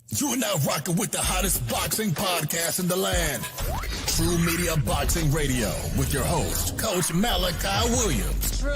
You are now rocking with the hottest boxing podcast in the land. True Media Boxing Radio with your host, Coach Malachi Williams. True.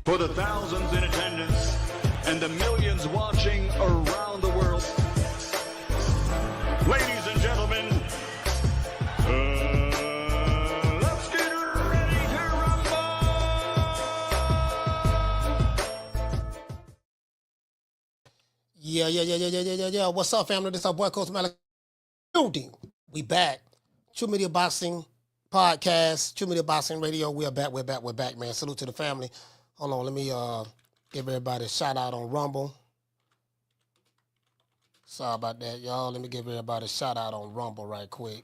For the thousands in attendance and the millions watching around the world, ladies and gentlemen, let's get ready to rumble! Yeah. What's up, family? This is our boy, Coach Malachi. We back. True Media Boxing Podcast, True Media Boxing Radio. We're back, man. Salute to the family. Hold on, let me give everybody a shout out on Rumble. Sorry about that, y'all. Let me give everybody a shout out on Rumble right quick.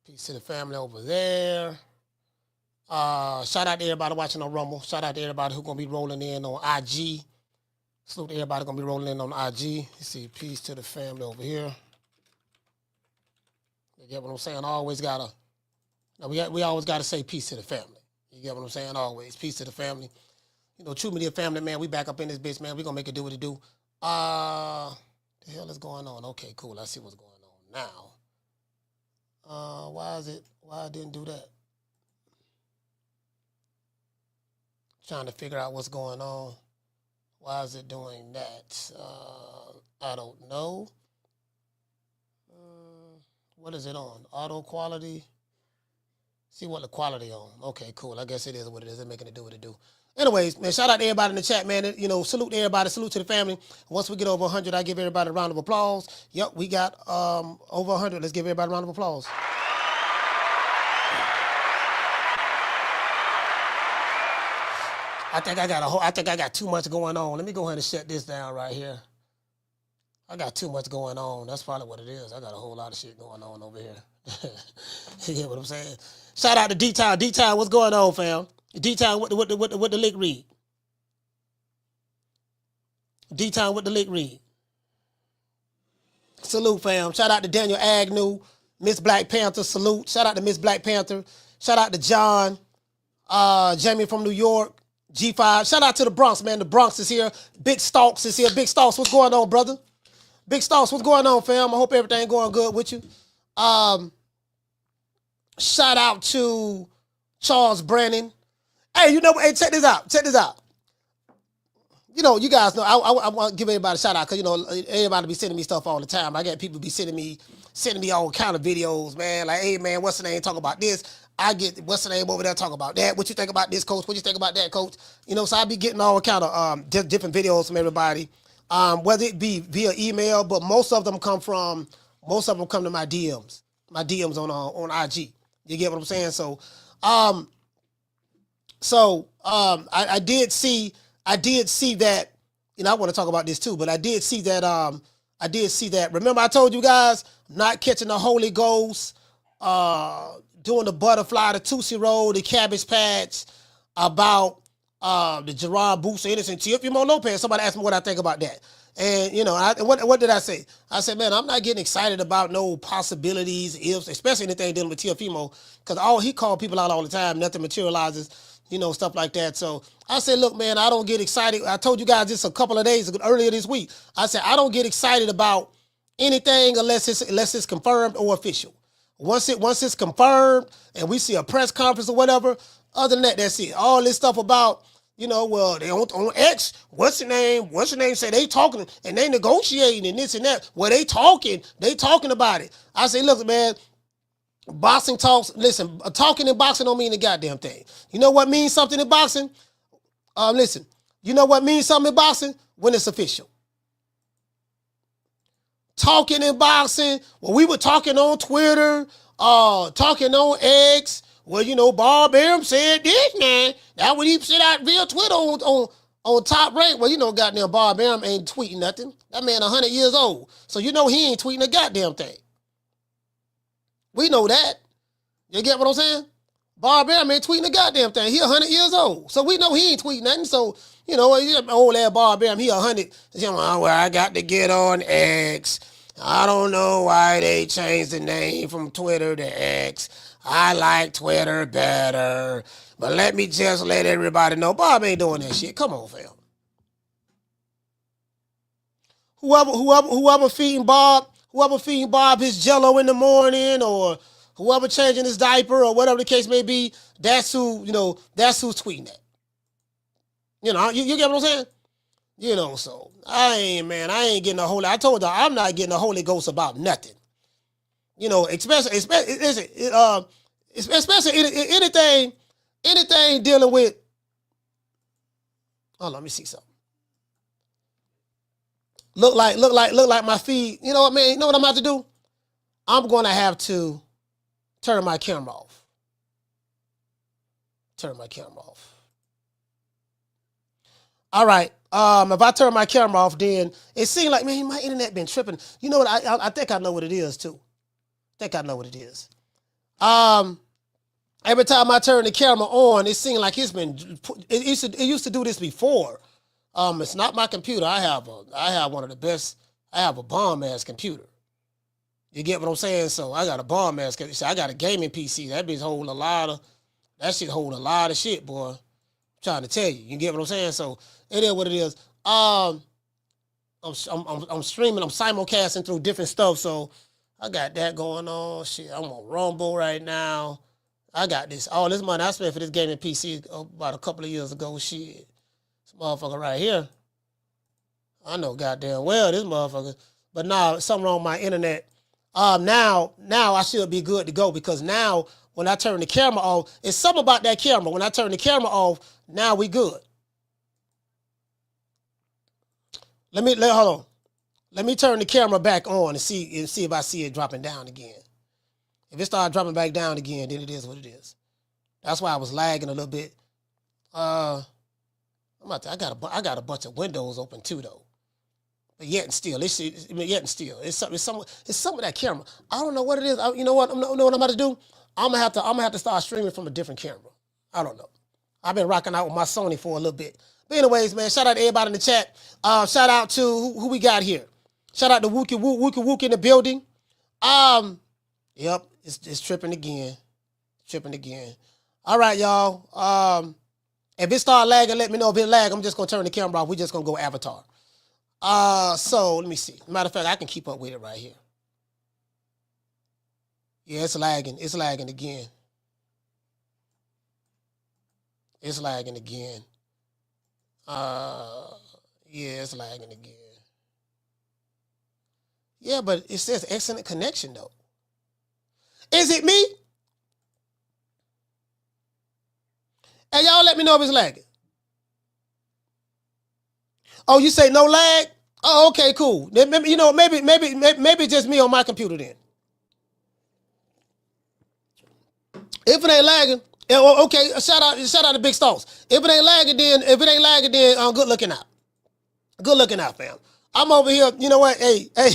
Peace to the family over there. Shout out to everybody watching on Rumble. Shout out to everybody who's gonna be rolling in on IG. Salute to everybody gonna be rolling in on IG. You see, peace to the family over here. You get what I'm saying? We always gotta say peace to the family. You get what I'm saying? Always peace to the family. You know, True Media family, man, we back up in this bitch, man. We gonna make it do what it do. The hell is going on? Okay, cool. I see what's going on now. Why I didn't do that? Trying to figure out what's going on. Why is it doing that? I don't know. What is it on? Auto quality? See what the quality on. Okay, cool. I guess it is what it is. It's making it do what it do. Anyways, man, shout out to everybody in the chat, man. You know, salute to everybody. Salute to the family. Once we get over 100, I give everybody a round of applause. Yep, we got over 100. Let's give everybody a round of applause. I think I got too much going on. Let me go ahead and shut this down right here. I got too much going on. That's probably what it is. I got a whole lot of shit going on over here. You get what I'm saying? Shout out to D-Town. D-Town, what's going on, fam? D-Town, what the lick read? D-Town, what the lick read? Salute, fam. Shout out to Daniel Agnew, Miss Black Panther, salute. Shout out to Miss Black Panther. Shout out to John, Jamie from New York, G5. Shout out to the Bronx, man. The Bronx is here. Big Stalks is here. Big Stalks, what's going on, brother? Big Stalks, what's going on, fam? I hope everything going good with you. Shout out to Charles Brennan. Hey, you know what? Hey, check this out. You know, you guys know, I want to give everybody a shout out because, you know, everybody be sending me stuff all the time. I got people be sending me all kind of videos, man. Like, hey, man, what's the name? Talk about this. I get, what's the name over there? Talk about that. What you think about this, coach? What you think about that, coach? You know, so I be getting all kind of different videos from everybody, whether it be via email, but most of them come to my DMs. My DMs on IG. You get what I'm saying? So, I did see that, you know, I want to talk about this too, but I did see that, remember I told you guys, not catching the Holy Ghost, doing the butterfly, the Tootsie Roll, the Cabbage Patch, about the Gerard Booster, Innocent Teofimo Lopez. Somebody asked me what I think about that. And, you know, what did I say? I said, man, I'm not getting excited about no possibilities, ifs, especially anything dealing with Teofimo, because he called people out all the time, nothing materializes, you know, stuff like that. So I said, look, man, I don't get excited. I told you guys this a couple of days ago, earlier this week. I said, I don't get excited about anything unless it's confirmed or official. Once it's confirmed and we see a press conference or whatever, other than that, that's it. All this stuff about, well, they on X, what's the name say they talking and they negotiating and this and that. Well, they talking about it. I say, look, man, boxing talks, listen, talking in boxing don't mean a goddamn thing. You know what means something in boxing? Listen, you know what means something in boxing? When it's official. Talking in boxing, well, we were talking on Twitter, talking on X. Well, Bob Arum said this, man. That when he sent out via Twitter on Top Rank. Well, goddamn Bob Arum ain't tweeting nothing. That man 100 years old. So he ain't tweeting a goddamn thing. We know that. You get what I'm saying? Bob Arum ain't tweeting a goddamn thing. He 100 years old. So we know he ain't tweeting nothing. So, old ass Bob Arum, he 100. Well, I got to get on X. I don't know why they changed the name from Twitter to X. I like Twitter better. But let me just let everybody know Bob ain't doing that shit. Come on, fam. Whoever feeding Bob his Jello in the morning, or whoever changing his diaper, or whatever the case may be, that's who's tweeting that. You get what I'm saying? So I ain't getting a holy. I told you I'm not getting a Holy Ghost about nothing. Especially anything dealing with. Oh, let me see something. Look like my feed. You know what, man? You know what I'm about to do? I'm going to have to turn my camera off. All right. If I turn my camera off, then it seems like, man, my internet been tripping. You know what? I think I know what it is too. Every time I turn the camera on, it seems like it used to do this before. It's not my computer. I have one of the best. I have a bomb ass computer. You get what I'm saying? So I got a bomb ass computer. So I got a gaming PC. That shit hold a lot of shit, boy. I'm trying to tell you. You get what I'm saying? So it is what it is. I'm streaming. I'm simulcasting through different stuff. So I got that going on. Shit, I'm on Rumble right now. I got this. All this money I spent for this gaming PC about a couple of years ago. Shit. This motherfucker right here. I know goddamn well this motherfucker. But now something wrong with my internet. Now I should be good to go, because now when I turn the camera off, it's something about that camera. When I turn the camera off, now we good. Hold on. Let me turn the camera back on and see if I see it dropping down again. If it starts dropping back down again, then it is what it is. That's why I was lagging a little bit. I got a bunch of windows open too, though. But yet and still, it's some of that camera. I don't know what it is. You know what? I'm about to do? I'm gonna have to start streaming from a different camera. I don't know. I've been rocking out with my Sony for a little bit. But anyways, man, shout out to everybody in the chat. Shout out to who we got here. Shout out to Wookie in the building. Yep, it's tripping again. All right, y'all. If it start lagging, let me know. If it lag, I'm just gonna turn the camera off. We're just gonna go avatar. So let me see. Matter of fact, I can keep up with it right here. Yeah, it's lagging. It's lagging again. Yeah, it's lagging again. Yeah, but it says excellent connection though. Is it me? Hey, y'all let me know if it's lagging. Oh, you say no lag? Oh, okay, cool. Maybe just me on my computer then. If it ain't lagging, okay, shout out to Big Stalks. If it ain't lagging, then good looking out. Good looking out, fam. I'm over here, you know what? Hey. The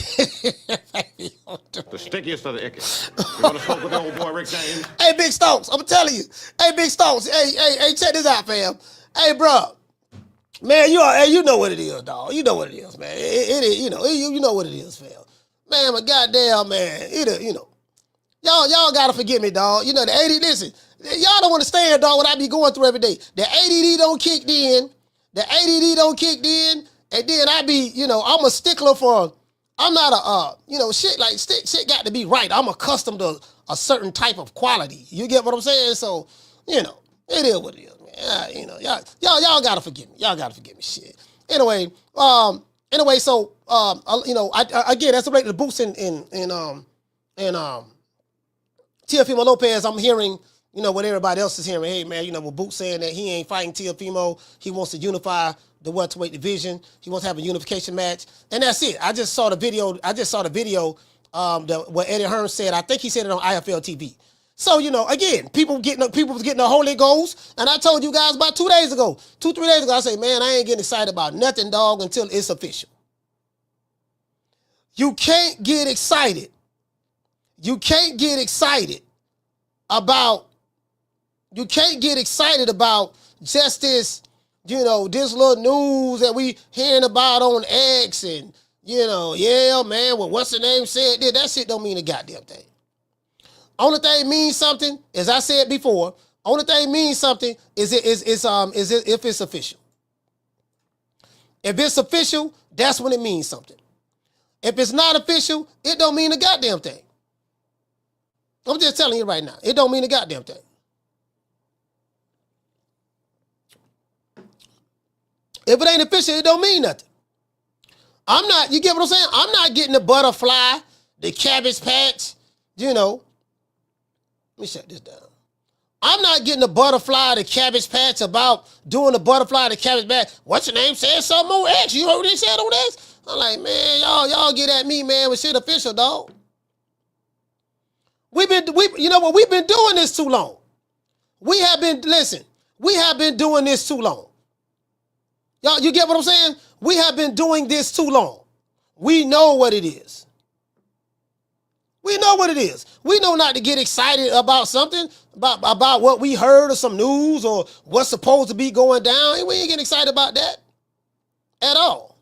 stickiest of the ickiest. You want to smoke with old boy Rick James? Hey, Big Stalks, I'm telling you. Hey, Big Stalks. Hey, check this out, fam. Hey, bro. Man, you know what it is, dog. You know what it is, man. It is, you know what it is, fam. Man, but goddamn, man. Y'all gotta forgive me, dog. You know, the ADD, listen, y'all don't understand, dog, what I be going through every day. The ADD don't kick in. And then I be, I'm a stickler for, I'm not shit got to be right. I'm accustomed to a certain type of quality. You get what I'm saying? So, it is what it is, man. y'all gotta forgive me. Y'all gotta forgive me. Shit. Anyway, so again, as it relates to Boots and Teofimo Lopez, I'm hearing, what everybody else is hearing. Hey man, with Boots saying that he ain't fighting Teofimo, he wants to unify the welterweight division. He wants to have a unification match, and that's it. I just saw the video. What Eddie Hearn said. I think he said it on IFL TV. So, again, people was getting the Holy Ghost, and I told you guys about 3 days ago, I say, man, I ain't getting excited about nothing, dog, until it's official. You can't get excited. You can't get excited about just this, this little news that we hearing about on X and, yeah, man, well, what's the name said this? That shit don't mean a goddamn thing. Only thing means something, as I said before, only thing means something is if it's official. If it's official, that's when it means something. If it's not official, it don't mean a goddamn thing. I'm just telling you right now, it don't mean a goddamn thing. If it ain't official, it don't mean nothing. You get what I'm saying? I'm not getting the butterfly, the cabbage patch, Let me shut this down. I'm not getting the butterfly, the cabbage patch about doing the butterfly, the cabbage patch. What's your name? Said something on X. You heard what they said on X? I'm like, man, y'all get at me, man, with shit official, dog. We've been doing this too long. We have been doing this too long. Y'all, you get what I'm saying? We have been doing this too long. We know what it is. We know what it is. We know not to get excited about something, about what we heard or some news or what's supposed to be going down. We ain't getting excited about that at all.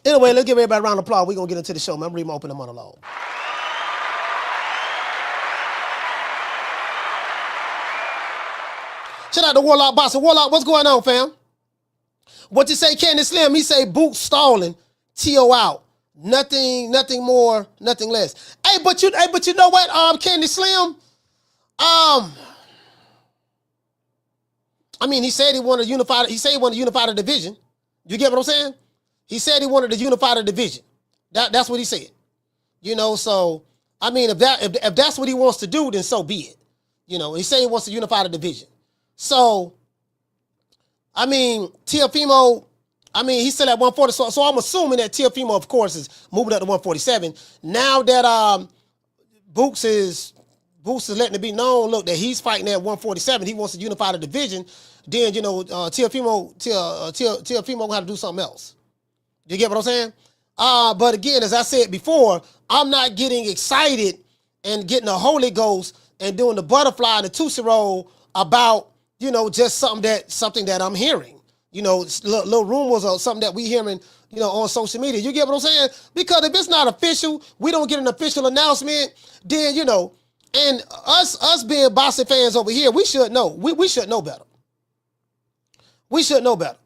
Anyway, let's give everybody a round of applause. We're going to get into the show, man. I'm reading my opening monologue. Shout out to Warlock Boxer. Warlock, what's going on, fam? What you say, Candy Slim? He say Boots stalling, T.O. out. Nothing more, nothing less. Hey, but you know what, Candy Slim? He said he wanted to unify. He said he wanted to unify the division. You get what I'm saying? He said he wanted to unify the division. That's what he said. So if that's what he wants to do, then so be it. He said he wants to unify the division. So, Teofimo, he's still at 140. So I'm assuming that Teofimo, of course, is moving up to 147. Now that Boots is letting it be known, look, that he's fighting at 147. He wants to unify the division. Then, Teofimo gonna have to do something else. You get what I'm saying? But again, as I said before, I'm not getting excited and getting the Holy Ghost and doing the butterfly and the Tootsie Roll about, just something that I'm hearing. Little rumors or something that we hearing, on social media. You get what I'm saying? Because if it's not official, we don't get an official announcement, then, and us being boxing fans over here, we should know. We should know better. We should know better.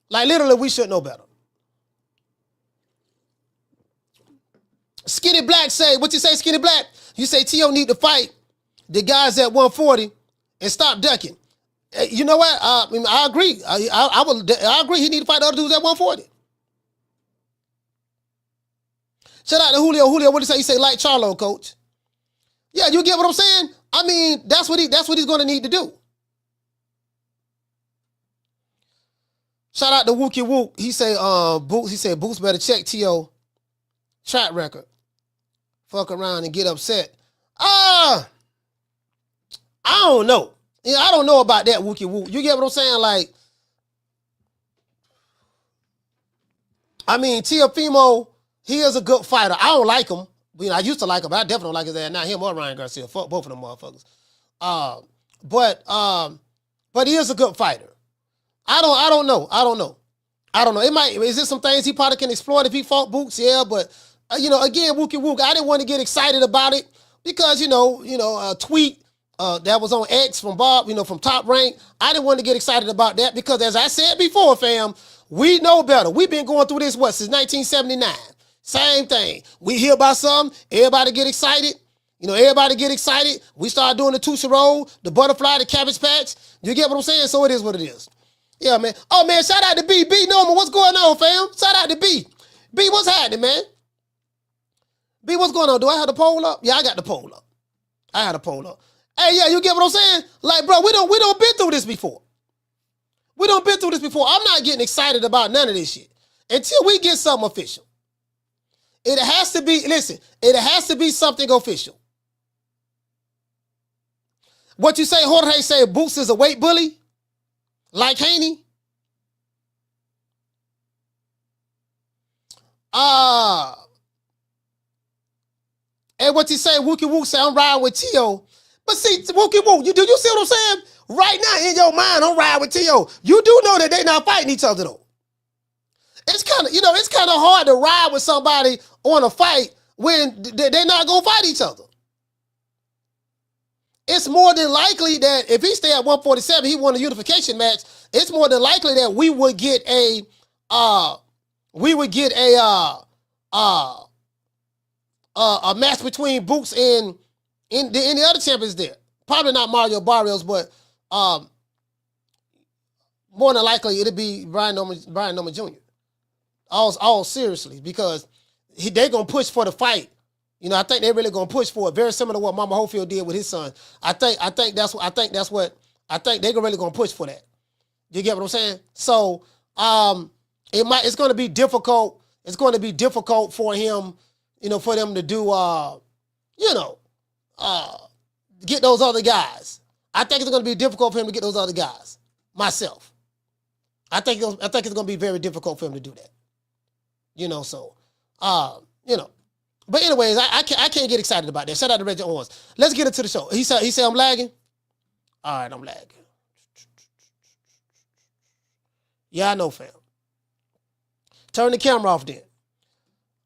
Like, literally, we should know better. Skinny Black say, what you say, Skinny Black? You say T.O. need to fight the guys at 140 and stop ducking. You know what? I agree. I agree. He need to fight the other dudes at 140. Shout out to Julio. Julio, what did he say? He say like Charlo, coach. Yeah, you get what I'm saying? That's what he's going to need to do. Shout out to Wookie Wook. He say Boots better check T.O. track record. Fuck around and get upset. I don't know. I don't know about that, Wookie Wook. You get what I'm saying? Like, Teofimo, he is a good fighter. I don't like him. I used to like him, but I definitely don't like his ass now. Him or Ryan Garcia. Fuck both of them motherfuckers. But he is a good fighter. I don't know. Is there some things he probably can exploit if he fought Boots? Yeah, but again, Wookie Wook, I didn't want to get excited about it because, a tweet that was on X from Bob, from Top Rank. I didn't want to get excited about that because, as I said before, fam, we know better. We've been going through this, since 1979. Same thing. We hear about something, everybody get excited, You know, everybody get excited. We start doing the Tootsie Roll, the butterfly, the Cabbage Patch. You get what I'm saying? So it is what it is. Yeah, man. Oh, man, shout out to B. B Norman, what's going on, fam? Shout out to B. B, what's happening, man? B, what's going on? Do I have the poll up? Yeah, I got the poll up. I had a poll up. Hey, yeah, you get what I'm saying? Like, bro, we don't been through this before. We don't been through this before. I'm not getting excited about none of this shit until we get something official. It has to be, listen, it has to be something official. What you say, Jorge say Boots is a weight bully? Like Haney? And what you say, Wookie Woo say, I'm riding with T.O. But see, Wookie Woo, do you see what I'm saying? Right now, in your mind, I'm riding with T.O. You do know that they're not fighting each other, though. It's kind of, it's kind of hard to ride with somebody on a fight when they're not going to fight each other. It's more than likely that if he stay at 147, he won a unification match. It's more than likely that we would get a match between Boots and the other champions there. Probably not Mario Barrios, but more than likely it'll be Brian Norman Jr. All seriously, because they're gonna push for the fight. I think they're really gonna push for it. Very similar to what Mama Holyfield did with his son. I think they're really gonna push for that. You get what I'm saying? So it's gonna be difficult. It's going to be difficult for him, for them to do get those other guys. I think it's going to be difficult for him to get those other guys. Myself. I think it's going to be very difficult for him to do that. But anyways, I can't get excited about that. Shout out to Reggie Owens. Let's get into the show. He said I'm lagging. All right, I'm lagging. Yeah, I know, fam. Turn the camera off then.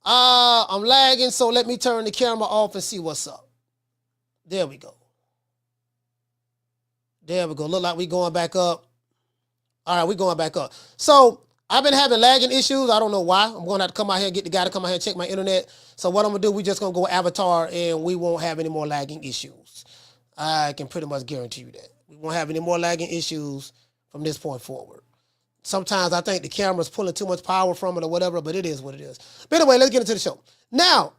I'm lagging, so let me turn the camera off and see what's up. There we go. Look like we going back up. All right, we going back up. So I've been having lagging issues. I don't know why. I'm going to have to come out here and get the guy to come out here and check my internet. So what I'm going to do, we just going to go Avatar and we won't have any more lagging issues. I can pretty much guarantee you that. We won't have any more lagging issues from this point forward. Sometimes I think the camera's pulling too much power from it or whatever, but it is what it is. But anyway, let's get into the show. Now,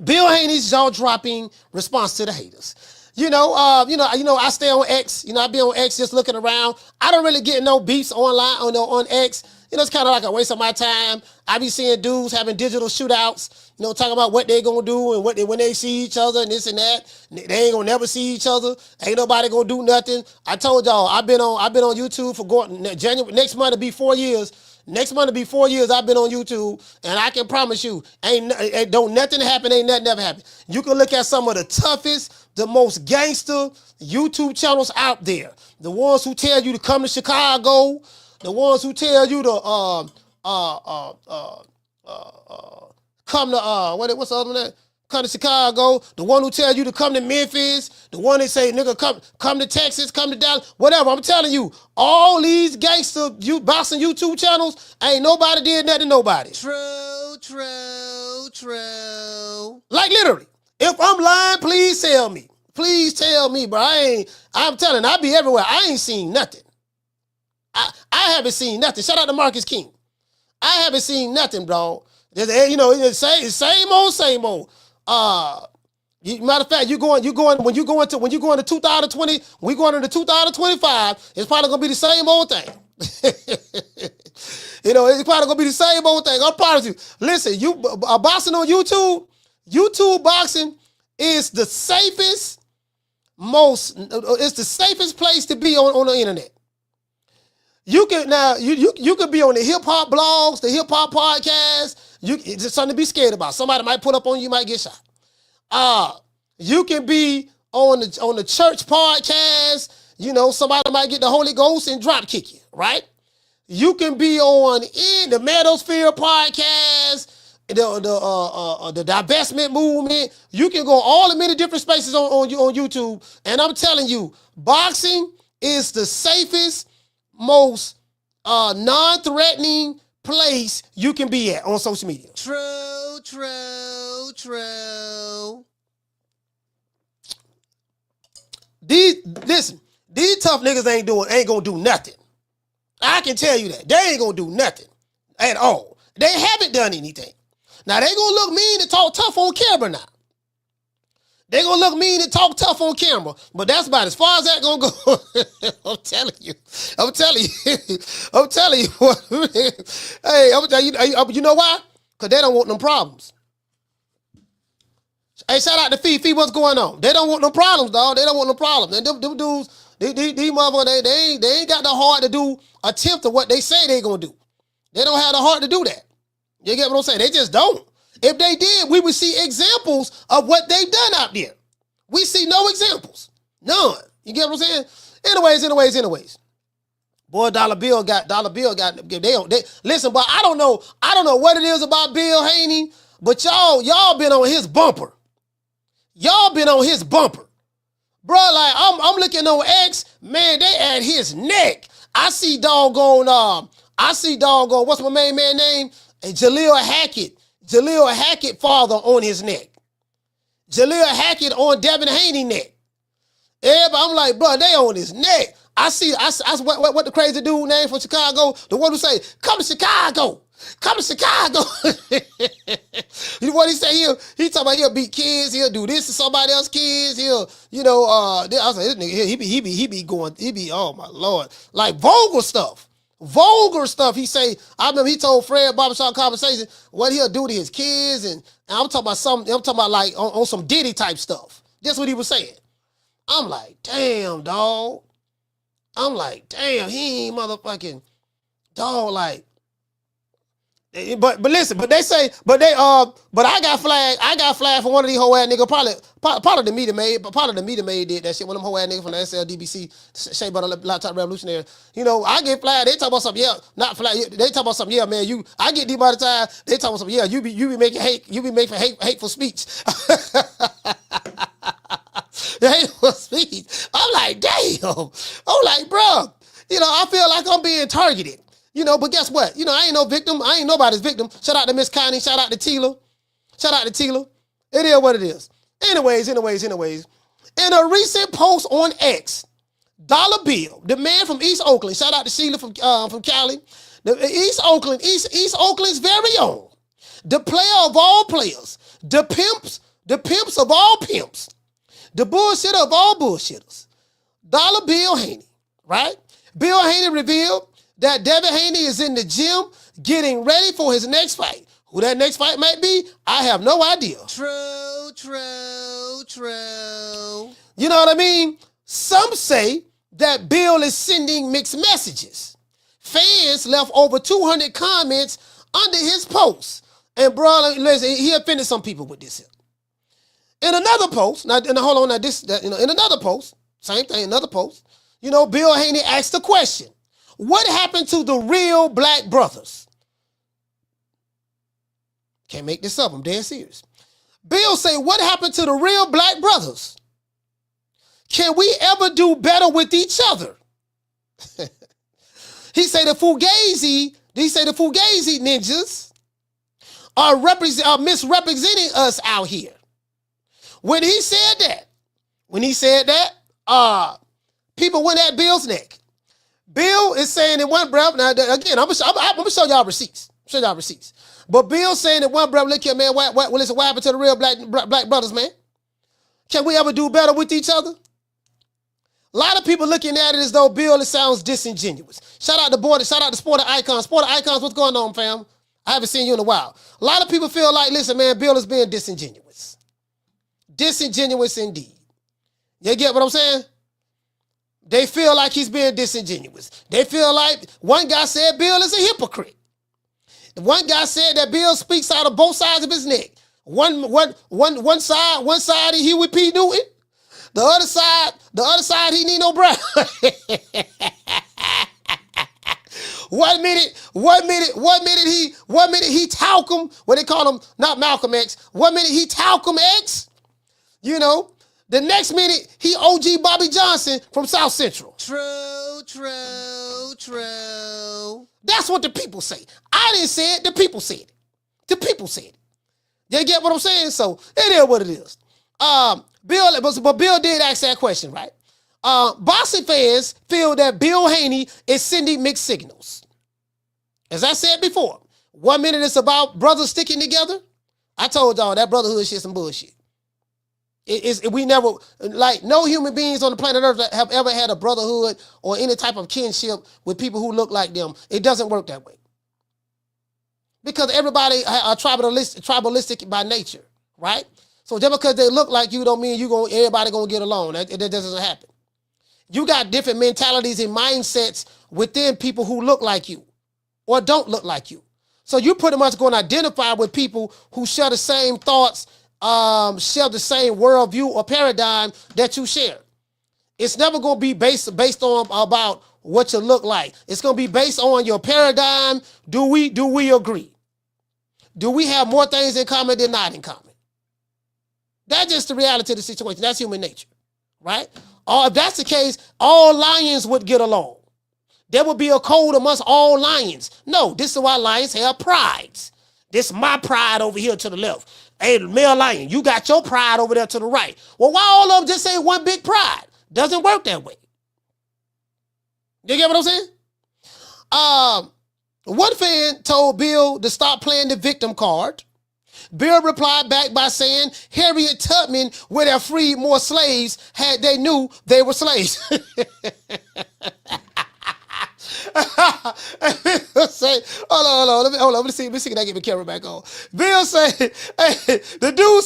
Bill Haney's jaw-dropping response to the haters. I stay on X. I be on X just looking around. I don't really get no beefs online on X. It's kind of like a waste of my time. I be seeing dudes having digital shootouts, talking about what they gonna do and when they see each other and this and that. They ain't gonna never see each other. Ain't nobody gonna do nothing. I told y'all I've been on YouTube for January. Next month will be 4 years. Next month will be 4 years I've been on YouTube, and I can promise you, don't nothing happen, ain't nothing ever happen. You can look at some of the toughest, the most gangster YouTube channels out there. The ones who tell you to come to Chicago, the ones who tell you to come to what's the other one? Come to Chicago. The one who tell you to come to Memphis. The one that say, nigga, come to Texas, come to Dallas, whatever. I'm telling you, all these gangster boxing YouTube channels, ain't nobody did nothing to nobody. True. Like literally, if I'm lying, please tell me. Please tell me, bro. I'm telling, I be everywhere. I ain't seen nothing. I haven't seen nothing. Shout out to Marcus King. I haven't seen nothing, bro. It's same old. Matter of fact, when you go into 2020, we going into 2025, it's probably gonna be the same old thing. It's probably gonna be the same old thing. I promise you. Listen, boxing on YouTube boxing is the safest, it's the safest place to be on the internet. You can be on the hip hop blogs, the hip hop podcasts. It's just something to be scared about. Somebody might put up on you, you might get shot. You can be on the church podcast. Somebody might get the Holy Ghost and drop kick you, right? You can be on the Manosphere podcast, the divestment movement. You can go all the many different spaces on YouTube, and I'm telling you, boxing is the safest, most non-threatening place you can be at on social media. True. These tough niggas ain't gonna do nothing. I can tell you that. They ain't gonna do nothing at all. They haven't done anything. Now, they gonna look mean and talk tough on camera now. They gonna look mean and talk tough on camera, but that's about as far as that gonna go. I'm telling you. Hey, I'm telling you know why? Because they don't want no problems. Hey, shout out to Fee. What's going on? They don't want no problems, dog. They don't want no problems. And them dudes, these motherfuckers, they ain't got the heart to do attempt of what they say they gonna do. They don't have the heart to do that. You get what I'm saying? They just don't. If they did, we would see examples of what they've done out there. We see no examples. None. You get what I'm saying? Anyways. Boy, Dollar Bill got they listen, but I don't know what it is about Bill Haney, but y'all been on his bumper. Y'all been on his bumper. Bro, like I'm looking on X, man, they at his neck. I see doggone, what's my main man name? Jaleel Hackett father on his neck. Jaleel Hackett on Devin Haney neck. Everybody, I'm like, bro, they on his neck. I see what the crazy dude name from Chicago, the one who say, come to Chicago. Come to Chicago. You know what he say? He talking about he'll beat kids. He'll do this to somebody else's kids. He'll, I was like, this nigga, he be, oh my Lord. Like vulgar stuff. He say, I remember he told Fred Barbershop Conversation what he'll do to his kids. And I'm talking about like on some Diddy type stuff. That's what he was saying. I'm like, damn, dog. He ain't motherfucking dog, like. But listen, but I got flagged for one of these hoe ass niggas. Part of the media maid did that shit. One of them hoe ass niggas from the SLDBC, Shea Butter Laptop Revolutionary. I get flagged. They talk about something, yeah, not flagged. They talk about something, yeah, man. I get demonetized. They talk about something, yeah, you be making hateful speech. Hateful speech. I'm like, damn. I'm like, bro. I feel like I'm being targeted. But guess what? I ain't no victim. I ain't nobody's victim. Shout out to Miss Connie. Shout out to Tila. It is what it is. Anyways. In a recent post on X, Dollar Bill, the man from East Oakland, shout out to Sheila from Cali, East Oakland's very own, the player of all players, the pimps of all pimps, the bullshitter of all bullshitters, Dollar Bill Haney, right? Bill Haney revealed that Devin Haney is in the gym getting ready for his next fight. Who that next fight might be, I have no idea. True. You know what I mean? Some say that Bill is sending mixed messages. Fans left over 200 comments under his post. And bro, listen, he offended some people with this here. In another post, in another post, same thing, another post, Bill Haney asked a question. What happened to the real black brothers? Can't make this up. I'm dead serious. Bill say, what happened to the real black brothers? Can we ever do better with each other? He say the Fugazzi ninjas are misrepresenting us out here. When he said that, people went at Bill's neck. Bill is saying in one breath, now again, I'm gonna show y'all receipts. But Bill saying in one breath, look here, man, what happened to the real black brothers, man? Can we ever do better with each other? A lot of people looking at it as though Bill, it sounds disingenuous. Shout out to Sport Icons. Sport Icons, what's going on, fam? I haven't seen you in a while. A lot of people feel like, listen, man, Bill is being disingenuous. Disingenuous indeed. You get what I'm saying? They feel like he's being disingenuous. They feel like one guy said Bill is a hypocrite. One guy said that Bill speaks out of both sides of his neck. One side he with P. Newton. The other side he need no brown. One minute he Talcum, what they call him, not Malcolm X. 1 minute he Talcum X. The next minute, he OG Bobby Johnson from South Central. True. That's what the people say. I didn't say it, the people said it. You get what I'm saying? So, it is what it is. Bill did ask that question, right? Boxing fans feel that Bill Haney is sending mixed signals. As I said before, 1 minute it's about brothers sticking together. I told y'all that brotherhood shit some bullshit. We never, like, no human beings on the planet Earth have ever had a brotherhood or any type of kinship with people who look like them. It doesn't work that way. Because everybody are tribalistic by nature, right? So just because they look like you don't mean everybody gonna get along. That doesn't happen. You got different mentalities and mindsets within people who look like you or don't look like you. So you pretty much going to identify with people who share the same thoughts, share the same worldview or paradigm that you share. It's never going to be based on about what you look like. It's going to be based on your paradigm. Do we agree? Do we have more things in common than not in common? That's just the reality of the situation. That's human nature, right? Or if that's the case, all lions would get along. There would be a code amongst all lions. No, this is why lions have prides. This is my pride over here to the left. Hey, male lion, you got your pride over there to the right. Well, why all of them just say one big pride? Doesn't work that way. You get what I'm saying? One fan told Bill to stop playing the victim card. Bill replied back by saying Harriet Tubman would have freed more slaves had they knew they were slaves. Say, hold on. Let me see if I get my camera back on. Bill say, hey, the dude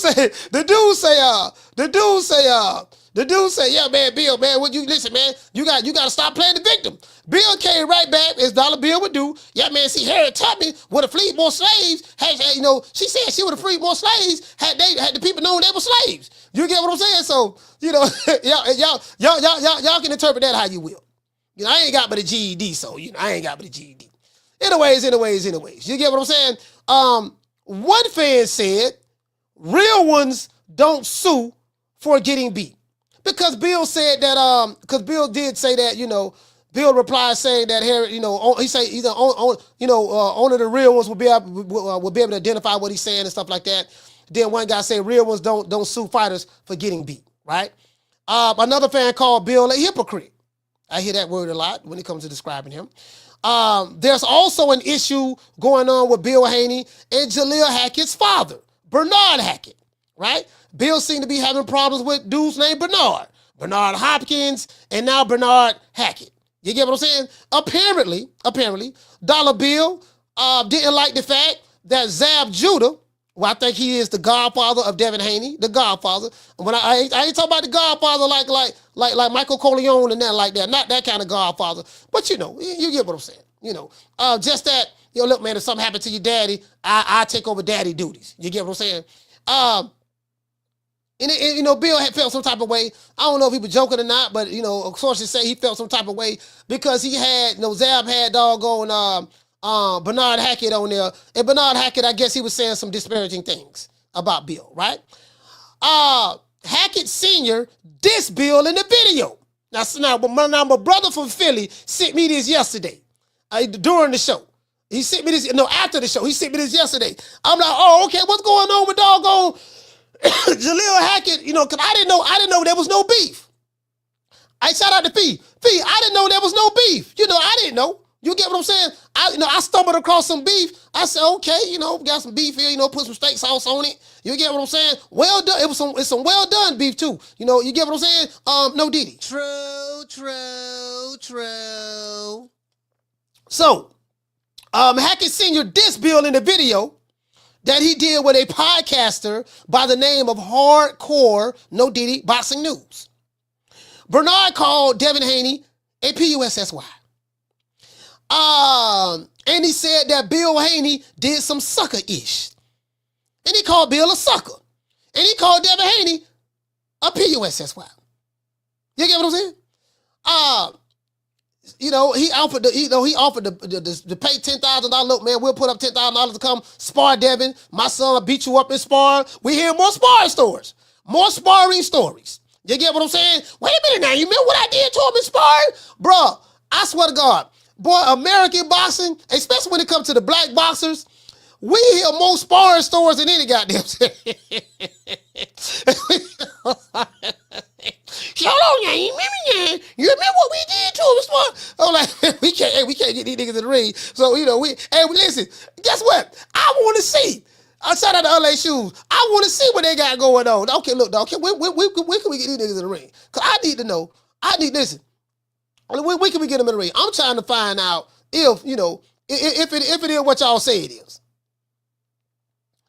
say, yeah, man, Bill, man, listen, man, you got to stop playing the victim. Bill came right back as Dollar Bill would do. Yeah, man, see, Harriet Tubman would have freed more slaves. She said she would have freed more slaves had the people known they were slaves. You get what I'm saying? So, y'all can interpret that how you will. I ain't got but a GED, so I ain't got but a GED. Anyways. You get what I'm saying? One fan said, real ones don't sue for getting beat. Because Bill said that, because Bill did say that, Bill replied saying that Harriet, he said only the real ones will be able to identify what he's saying and stuff like that. Then one guy said real ones don't sue fighters for getting beat, right? Another fan called Bill a hypocrite. I hear that word a lot when it comes to describing him. There's also an issue going on with Bill Haney and Jaleel Hackett's father, Bernard Hackett, right? Bill seemed to be having problems with dudes named Bernard Hopkins, and now Bernard Hackett. You get what I'm saying? Apparently, Dollar Bill didn't like the fact that Zab Judah, well, I think he is the godfather of Devin Haney, the godfather. When I ain't talking about the godfather like Michael Corleone and that like that. Not that kind of godfather. But you get what I'm saying. Just that, look, man, if something happened to your daddy, I take over daddy duties. You get what I'm saying? And Bill had felt some type of way. I don't know if he was joking or not, but sources say he felt some type of way because he had, Zab had doggone Bernard Hackett on there. And Bernard Hackett, I guess he was saying some disparaging things about Bill, right? Hackett Sr. dissed Bill in the video. Now my brother from Philly sent me this yesterday during the show. He sent me this, after the show. He sent me this yesterday. I'm like, oh, okay, what's going on with doggone Jaleel Hackett? Because I didn't know there was no beef. I shout out to P. I didn't know there was no beef. I didn't know. You get what I'm saying? I stumbled across some beef. I said, okay, got some beef here, put some steak sauce on it. You get what I'm saying? Well done. It's some well done beef too. You get what I'm saying? No Diddy. True. So, Hackett Sr. dissed Bill in the video that he did with a podcaster by the name of Hardcore No Diddy Boxing News. Bernard called Devin Haney a PUSSY. And he said that Bill Haney did some sucker-ish. And he called Bill a sucker. And he called Devin Haney a PUSSY. You get what I'm saying? He offered to pay $10,000. Look, man, we'll put up $10,000 to come spar Devin. My son beat you up in sparring. We hear more sparring stories. More sparring stories. You get what I'm saying? Wait a minute now. You remember what I did to him in sparring? Bruh, I swear to God. Boy, American boxing, especially when it comes to the black boxers, we hear more sparring stories than any goddamn thing. Hold on, you remember what we did to him? I'm like, we can't get these niggas in the ring. So, listen, guess what? I want to see. I shout out to LA Shoes. I want to see what they got going on. Okay, look, dog, when can we get these niggas in the ring? Because I need to know. Listen, when can we get them in the ring? I'm trying to find out if it is what y'all say it is.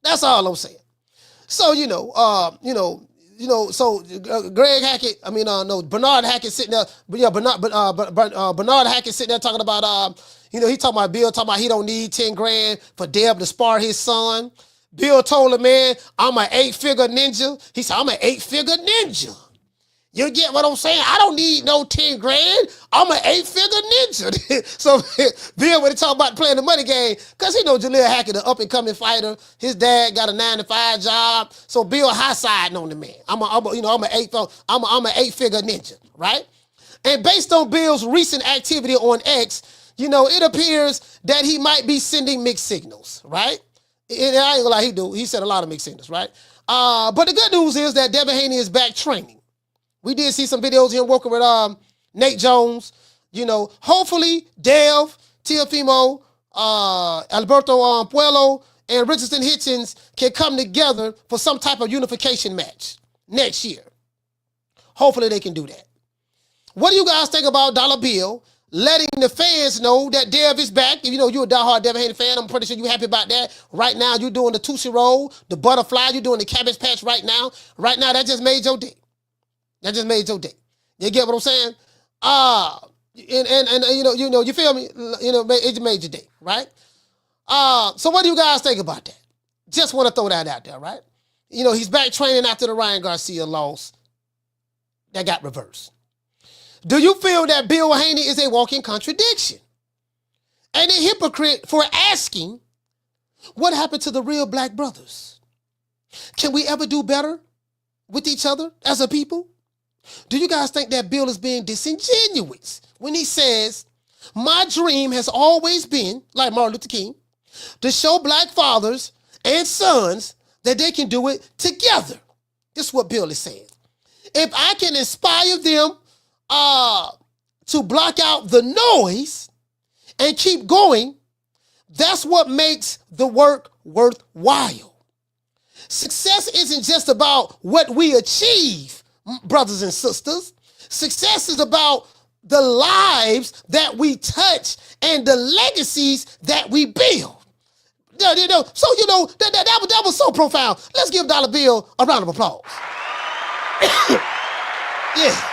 That's all I'm saying. So, Greg Hackett, Bernard Hackett sitting there, Bernard Hackett sitting there talking about, he talking about Bill, talking about he don't need 10 grand for Deb to spar his son. Bill told him, man, I'm an 8-figure ninja. He said, I'm an 8-figure ninja. You get what I'm saying? I don't need no 10 grand. I'm an 8-figure ninja. So Bill, when he talk about playing the money game, because he know Jaleel Hackett, an up-and-coming fighter. His dad got a 9-to-5 job. So Bill high-siding on the man. I'm an 8-figure ninja, right? And based on Bill's recent activity on X, it appears that he might be sending mixed signals, right? And I ain't gonna lie, he said a lot of mixed signals, right? But the good news is that Devin Haney is back training. We did see some videos of him working with Nate Jones. Hopefully Dev, Teofimo, Alberto Puello, and Richardson Hitchens can come together for some type of unification match next year. Hopefully they can do that. What do you guys think about Dollar Bill letting the fans know that Dev is back? You're a diehard Devin Haney fan. I'm pretty sure you're happy about that. Right now, you're doing the Tootsie Roll, the Butterfly. You're doing the Cabbage Patch right now. Right now, that just made your day. That just made your day. You get what I'm saying? You feel me? It just made your day, right? So what do you guys think about that? Just want to throw that out there, right? He's back training after the Ryan Garcia loss that got reversed. Do you feel that Bill Haney is a walking contradiction and a hypocrite for asking what happened to the real black brothers? Can we ever do better with each other as a people? Do you guys think that Bill is being disingenuous when he says, my dream has always been, like Martin Luther King, to show black fathers and sons that they can do it together? This is what Bill is saying. If I can inspire them to block out the noise and keep going, that's what makes the work worthwhile. Success isn't just about what we achieve, brothers and sisters. Success is about the lives that we touch and the legacies that we build. So, that was so profound. Let's give Dollar Bill a round of applause. Yeah.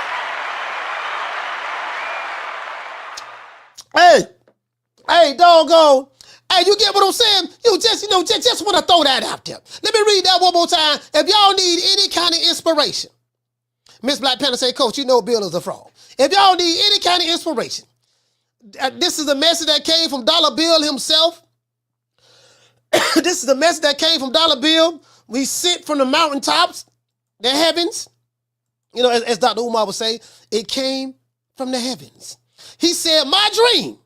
Hey, doggone. Hey, you get what I'm saying? Just want to throw that out there. Let me read that one more time. If y'all need any kind of inspiration, Miss Black Panther say, Coach, Bill is a fraud. If y'all need any kind of inspiration, this is a message that came from Dollar Bill himself. This is a message that came from Dollar Bill. We sit from the mountaintops, the heavens. As Dr. Umar would say, it came from the heavens. He said, my dream,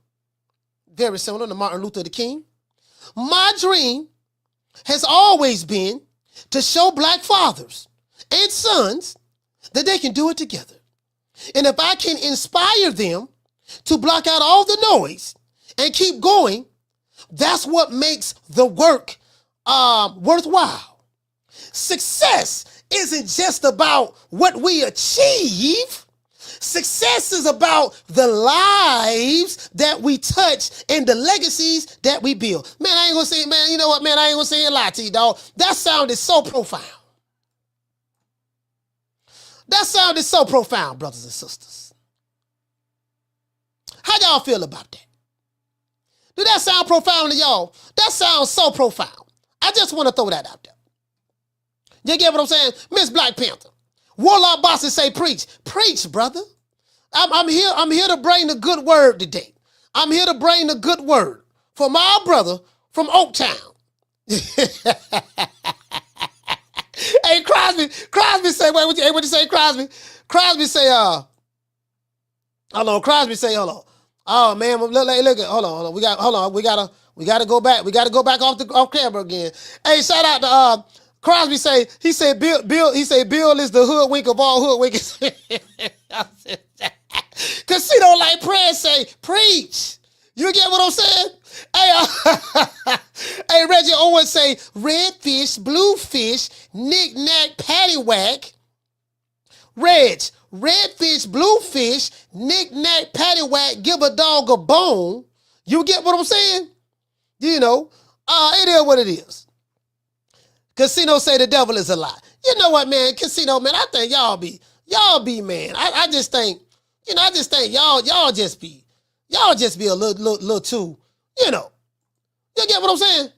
very similar to Martin Luther King, my dream has always been to show black fathers and sons that they can do it together. And if I can inspire them to block out all the noise and keep going, that's what makes the work worthwhile. Success isn't just about what we achieve. Success is about the lives that we touch and the legacies that we build. Man, I ain't gonna say, man, you know what, man, I ain't gonna say a lie to you, dog. That sounded so profound. That sounded so profound, brothers and sisters. How y'all feel about that? Do that sound profound to y'all? That sounds so profound. I just want to throw that out there. You get what I'm saying? Miss Black Panther. Warlock bosses say preach. Preach, brother. I'm here to bring the good word today. I'm here to bring the good word for my brother from Oaktown. Hey, Crosby say, what you say, Crosby? Crosby say, hold on. Crosby say, hold on. Oh man, look, hold on. We gotta go back. We gotta go back off camera again. Hey, shout out to Crosby he said Bill is the hoodwink of all hoodwinkers. Casino like prayer say, preach. You get what I'm saying? Hey, hey, Reggie Owens say, red fish, blue fish, knick-knack, paddywhack. Red fish, blue fish, knick-knack, paddywhack, give a dog a bone. You get what I'm saying? You know, it is what it is. Casino say the devil is a lie. You know what, man? Casino, man, I think y'all be, man. I just think, y'all just be a little too, you know. You get what I'm saying?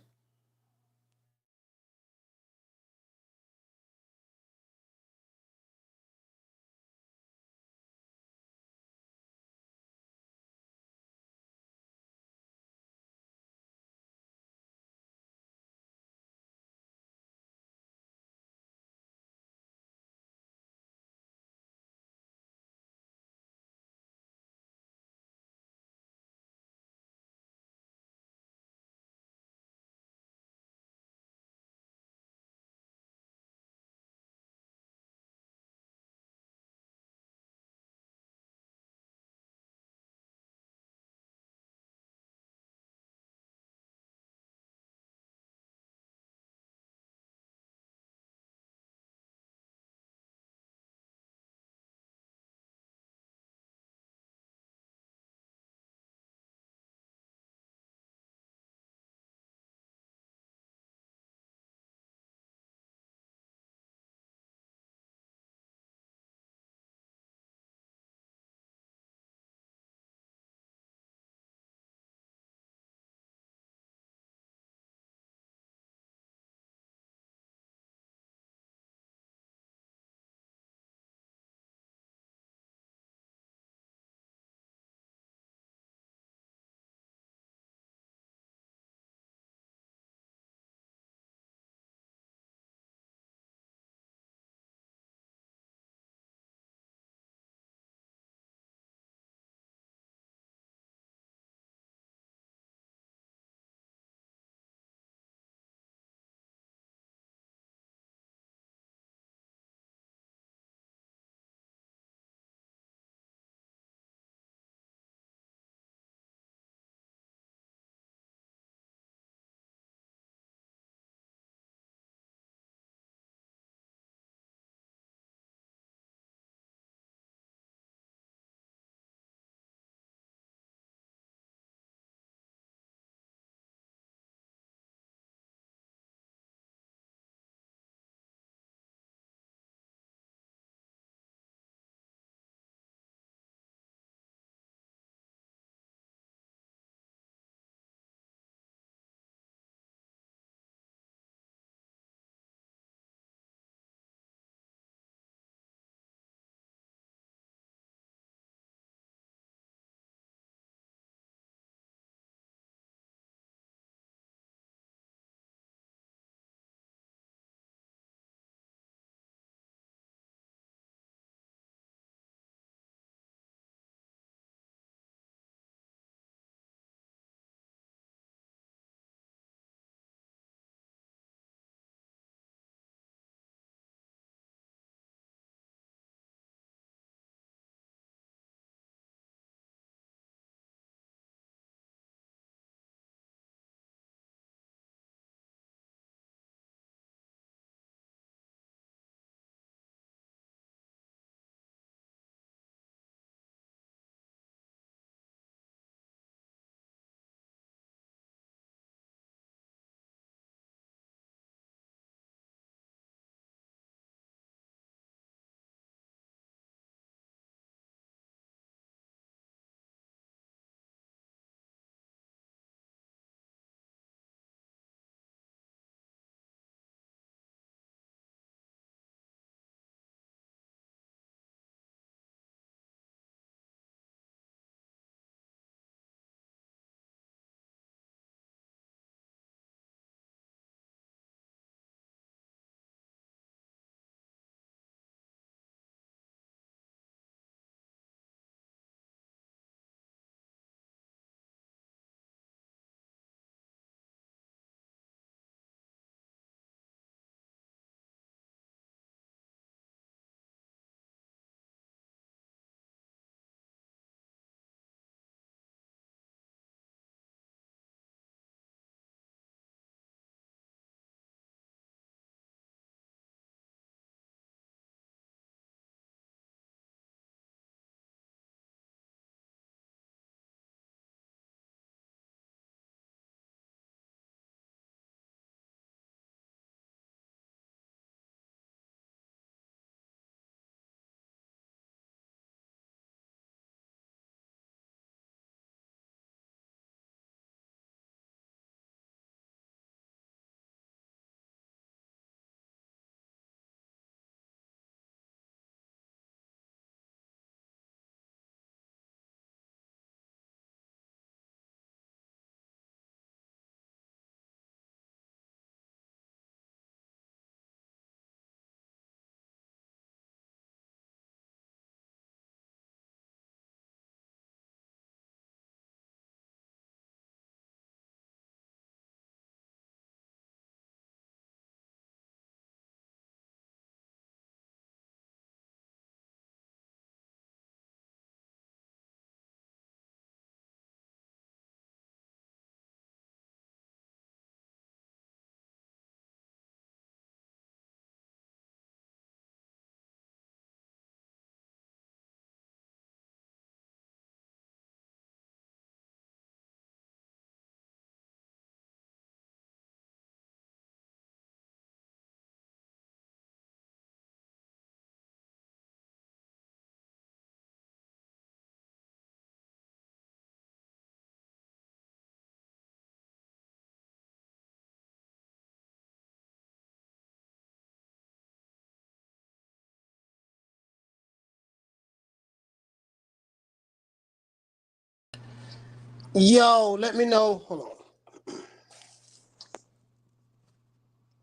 Yo, let me know. Hold on.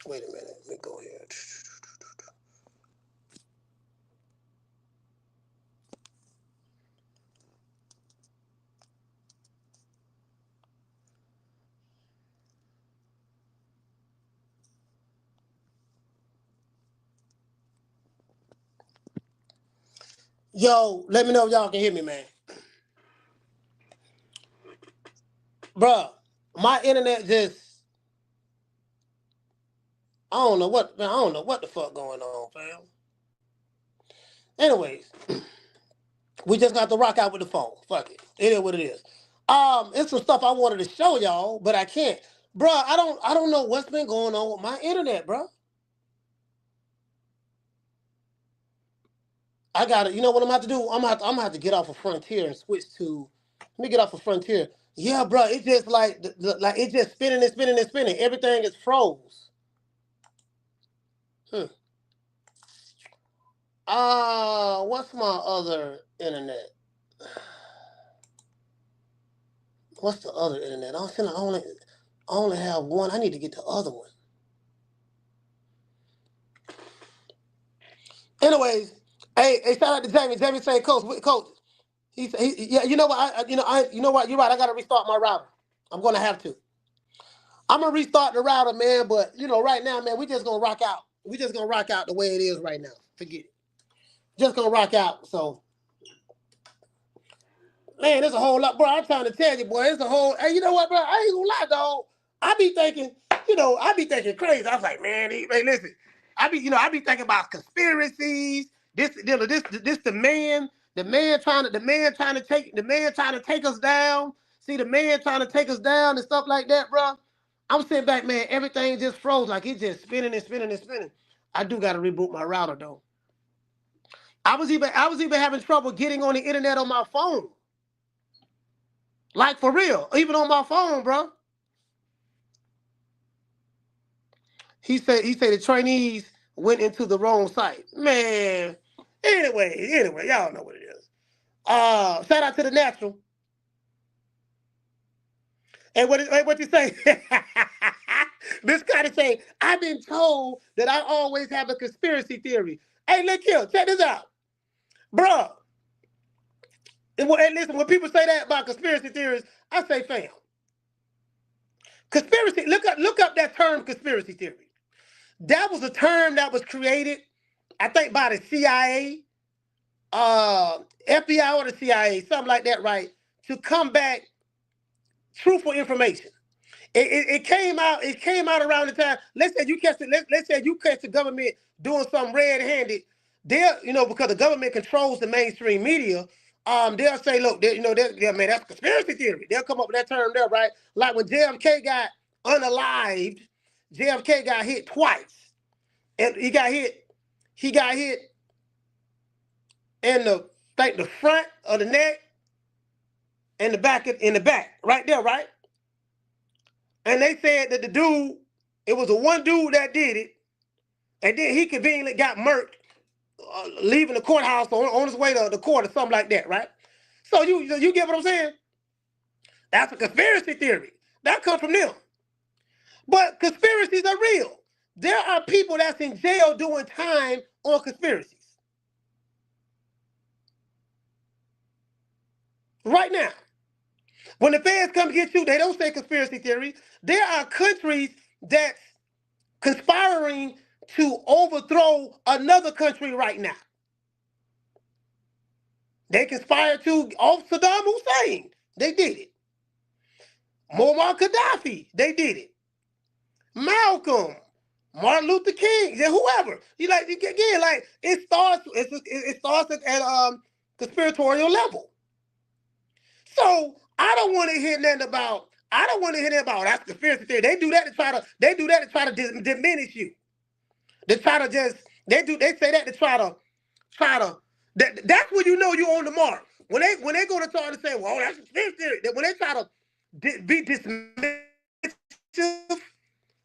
Wait a minute. Let me go here. Yo, let me know if y'all can hear me, man. Bruh, my internet just, I don't know what the fuck going on, fam. Anyways, we just got to rock out with the phone. Fuck it. It is what it is. It's some stuff I wanted to show y'all, but I can't. Bruh, I don't know what's been going on with my internet, bruh. I got it. You know what I'm about to do? I'm gonna have to get off of Frontier and switch to. Let me get off of Frontier. Yeah, bro. It's just like it's just spinning and spinning and spinning. Everything is froze. What's my other internet? What's the other internet? I only have one. I need to get the other one. Anyways, hey, shout out to Jamie. Jamie say, Coach. He said, yeah. You know what? You know what? You're right. I got to restart my router. I'm gonna have to. I'm gonna restart the router, man. But right now, man, we just gonna rock out. We just gonna rock out the way it is right now. Forget it. Just gonna rock out. So, man, there's a whole lot, bro. I'm trying to tell you, boy. It's a whole. Hey, you know what, bro? I ain't gonna lie, dog. I be thinking crazy. I was like, man, hey, listen. I be thinking about conspiracies. This the man trying to take us down. See, the man trying to take us down and stuff like that, bro. I'm sitting back, man. Everything just froze, like it's just spinning and spinning and spinning. I do got to reboot my router though. I was even having trouble getting on the internet on my phone. Like for real, even on my phone, bro. He said the trainees went into the wrong site. Man. Anyway, y'all know what it is. Shout out to the natural. And what you say? Miss Carter say, I've been told that I always have a conspiracy theory. Hey, look here, check this out. Bruh. And listen, when people say that about conspiracy theories, I say, fam. Conspiracy, look up that term conspiracy theory. That was a term that was created, I think, by the CIA, FBI or the CIA, something like that, right? To combat truthful information. It came out around the time. Let's say you catch the government doing something red-handed. Because the government controls the mainstream media. They'll say, look, man, that's conspiracy theory. They'll come up with that term there, right? Like when JFK got unalived, JFK got hit twice, and he got hit in the front of the neck and in the back, right there, right? And they said that it was one dude that did it, and then he conveniently got murked, leaving the courthouse on his way to the court or something like that, right? So you get what I'm saying? That's a conspiracy theory. That comes from them. But conspiracies are real. There are people that's in jail doing time on conspiracies. Right now. When the feds come to get you, they don't say conspiracy theory. There are countries that's conspiring to overthrow another country right now. They conspired to off Saddam Hussein. They did it. Muammar Gaddafi. They did it. Malcolm, Martin Luther King, whoever. It starts at conspiratorial level. So I don't want to hear nothing about that's conspiracy theory. They do that to try to diminish you. They try to they say that to try to that's when you know you're on the mark. When they go to try to say, well, that's conspiracy theory. When they try to be dismissive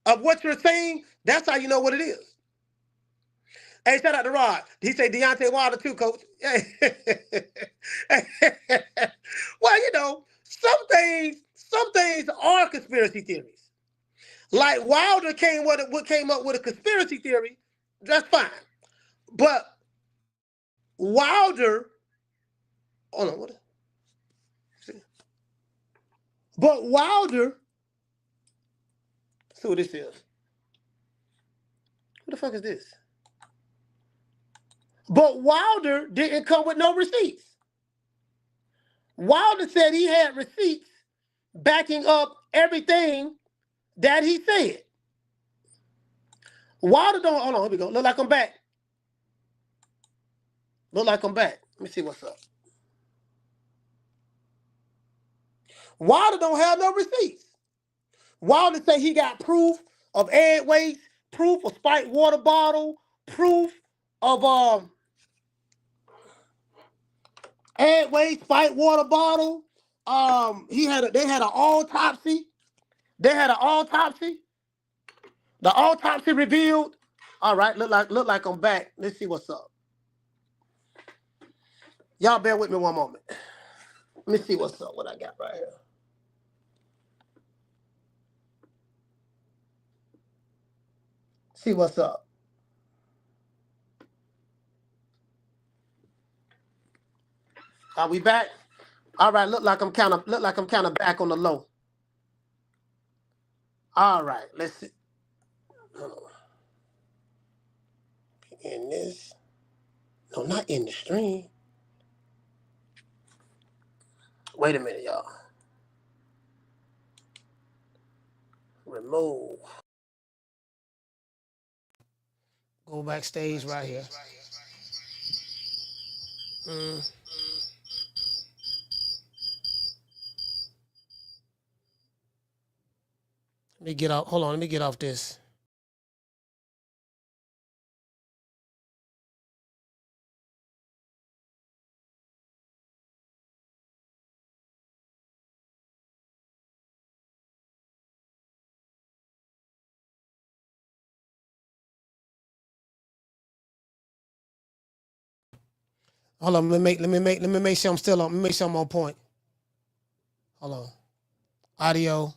of what you're saying, that's how you know what it is. Hey, shout out to Rod. He said Deontay Wilder too, coach. Well, some things are conspiracy theories. Like Wilder came up with a conspiracy theory, that's fine. But Wilder, hold on, what? But Wilder, let's see what this is. What the fuck is this? But Wilder didn't come with no receipts. Wilder said he had receipts backing up everything that he said. Wilder don't, hold on, here we go. Look like I'm back. Look like I'm back. Let me see what's up. Wilder don't have no receipts. Wilder say he got proof of egg waste, proof of spiked water bottle, proof of egg waste, spiked water bottle. They had an autopsy. They had an autopsy. The autopsy revealed. All right, look like I'm back. Let's see what's up. Y'all bear with me one moment. Let me see what's up, what I got right here. See what's up. Are we back? All right, look like I'm kind of back on the low. All right, let's see. In this. No, not in the stream. Wait a minute, y'all. Remove. Go backstage right here. Let me get off. Hold on. Let me get off this. Hold on. Let me make sure I'm still on. Let me make sure I'm on point. Hold on. Audio.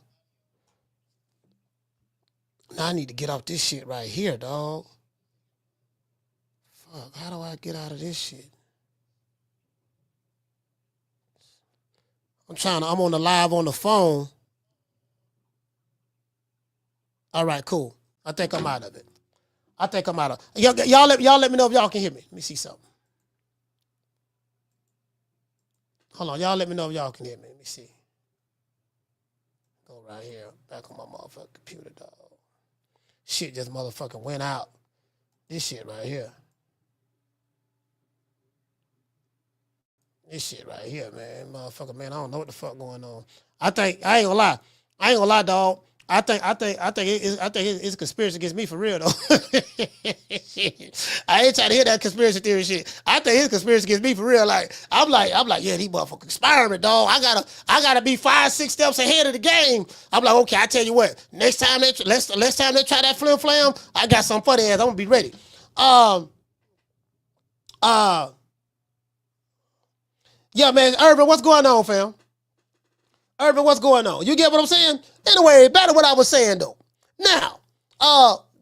Now I need to get off this shit right here, dog. Fuck, how do I get out of this shit? I'm on the live on the phone. All right, cool. I think I'm out of it. Y'all let me know if y'all can hear me. Let me see something. Hold on, y'all let me know if y'all can hear me. Let me see. Go right here, back on my motherfucking computer, dog. Shit just motherfucking went out. This shit right here. This shit right here, man. Motherfucker, man, I don't know what the fuck going on. I ain't gonna lie, dog. I think it's a conspiracy against me for real though. I ain't trying to hear that conspiracy theory shit. I think it's a conspiracy against me for real. Like I'm like, yeah, these motherfuckers experiment, dog. I gotta be 5-6 steps ahead of the game. I'm like, okay, I tell you what, next time they try that flim flam, I got something for their ass. I'm gonna be ready. Yeah, man, Urban, what's going on, fam? Urban, what's going on? You get what I'm saying? Anyway, back to what I was saying though. Now,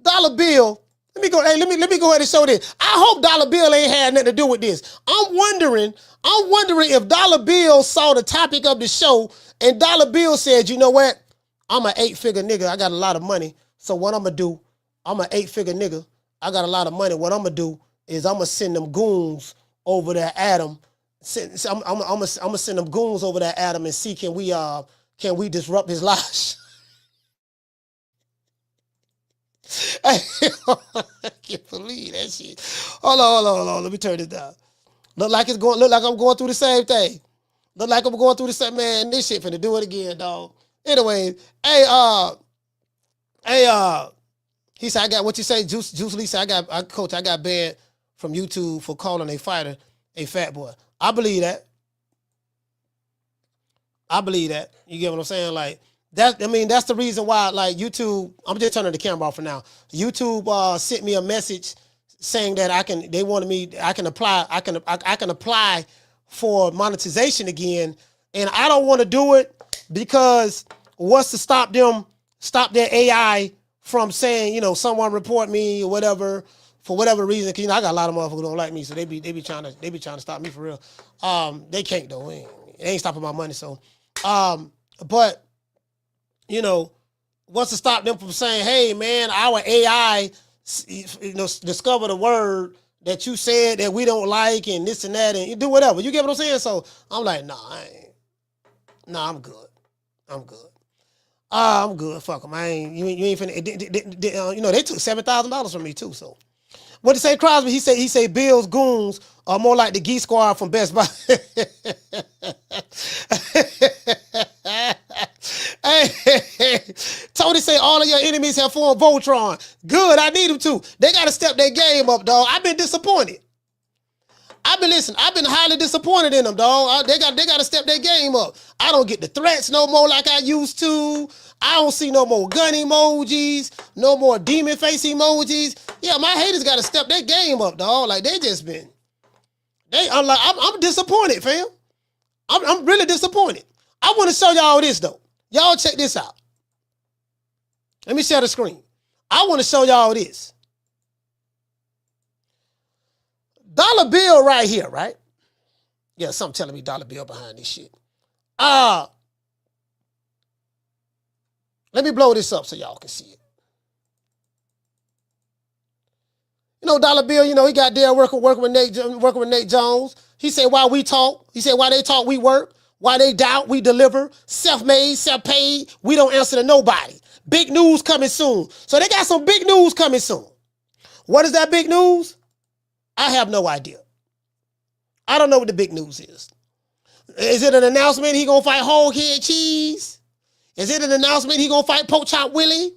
Dollar Bill, let me go ahead and show this. I hope Dollar Bill ain't had nothing to do with this. I'm wondering if Dollar Bill saw the topic of the show and Dollar Bill said, you know what? I'm an 8-figure nigga. I got a lot of money. So what I'm gonna do, I'm an 8-figure nigga. I got a lot of money. What I'm gonna do is I'm gonna send them goons over there at him. I'm gonna send them goons over there at him and see can we disrupt his lives. I can't believe that shit. Hold on. Let me turn this down. Look like I'm going through the same thing. Look like I'm going through the same, man. This shit finna do it again, dog. Anyway, he said I got what you say, Juice Lee said I got banned from YouTube for calling a fighter a fat boy. I believe that. You get what I'm saying? Like that's the reason why, like, YouTube, I'm just turning the camera off for now. YouTube sent me a message saying that I can apply for monetization again And I don't want to do it because what's to stop their AI from saying, you know, someone report me or whatever for whatever reason. Cause, you know, I got a lot of motherfuckers who don't like me, so they be trying to stop me for real. They can't though. They ain't stopping my money. So, but you know, what's to stop them from saying, hey man, our AI, you know, discovered a word that you said that we don't like and this and that and you do whatever. You get what I'm saying? So I'm like, I'm good. I'm good. Fuck them. You ain't finna. You know, they took $7,000 from me too. So, what did he say, Crosby? He said Bill's goons are more like the Geek Squad from Best Buy. Hey, Tony say all of your enemies have formed Voltron. Good, I need them to. They got to step their game up, dog. I've been disappointed. I've been highly disappointed in them, dog. They got to step their game up. I don't get the threats no more like I used to. I don't see no more gun emojis, no more demon face emojis. Yeah, my haters got to step their game up, dog. Like I'm disappointed, fam. I'm really disappointed. I want to show y'all this though. Y'all check this out. Let me share the screen. I want to show y'all this. Dollar bill right here, right? Yeah, something telling me dollar bill behind this shit. Let me blow this up so y'all can see it. You know, dollar bill, you know, he got there working with Nate Jones. He said, while we talk, while they talk, we work. While they doubt, we deliver. Self-made, self-paid, we don't answer to nobody. Big news coming soon. So they got some big news coming soon. What is that big news? I have no idea. I don't know what the big news is. Is it an announcement he gonna fight Whole Head Cheese? Is it an announcement he gonna fight Poke Chop Willie?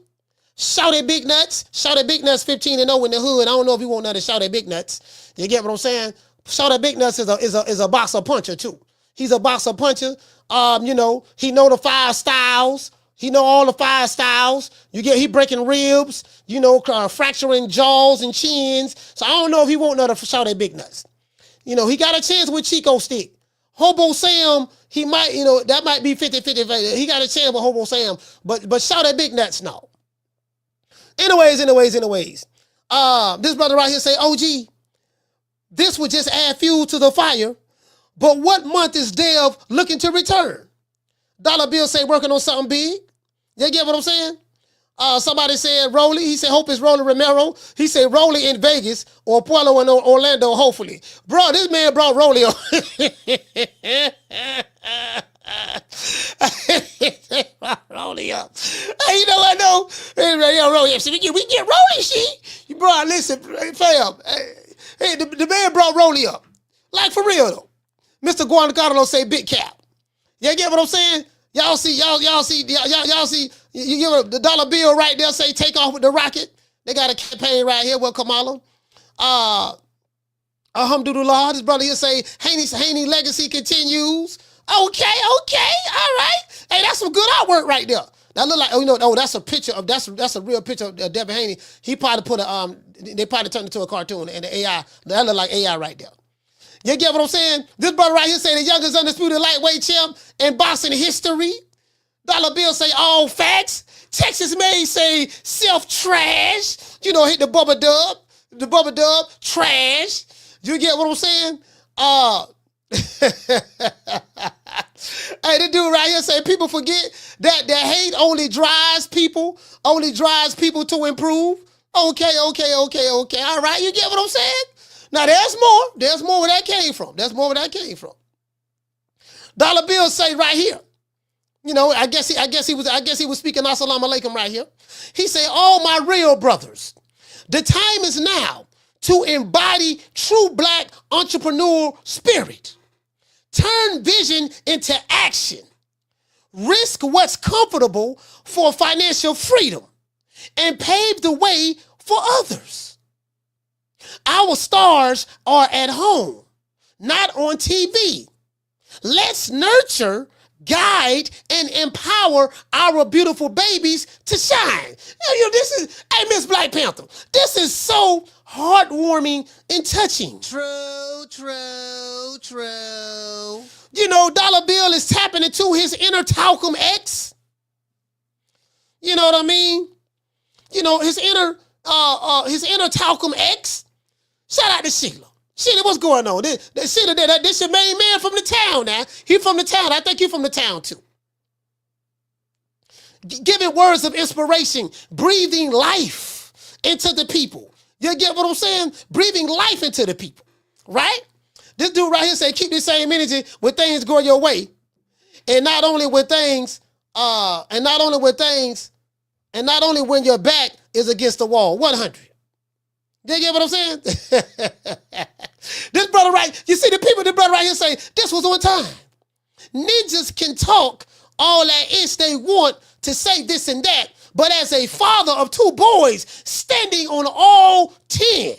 Shout at Big Nuts. Shout at Big Nuts 15-0 in the hood. I don't know if you want another shout at Big Nuts. You get what I'm saying? Shout at Big Nuts is a boxer puncher too. He's a boxer puncher. You know, he know the 5 styles. He know all the 5 styles. He breaking ribs, you know, fracturing jaws and chins. So I don't know if he want another shout at Big Nuts. You know, he got a chance with Chico Stick. Hobo Sam, he might, you know, that might be 50-50. He got a chance with Hobo Sam, but shout at Big Nuts, no. Anyways. This brother right here say, OG, this would just add fuel to the fire, but what month is Dev looking to return? Dollar Bill say working on something big. You get what I'm saying? Somebody said Rolly. He said, hope it's Rolly Romero. He said Rolly in Vegas or Pueblo in Orlando, hopefully. Bro, this man brought Rolly on. Rolly up. Hey, you know what, though? Hey, Rolly up. So we get Rolly shit. Bro, listen, fam. Hey, the man brought Rolly up. Like, for real, though. Mr. Guanacarlo say big cap. You get what I'm saying? Y'all see, you give the dollar bill right there, say take off with the rocket. They got a campaign right here with Kamala. Alhamdulillah, this brother here say Haney legacy continues. Okay, all right. Hey, that's some good artwork right there. That look like, that's a picture of, that's a real picture of Devin Haney. He probably put they probably turned it into a cartoon and the AI, that look like AI right there. You get what I'm saying? This brother right here say the youngest undisputed lightweight champ in boxing history. Dollar Bill say all facts. Texas May say self-trash. You know, hit the Bubba Dub, trash. You get what I'm saying? Hey, the dude right here say people forget that hate only drives people to improve. Okay. All right, you get what I'm saying? Now there's more where that came from. Dollar Bill say right here. You know, I guess he was speaking assalamu alaikum right here. He said, all my real brothers, the time is now to embody true black entrepreneurial spirit. Turn vision into action. Risk what's comfortable for financial freedom and pave the way for others. Our stars are at home, not on TV. Let's nurture, guide, and empower our beautiful babies to shine. Hey, Miss Black Panther, this is so heartwarming and touching. True. Dollar Bill is tapping into his inner talcum ex. You know what I mean? His inner talcum ex. Shout out to Sheila. Sheila, what's going on? Sheila, this your main man from the town now. He from the town. I think you from the town too. Giving words of inspiration, breathing life into the people. You get what I'm saying? Breathing life into the people, right? This dude right here say, keep the same energy when things go your way. And not only when your back is against the wall. 100. You get what I'm saying? This brother this brother right here say, this was on time. Ninjas can talk all that ish they want to say this and that, but as a father of 2 boys standing on all 10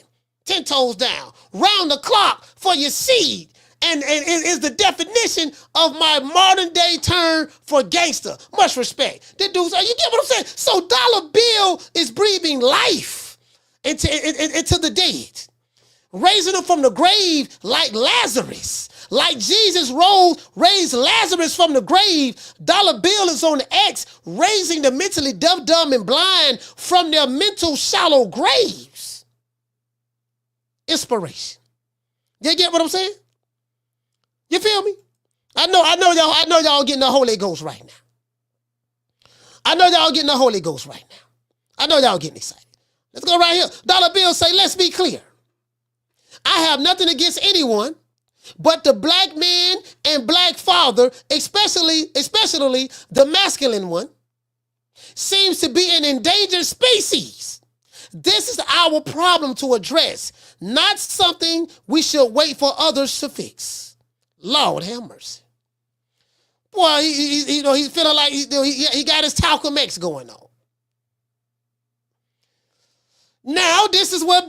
toes down, round the clock for your seed, and is the definition of my modern day term for gangster. Much respect. The dudes, you get what I'm saying? So Dollar Bill is breathing life into the dead, raising them from the grave like Lazarus. Like Jesus raised Lazarus from the grave, Dollar Bill is on the X, raising the mentally deaf, dumb, and blind from their mental shallow graves. Inspiration. You get what I'm saying? You feel me? I know y'all getting the Holy Ghost right now. I know y'all getting excited. Let's go right here. Dollar Bill say, let's be clear. I have nothing against anyone, but the black man and black father, especially the masculine one, seems to be an endangered species. This is our problem to address, not something we should wait for others to fix. Lord have mercy. Boy, he's feeling like he got his talcum X going on. Now, this is what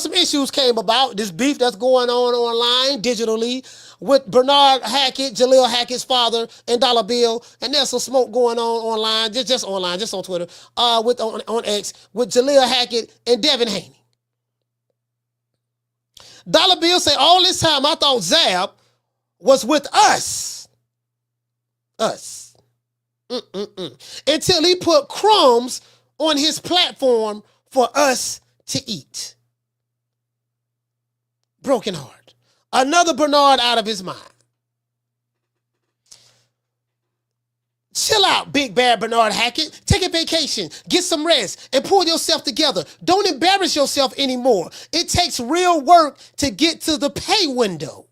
some issues came about. This beef that's going on online, digitally, with Bernard Hackett, Jaleel Hackett's father, and Dollar Bill. And there's some smoke going on online, just online, just on Twitter, on X, with Jaleel Hackett and Devin Haney. Dollar Bill say, all this time I thought Zab was with us. Until he put crumbs on his platform for us to eat. Broken heart. Another Bernard out of his mind. Chill out, big bad Bernard Hackett. Take a vacation, get some rest, and pull yourself together. Don't embarrass yourself anymore. It takes real work to get to the pay window.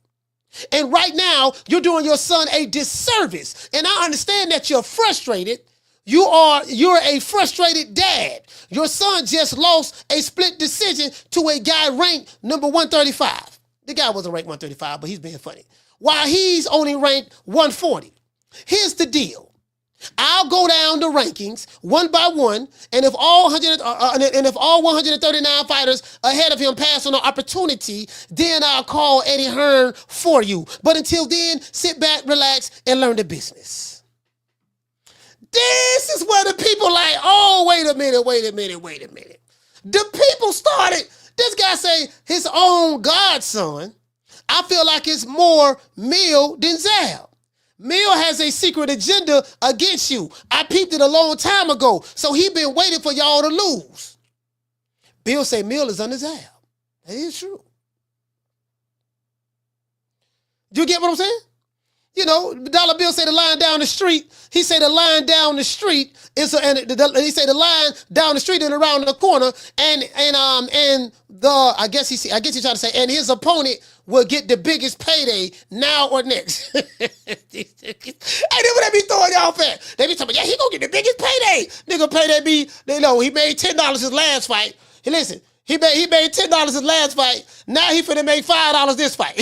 And right now, you're doing your son a disservice. And I understand that you're frustrated. You're a frustrated dad. Your son just lost a split decision to a guy ranked number 135. The guy wasn't ranked 135, but he's being funny. While he's only ranked 140. Here's the deal. I'll go down the rankings one by one, and if all 139 fighters ahead of him pass on an opportunity, then I'll call Eddie Hearn for you. But until then, sit back, relax, and learn the business. This is where the people like, oh, wait a minute. The people started, this guy say his own godson. I feel like it's more Mill than Zab. Mill has a secret agenda against you. I peeped it a long time ago, so he been waiting for y'all to lose. Bill say Mill is under Zab. That is true. Do you get what I'm saying? Dollar Bill say the line down the street. He say the line down the street is, he say the line down the street and around the corner, and I guess he's trying to say, and his opponent will get the biggest payday now or next. Hey, that's what they be throwing y'all at. They be talking, yeah, he gonna get the biggest payday. Nigga payday be, he made $10 his last fight. Hey, listen. He made $10 his last fight. Now he finna make $5 this fight.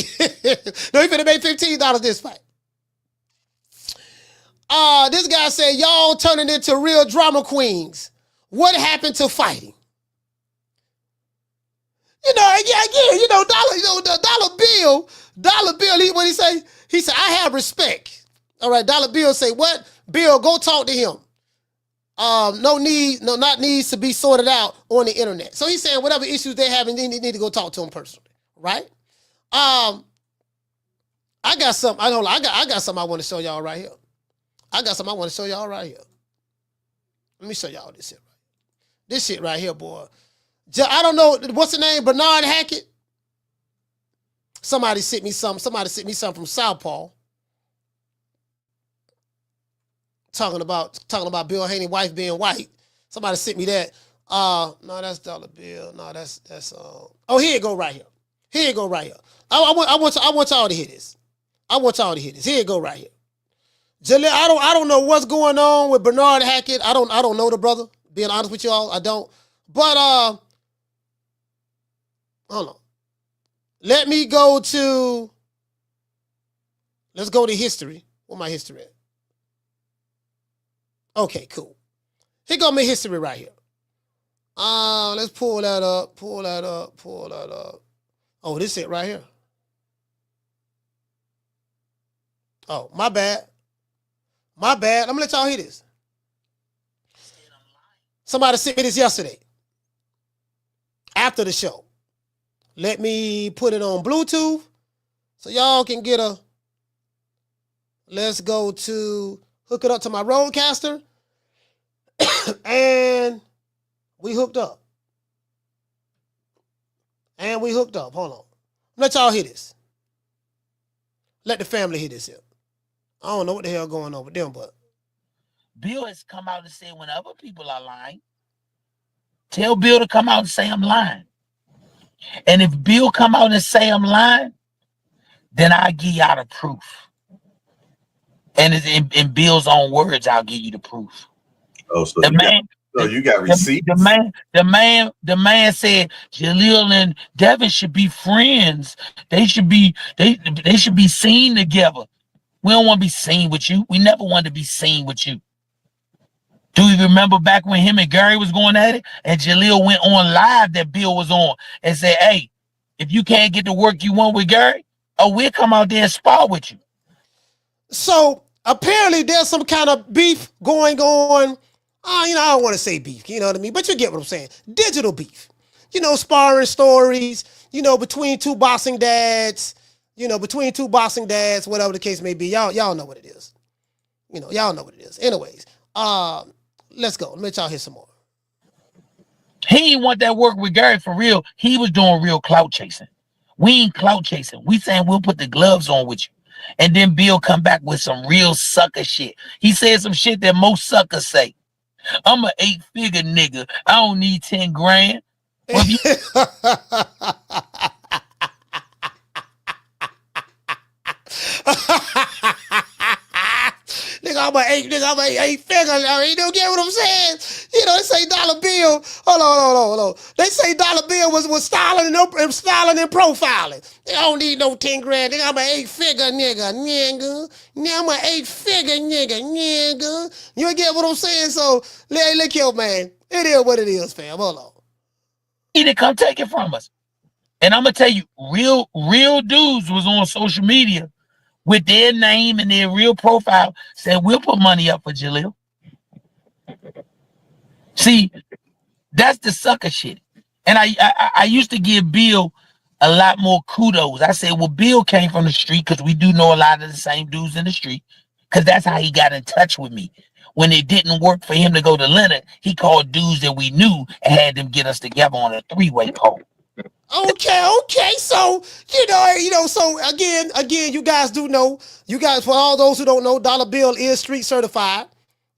No, he finna make $15 this fight. This guy said, y'all turning into real drama queens. What happened to fighting? Dollar Bill, what he say? He said, I have respect. All right, Dollar Bill say, what? Bill, go talk to him. Not needs to be sorted out on the internet. So he's saying whatever issues they have, they need to go talk to him personally, right? I got something. I got something I want to show y'all right here. I got something I want to show y'all right here. Let me show y'all this shit. This shit right here, boy. I don't know what's the name. Bernard Hackett. Somebody sent me something. Somebody sent me something from Southpaw. Talking about Bill Haney wife being white. Somebody sent me that. No, that's dollar bill. No, that's oh, here it go right here. Here it go right here. I want y'all to hear this. I want y'all to hear this. Here it go right here. Jaleel, I don't know what's going on with Bernard Hackett. I don't know the brother. Being honest with y'all, I don't. But hold on. Let's go to history. Where my history at? Okay, cool. Here go my history right here. Let's pull that up. Oh, this it right here. Oh, my bad. Let me let y'all hear this. Somebody sent me this yesterday. After the show. Let me put it on Bluetooth so y'all can get a... Let's go to... Hook it up to my Rodecaster. And we hooked up. Hold on. Let y'all hear this. Let the family hear this here. I don't know what the hell going on with them, but... Bill has come out and said when other people are lying, tell Bill to come out and say I'm lying. And if Bill come out and say I'm lying, then I give y'all the proof. And it's in Bill's own words, I'll give you the proof. Oh, so you got receipts? The man said Jaleel and Devin should be friends. They should be seen together. We don't want to be seen with you. We never wanted to be seen with you. Do you remember back when him and Gary was going at it and Jaleel went on live that Bill was on and said, hey, if you can't get the work you want with Gary, we'll come out there and spar with you. So apparently there's some kind of beef going on. I don't want to say beef, you know what I mean? But you get what I'm saying. Digital beef. Sparring stories, between two boxing dads, whatever the case may be. Y'all know what it is. Y'all know what it is. Anyways, let's go. Let y'all hear some more. He didn't want that work with Gary for real. He was doing real clout chasing. We ain't clout chasing. We saying we'll put the gloves on with you. And then Bill come back with some real sucker shit. He said some shit that most suckers say. I'm an 8-figure nigga. I don't need 10 grand. Well, I'm an 8-figure. You don't get what I'm saying? They say Dollar Bill. Hold on. They say Dollar Bill was styling and profiling. They don't need no 10 grand. I'm an 8-figure nigga. I'm an 8-figure nigga. You get what I'm saying? So, look here, man. It is what it is, fam. Hold on. He didn't come take it from us. And I'm going to tell you, real dudes was on social media with their name and their real profile said, we'll put money up for Jaleel. See, that's the sucker shit. And I used to give Bill a lot more kudos. I said, well, Bill came from the street because we do know a lot of the same dudes in the street because that's how he got in touch with me. When it didn't work for him to go to Leonard, he called dudes that we knew and had them get us together on a 3-way pole. Okay. So, so again, you guys do know, for all those who don't know, Dollar Bill is street certified.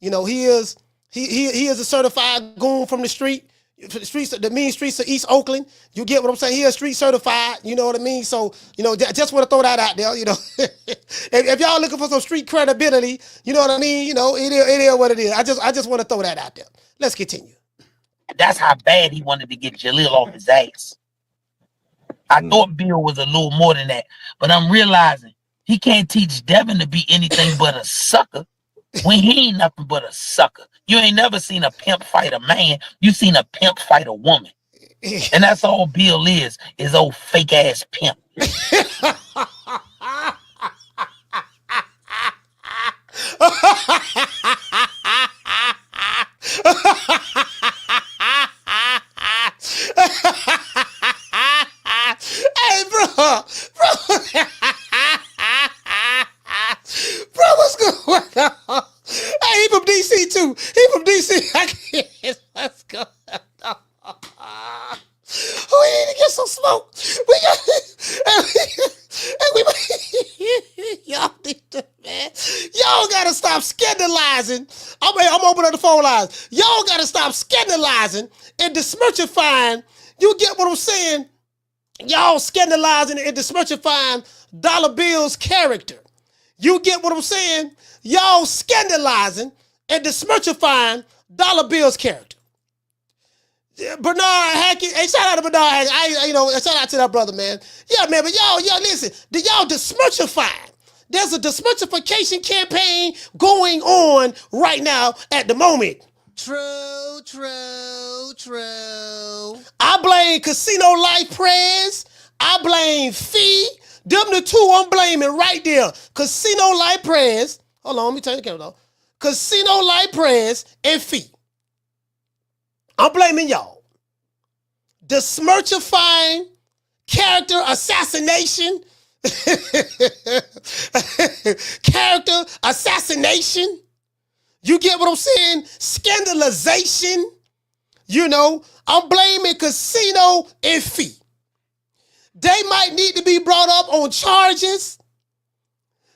He is a certified goon from the street, the mean streets of East Oakland. You get what I'm saying? He is street certified. You know what I mean? So, just want to throw that out there, if y'all looking for some street credibility, you know what I mean? It is what it is. I just want to throw that out there. Let's continue. That's how bad he wanted to get Jaleel off his ass. I thought Bill was a little more than that, but I'm realizing he can't teach Devin to be anything but a sucker when he ain't nothing but a sucker. You ain't never seen a pimp fight a man. You seen a pimp fight a woman. And that's all Bill is old fake ass pimp. Hey, bro. scandalize. Y'all got to stop scandalizing and besmirchifying. You get what I'm saying? Y'all scandalizing and besmirchifying Dollar Bill's character. You get what I'm saying? Y'all scandalizing and besmirchifying Dollar Bill's character. Bernard Hackett, hey, shout out to Bernard Hackett. Shout out to that brother, man. Yeah, man, but y'all, listen, y'all besmirchifying. There's a besmirchification campaign going on right now at the moment. True. I blame Casino Life Prez. I blame Fee. Them the two I'm blaming right there. Casino Life Prez. Hold on, let me turn the camera off. Casino Life Prez and Fee. I'm blaming y'all. Besmirchifying, character assassination, character assassination. You get what I'm saying? Scandalization. I'm blaming Casino and Fee. They might need to be brought up on charges.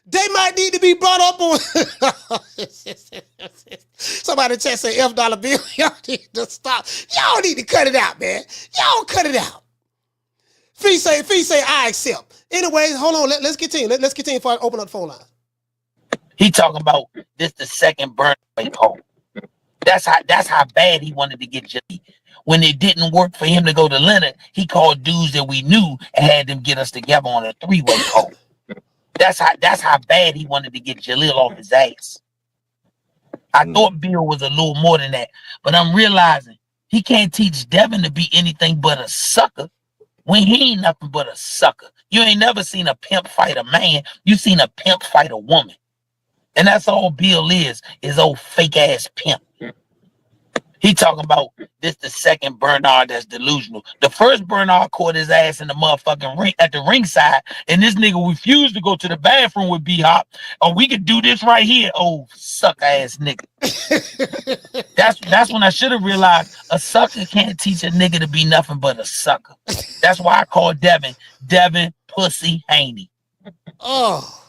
They might need to be brought up on. Somebody just say F Dollar Bill. Y'all need to stop. Y'all need to cut it out, man. Y'all cut it out. Fee say, I accept. Anyway, hold on. Let's continue. Let's continue before I open up the phone line. He talking about this the second burn poll. That's how bad he wanted to get Jaleel. When it didn't work for him to go to Leonard, he called dudes that we knew and had them get us together on a 3-way poll. That's how bad he wanted to get Jaleel off his ass. I thought Bill was a little more than that, but I'm realizing he can't teach Devin to be anything but a sucker when he ain't nothing but a sucker. You ain't never seen a pimp fight a man. You seen a pimp fight a woman. And that's all Bill is old fake ass pimp. He talking about this the second Bernard that's delusional. The first Bernard caught his ass in the motherfucking ring at the ringside, and this nigga refused to go to the bathroom with B-Hop. Oh, we could do this right here. Oh, sucker ass nigga. That's when I should have realized a sucker can't teach a nigga to be nothing but a sucker. That's why I call Devin Pussy Haney. Oh,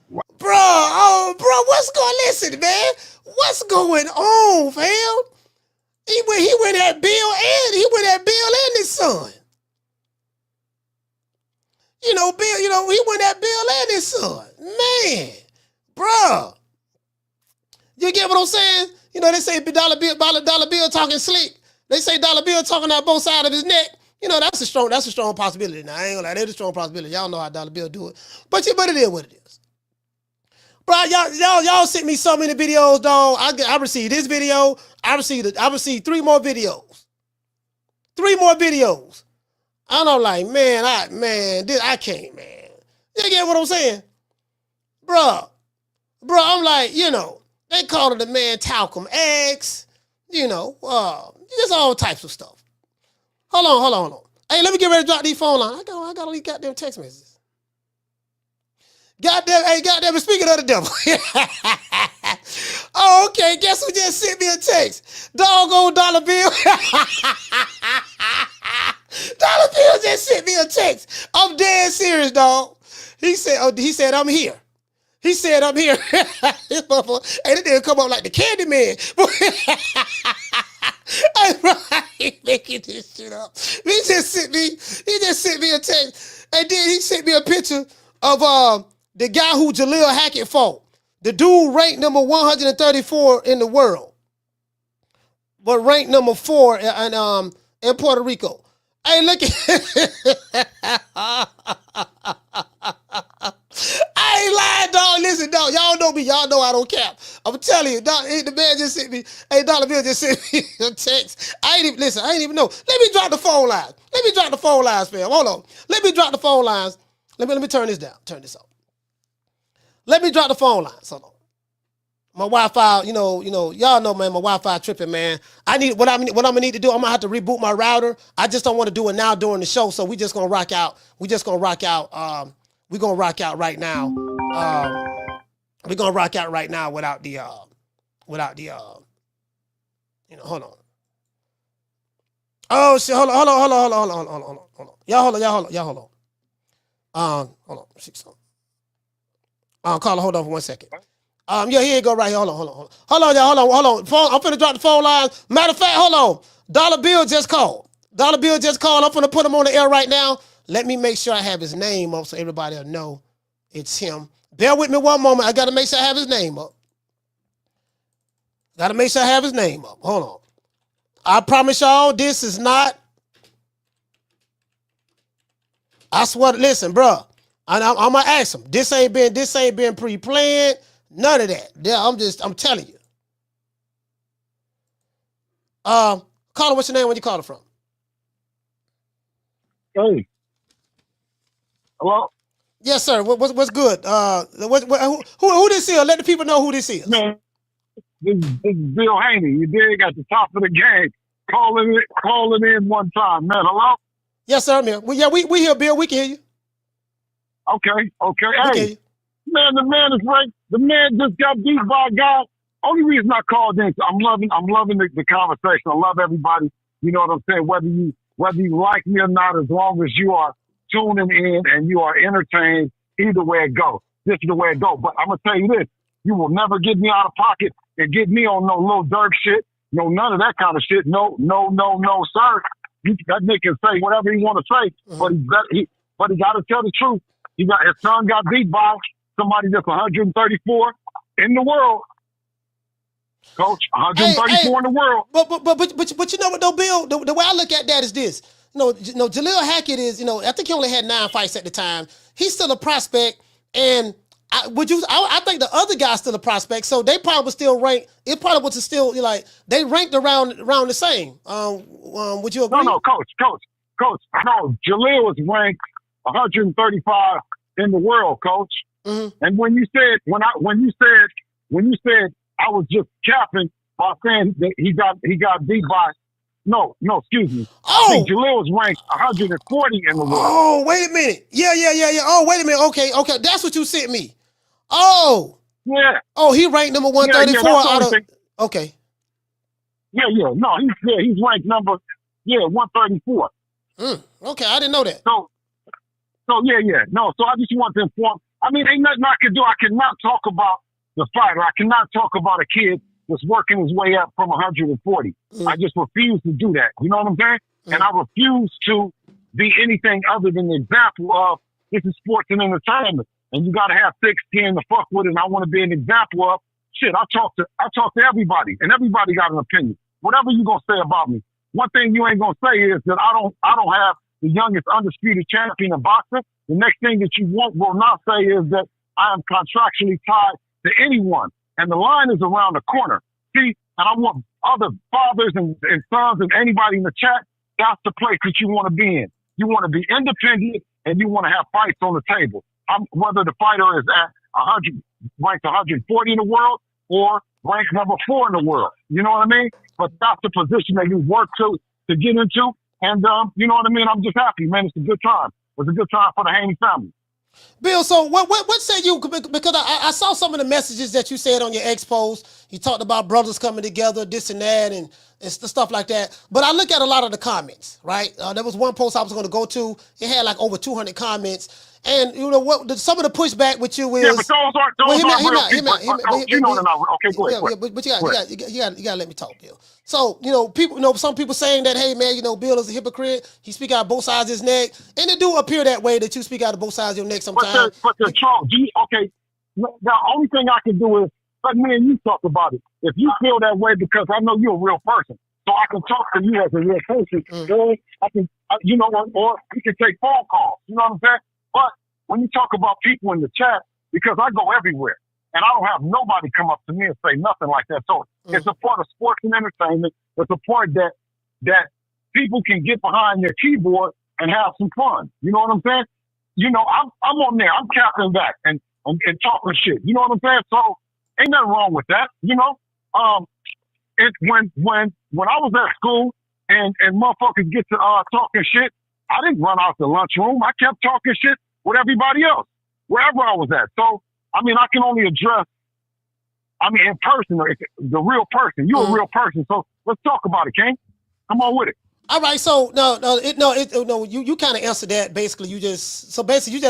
bro, what's going? Listen, man, what's going on, fam? He went at Bill and his son. Bill, he went at Bill and his son. Man, bro. You get what I'm saying? They say Dollar Bill talking slick. They say Dollar Bill talking out both sides of his neck. That's a strong possibility. Now, I ain't gonna lie, there's a strong possibility. Y'all know how Dollar Bill do it. But it is what it is. Bro, y'all sent me so many videos, dog. I received this video. I received 3 more videos. 3 more videos. And I'm like, man, I can't, man. You get what I'm saying? Bro, I'm like, they called the man talcum eggs, just all types of stuff. Hold on. Hey, let me get ready to drop these phone lines. I got all these goddamn text messages. Goddamn, speaking of the devil. Oh, okay, guess who just sent me a text? Doggone Dollar Bill. Dollar Bill just sent me a text. I'm dead serious, dog. He said, I'm here. He said, I'm here. This motherfucker, it didn't come up like the Candy Man. I ain't making this shit up. He just sent me a text. And then he sent me a picture of the guy who Jaleel Hackett fought. The dude ranked number 134 in the world, but ranked number 4 in Puerto Rico. Hey, look at I ain't lying, dog. Listen, dog. Y'all know me. Y'all know I don't cap. I'm telling you, dog. The man just sent me. Hey, Dollar Bill just sent me a text. I ain't even know. Let me drop the phone lines. Fam. Hold on. Let me drop the phone lines. Let me turn this down. Turn this off. Let me drop the phone lines. Hold on. My Wi-Fi, y'all know, man, my Wi-Fi tripping, man. What I'm gonna need to do, I'm gonna have to reboot my router. I just don't want to do it now during the show, so we're gonna rock out right now. We're gonna rock out right now without the hold on. Oh shit, hold on. Y'all hold on. Hold on. Caller, hold on for 1 second. Yeah, here you go right here. Hold on, y'all. Phone, I'm finna drop the phone lines. Matter of fact, hold on. Dollar Bill just called. I'm finna put him on the air right now. Let me make sure I have his name up so everybody will know it's him. Bear with me one moment. I gotta make sure I have his name up. Hold on. I promise y'all, this is not. I swear. Listen, bro. I'm gonna ask him. This ain't been pre-planned. None of that. Yeah, I'm telling you. Caller, what's your name? Where you calling from? Hey. Hello? Yes, sir. What's good? Who this is? Let the people know who this is. Man, this is Bill Haney. You dig at the top of the game. Calling in one time. Man, hello? Yes, sir, man. We hear Bill. We can hear you. Okay. Hey, you. Man, the man is right. The man just got beat by a guy. Only reason I called in, I'm loving the conversation. I love everybody. You know what I'm saying? Whether you like me or not, as long as you are tuning in and you are entertained, either way it goes. This is the way it goes. But I'm gonna tell you this: you will never get me out of pocket and get me on no little Dirk shit. No, none of that kind of shit. No, sir. That nigga can say whatever he want to say, but he got to tell the truth. His son got beat by somebody that's 134 in the world. Coach, 134 in the world. But you know what though, Bill? The way I look at that is this. Haney-Hackett is, I think he only had 9 fights at the time. He's still a prospect, and I think the other guy's still a prospect, so they probably was still ranked. It probably was still they ranked around the same. Would you agree? No, coach. No, Jaleel was ranked 135 in the world, coach. Mm-hmm. And when you said I was just capping by saying that he got beat by. No, excuse me. Oh, I think Jaleel was ranked 140 in the world. Oh, wait a minute. Yeah. Oh, wait a minute. Okay. That's what you sent me. Oh. Yeah. Oh, he ranked number 134 out of. Okay. Yeah. No, he's ranked number 134. Okay, I didn't know that. So yeah. No, so I just want to inform. I mean, ain't nothing I can do. I cannot talk about the fighter. I cannot talk about a kid that's working his way up from 140. I just refuse to do that. You know what I'm saying? And I refuse to be anything other than the example of this is sports and entertainment. And you got to have thick skin to fuck with it. And I want to be an example of shit. I talk to everybody, and everybody got an opinion. Whatever you gonna say about me. One thing you ain't gonna say is that I don't have the youngest undisputed champion in boxing. The next thing that you will not say is that I am contractually tied to anyone. And the line is around the corner. See, and I want other fathers and sons and anybody in the chat, that's the place that you want to be in. You want to be independent and you want to have fights on the table. Whether the fighter is at 100, ranked 140 in the world or ranked number 4 in the world. You know what I mean? But that's the position that you work to get into. And, you know what I mean? I'm just happy, man. It's a good time. It was a good time for the Haney family. Bill, so what say you, because I saw some of the messages that you said on your X post. You talked about brothers coming together, this and that, and stuff like that. But I look at a lot of the comments, right? There was one post I was going to go to. It had like over 200 comments. And you know what? Some of the pushback with you is. Yeah, but those aren't real people. You know they're not. Okay, go ahead. But you got to let me talk, Bill. So some people saying that, hey man, Bill is a hypocrite. He speak out both sides of his neck, and it do appear that way that you speak out of both sides of your neck sometimes. But the troll. Okay, the only thing I can do is let me and you talk about it. If you feel that way, because I know you're a real person, so I can talk to you as a real person, or I can, or we can take phone calls. You know what I'm saying? But when you talk about people in the chat, because I go everywhere, and I don't have nobody come up to me and say nothing like that. So it's a part of sports and entertainment. It's a part that people can get behind their keyboard and have some fun. You know what I'm saying? I'm on there. I'm capping back and talking shit. You know what I'm saying? So ain't nothing wrong with that. When I was at school and motherfuckers get to talking shit, I didn't run out the lunchroom. I kept talking shit with everybody else, wherever I was at. So, I mean, I can only address, in person, the real person. You're a real person. So let's talk about it, King. Come on with it. All right. So, you kind of answered that. Basically, you just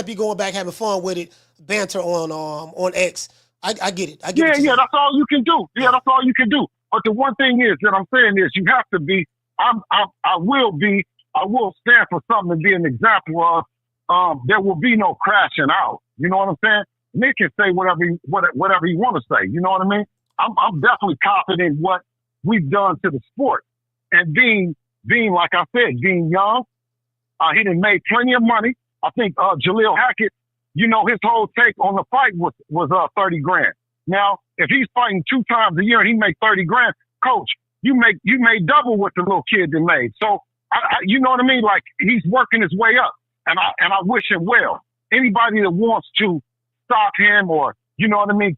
be going back, having fun with it, banter on X. I get it. I get Yeah, what you're saying. that's all you can do. Yeah, that's all you can do. But the one thing is that I'm saying is you have to be. I will stand for something and be an example of. There will be no crashing out. You know what I'm saying? Nick can say whatever he want to say. You know what I mean? I'm definitely confident in what we've done to the sport, and being like I said, being young, he done made plenty of money. I think Jaleel Hackett, you know, his whole take on the fight was $30,000. Now, if he's fighting 2 times a year and he make $30,000, coach, you made double what the little kid done made. So, you know what I mean? Like, he's working his way up, and I wish him well. Anybody that wants to stop him, or you know what I mean,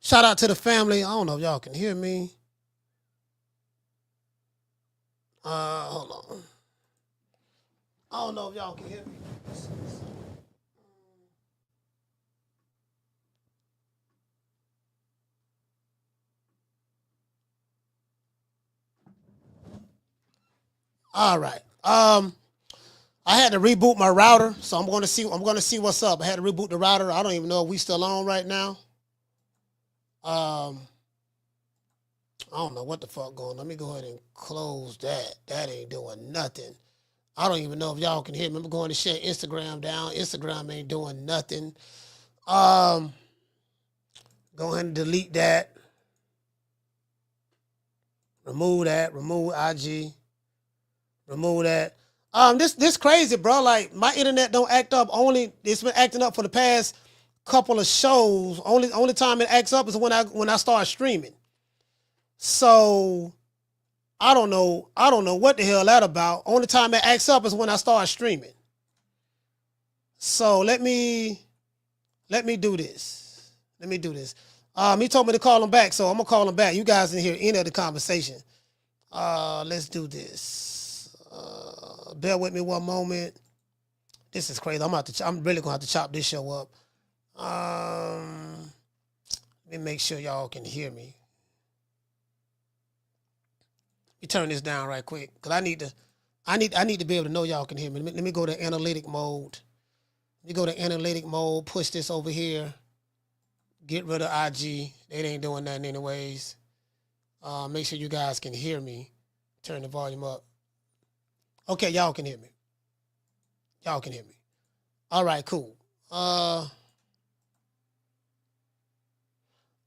Shout out to the family. I don't know if y'all can hear me. Hold on. I don't know if y'all can hear me. All right. I had to reboot my router, so I'm gonna see what's up. I had to reboot the router. I don't even know if we still on right now. I don't know what the fuck going on. Let me go ahead and close that. That ain't doing nothing. I don't even know if y'all can hear me. I'm going to shut Instagram down. Instagram ain't doing nothing. Go ahead and delete that. Remove that. Remove IG. Remove that. This crazy, bro. Like, my internet don't act up. It's been acting up for the past couple of shows. Only time it acts up is when I start streaming. So I don't know what the hell that about. Only time it acts up is when I start streaming. So let me do this. He told me to call him back, so I'm gonna call him back. You guys didn't hear any of the conversation. Let's do this. Bear with me one moment. This is crazy. I'm really gonna have to chop this show up. Let me make sure y'all can hear me. Let me turn this down right quick, because I need to be able to know y'all can hear me. Let me go to analytic mode. Push this over here. Get rid of IG. It ain't doing nothing anyways. Make sure you guys can hear me. Turn the volume up. Okay, y'all can hear me. All right, cool.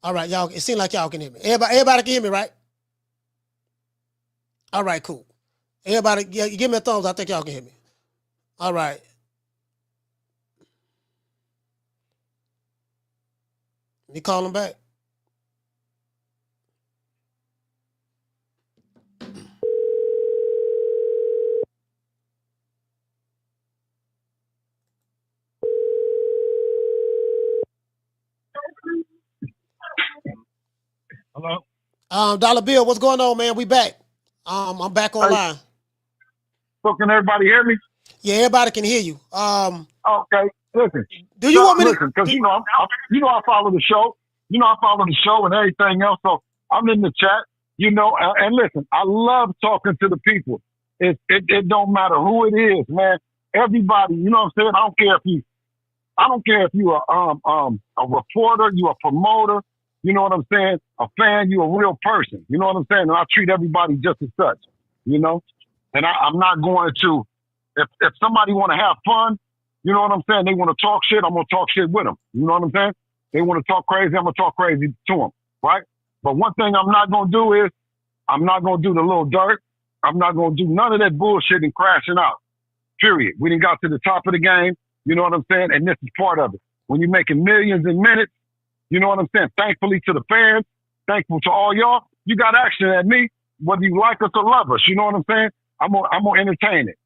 All right, y'all. It seems like y'all can hear me. Everybody can hear me, right? All right, cool. Everybody, yeah, you give me a thumbs. I think y'all can hear me. All right. Let me call him back. Hello? Dollar Bill, what's going on, man? We back. I'm back online. So can everybody hear me? Yeah, everybody can hear you. Okay. Listen. Do you want me to listen? Because I follow the show. I follow the show and everything else. So I'm in the chat. And listen, I love talking to the people. It don't matter who it is, man. Everybody, you know what I'm saying? I don't care if you are a reporter, you a promoter, you know what I'm saying? A fan, you a real person. You know what I'm saying? And I treat everybody just as such, And I'm not going to, if somebody want to have fun, you know what I'm saying? They want to talk shit, I'm going to talk shit with them. You know what I'm saying? They want to talk crazy, I'm going to talk crazy to them, right? But one thing I'm not going to do is, I'm not going to do the little dirt. I'm not going to do none of that bullshit and crashing out, period. We done got to the top of the game, you know what I'm saying? And this is part of it. When you're making millions in minutes, you know what I'm saying? Thankfully to the fans, thankful to all y'all, you got action at me, whether you like us or love us, you know what I'm saying? I'm gonna entertain it,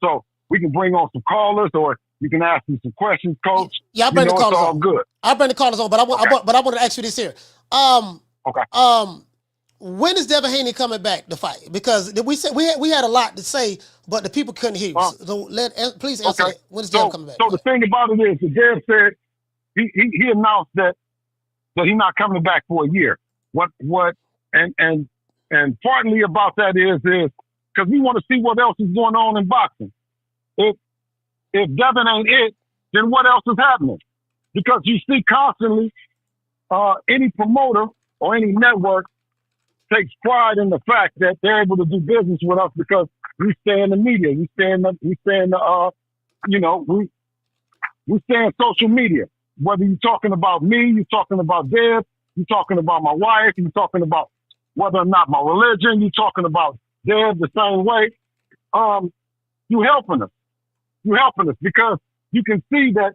So we can bring on some callers, or you can ask me some questions, Coach. Yeah, I'll bring the callers on. Good. I'll bring the callers on, but I want to ask you this here. Okay. When is Devin Haney coming back to fight? Because we said we had a lot to say, but the people couldn't hear you. So please answer that. When is Devin coming back? So the thing about it is, the Dev said he announced that he's not coming back for a year. And partly about that is because we want to see what else is going on in boxing. If Devin ain't it, then what else is happening? Because you see constantly any promoter or any network takes pride in the fact that they're able to do business with us because we stay in the media, we stay in social media. Whether you're talking about me, you're talking about Dev, you're talking about my wife, you're talking about whether or not my religion, you're talking about Dev the same way. You helping us. You're helping us because you can see that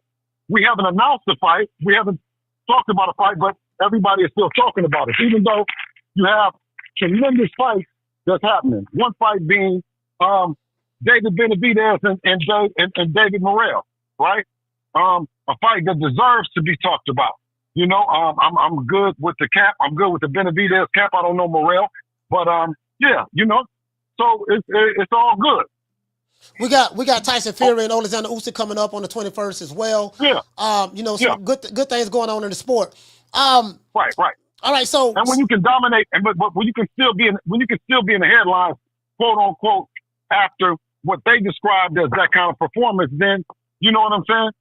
we haven't announced the fight. We haven't talked about a fight, but everybody is still talking about it, even though you have tremendous fights that's happening. One fight being David Benavidez and David Morrell, right? A fight that deserves to be talked about. You know, I'm good with the camp. I'm good with the Benavidez camp. I don't know Morrell, but yeah, you know, so it's all good. We got Tyson Fury and Alexander Usyk coming up on the 21st as well. Yeah. You know, some good things going on in the sport. Right. All right, so and when you can dominate, but when you can still be in the headlines, quote unquote, after what they described as that kind of performance, then you know what I'm saying.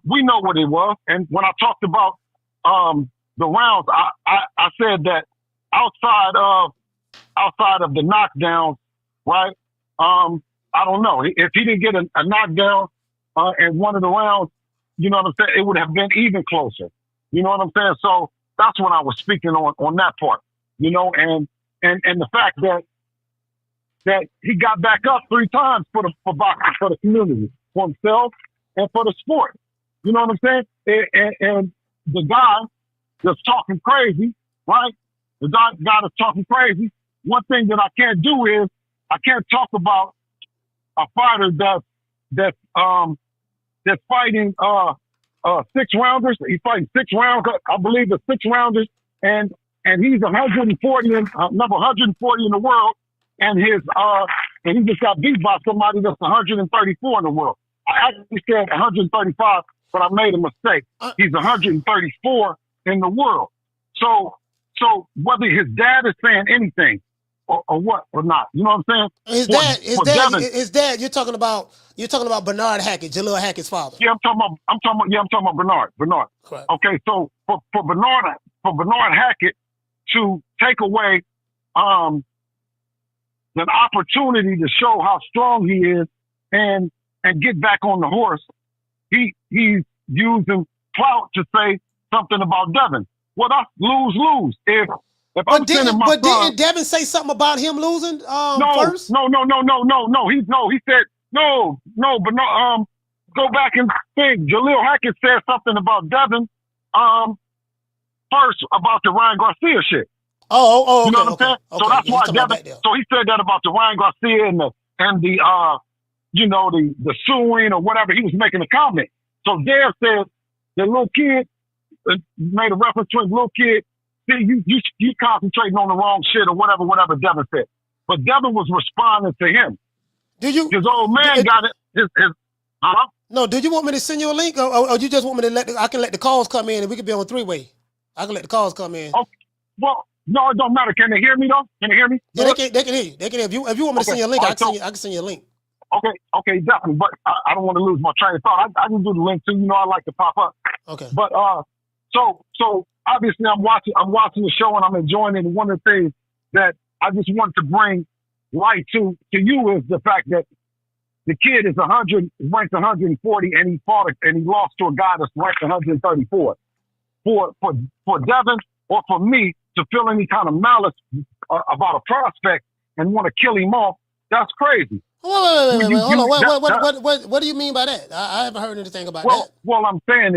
We know what it was, and when I talked about the rounds, I said that outside of the knockdowns, right? I don't know if he didn't get a knockdown in one of the rounds. You know what I'm saying? It would have been even closer. You know what I'm saying? So that's when I was speaking on that part. You know, and the fact that he got back up 3 times for boxing, for the community, for himself, and for the sport. You know what I'm saying? And the guy that's talking crazy, right? The guy that's talking crazy. One thing that I can't do is I can't talk about a fighter that's fighting 6 rounders. He's fighting 6 rounds. I believe the 6 rounders, and he's 140 number 140 in the world, and he just got beat by somebody that's 134 in the world. I actually said 135, but I made a mistake. He's 134 in the world. So whether his dad is saying anything or what or not, you know what I'm saying? His dad. You're talking about Bernard Hackett, Jalil Hackett's father. Yeah, I'm talking about Bernard. Correct. Okay, so for Bernard Hackett to take away an opportunity to show how strong he is and get back on the horse, he's using clout to say something about Devin. Well, that's lose. If I'm sending my son, didn't Devin say something about him losing first? No. He said no. But no. Go back and think. Jalil Hackett said something about Devin first about the Ryan Garcia shit. Oh, you know what I'm saying? Okay, so that's why Devin. So he said that about the Ryan Garcia and the you know, the suing or whatever. He was making a comment. So Dare said the little kid made a reference to his little kid. See, you concentrating on the wrong shit or whatever Devin said. But Devin was responding to him. His old man got it. No, do you want me to send you a link, or you just want me to I can let the calls come in and we can be on 3-way? I can let the calls come in. Okay. Well, no, it don't matter. Can they hear me though? Can they hear me? Yeah, they can hear you. They can hear you. If you want me to send you a link, I can send you a link. Okay, definitely. But I don't want to lose my train of thought. I can do the link too. You know, I like to pop up. Okay. But so obviously I'm watching the show and I'm enjoying it. And one of the things that I just wanted to bring light to you is the fact that the kid is ranked 140, and he lost to a guy that's ranked 134. For Devin or for me to feel any kind of malice about a prospect and want to kill him off, that's crazy. Wait, hold on. What do you mean by that? I haven't heard anything about that. Well, I'm saying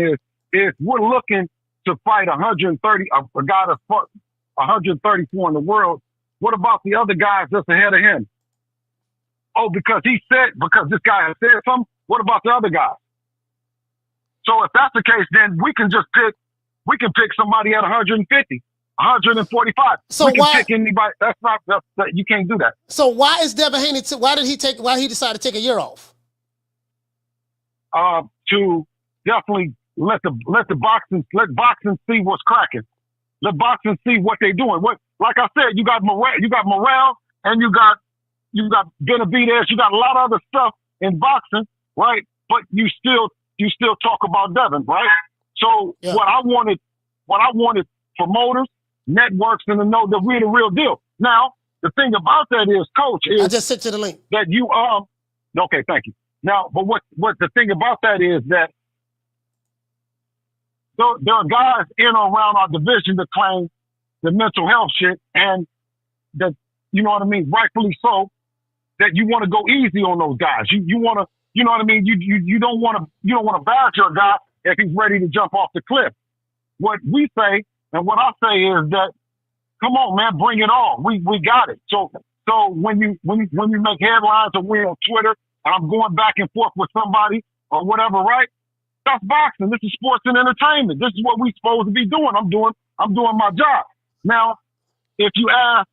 is we're looking to fight 130, a guy that's 134 in the world. What about the other guys that's ahead of him? Oh, because this guy has said something. What about the other guys? So if that's the case, then we can pick somebody at 150, 145. So we can pick anybody. You can't do that. So why is Devin Haney? Why he decided to take a year off? To definitely let boxing see what's cracking. Let boxing see what they're doing. Like I said, you got Morrell, and you got Benavidez. You got a lot of other stuff in boxing, right? But you still talk about Devin, right? So yeah. What I wanted promoters, networks, and to know that we're the real deal. Now, the thing about that is, Coach, I just sent you the link. That you okay, thank you. Now, but what the thing about that is that there are guys in or around our division that claim the mental health shit, and that, you know what I mean, rightfully so, that you want to go easy on those guys. You want to, you know what I mean? You don't want to badger a guy if he's ready to jump off the cliff. What we say and what I say is that, come on, man, bring it on. We got it. So when you make headlines or we're on Twitter and I'm going back and forth with somebody or whatever, right? That's boxing. This is sports and entertainment. This is what we supposed to be doing. I'm doing my job. Now, if you ask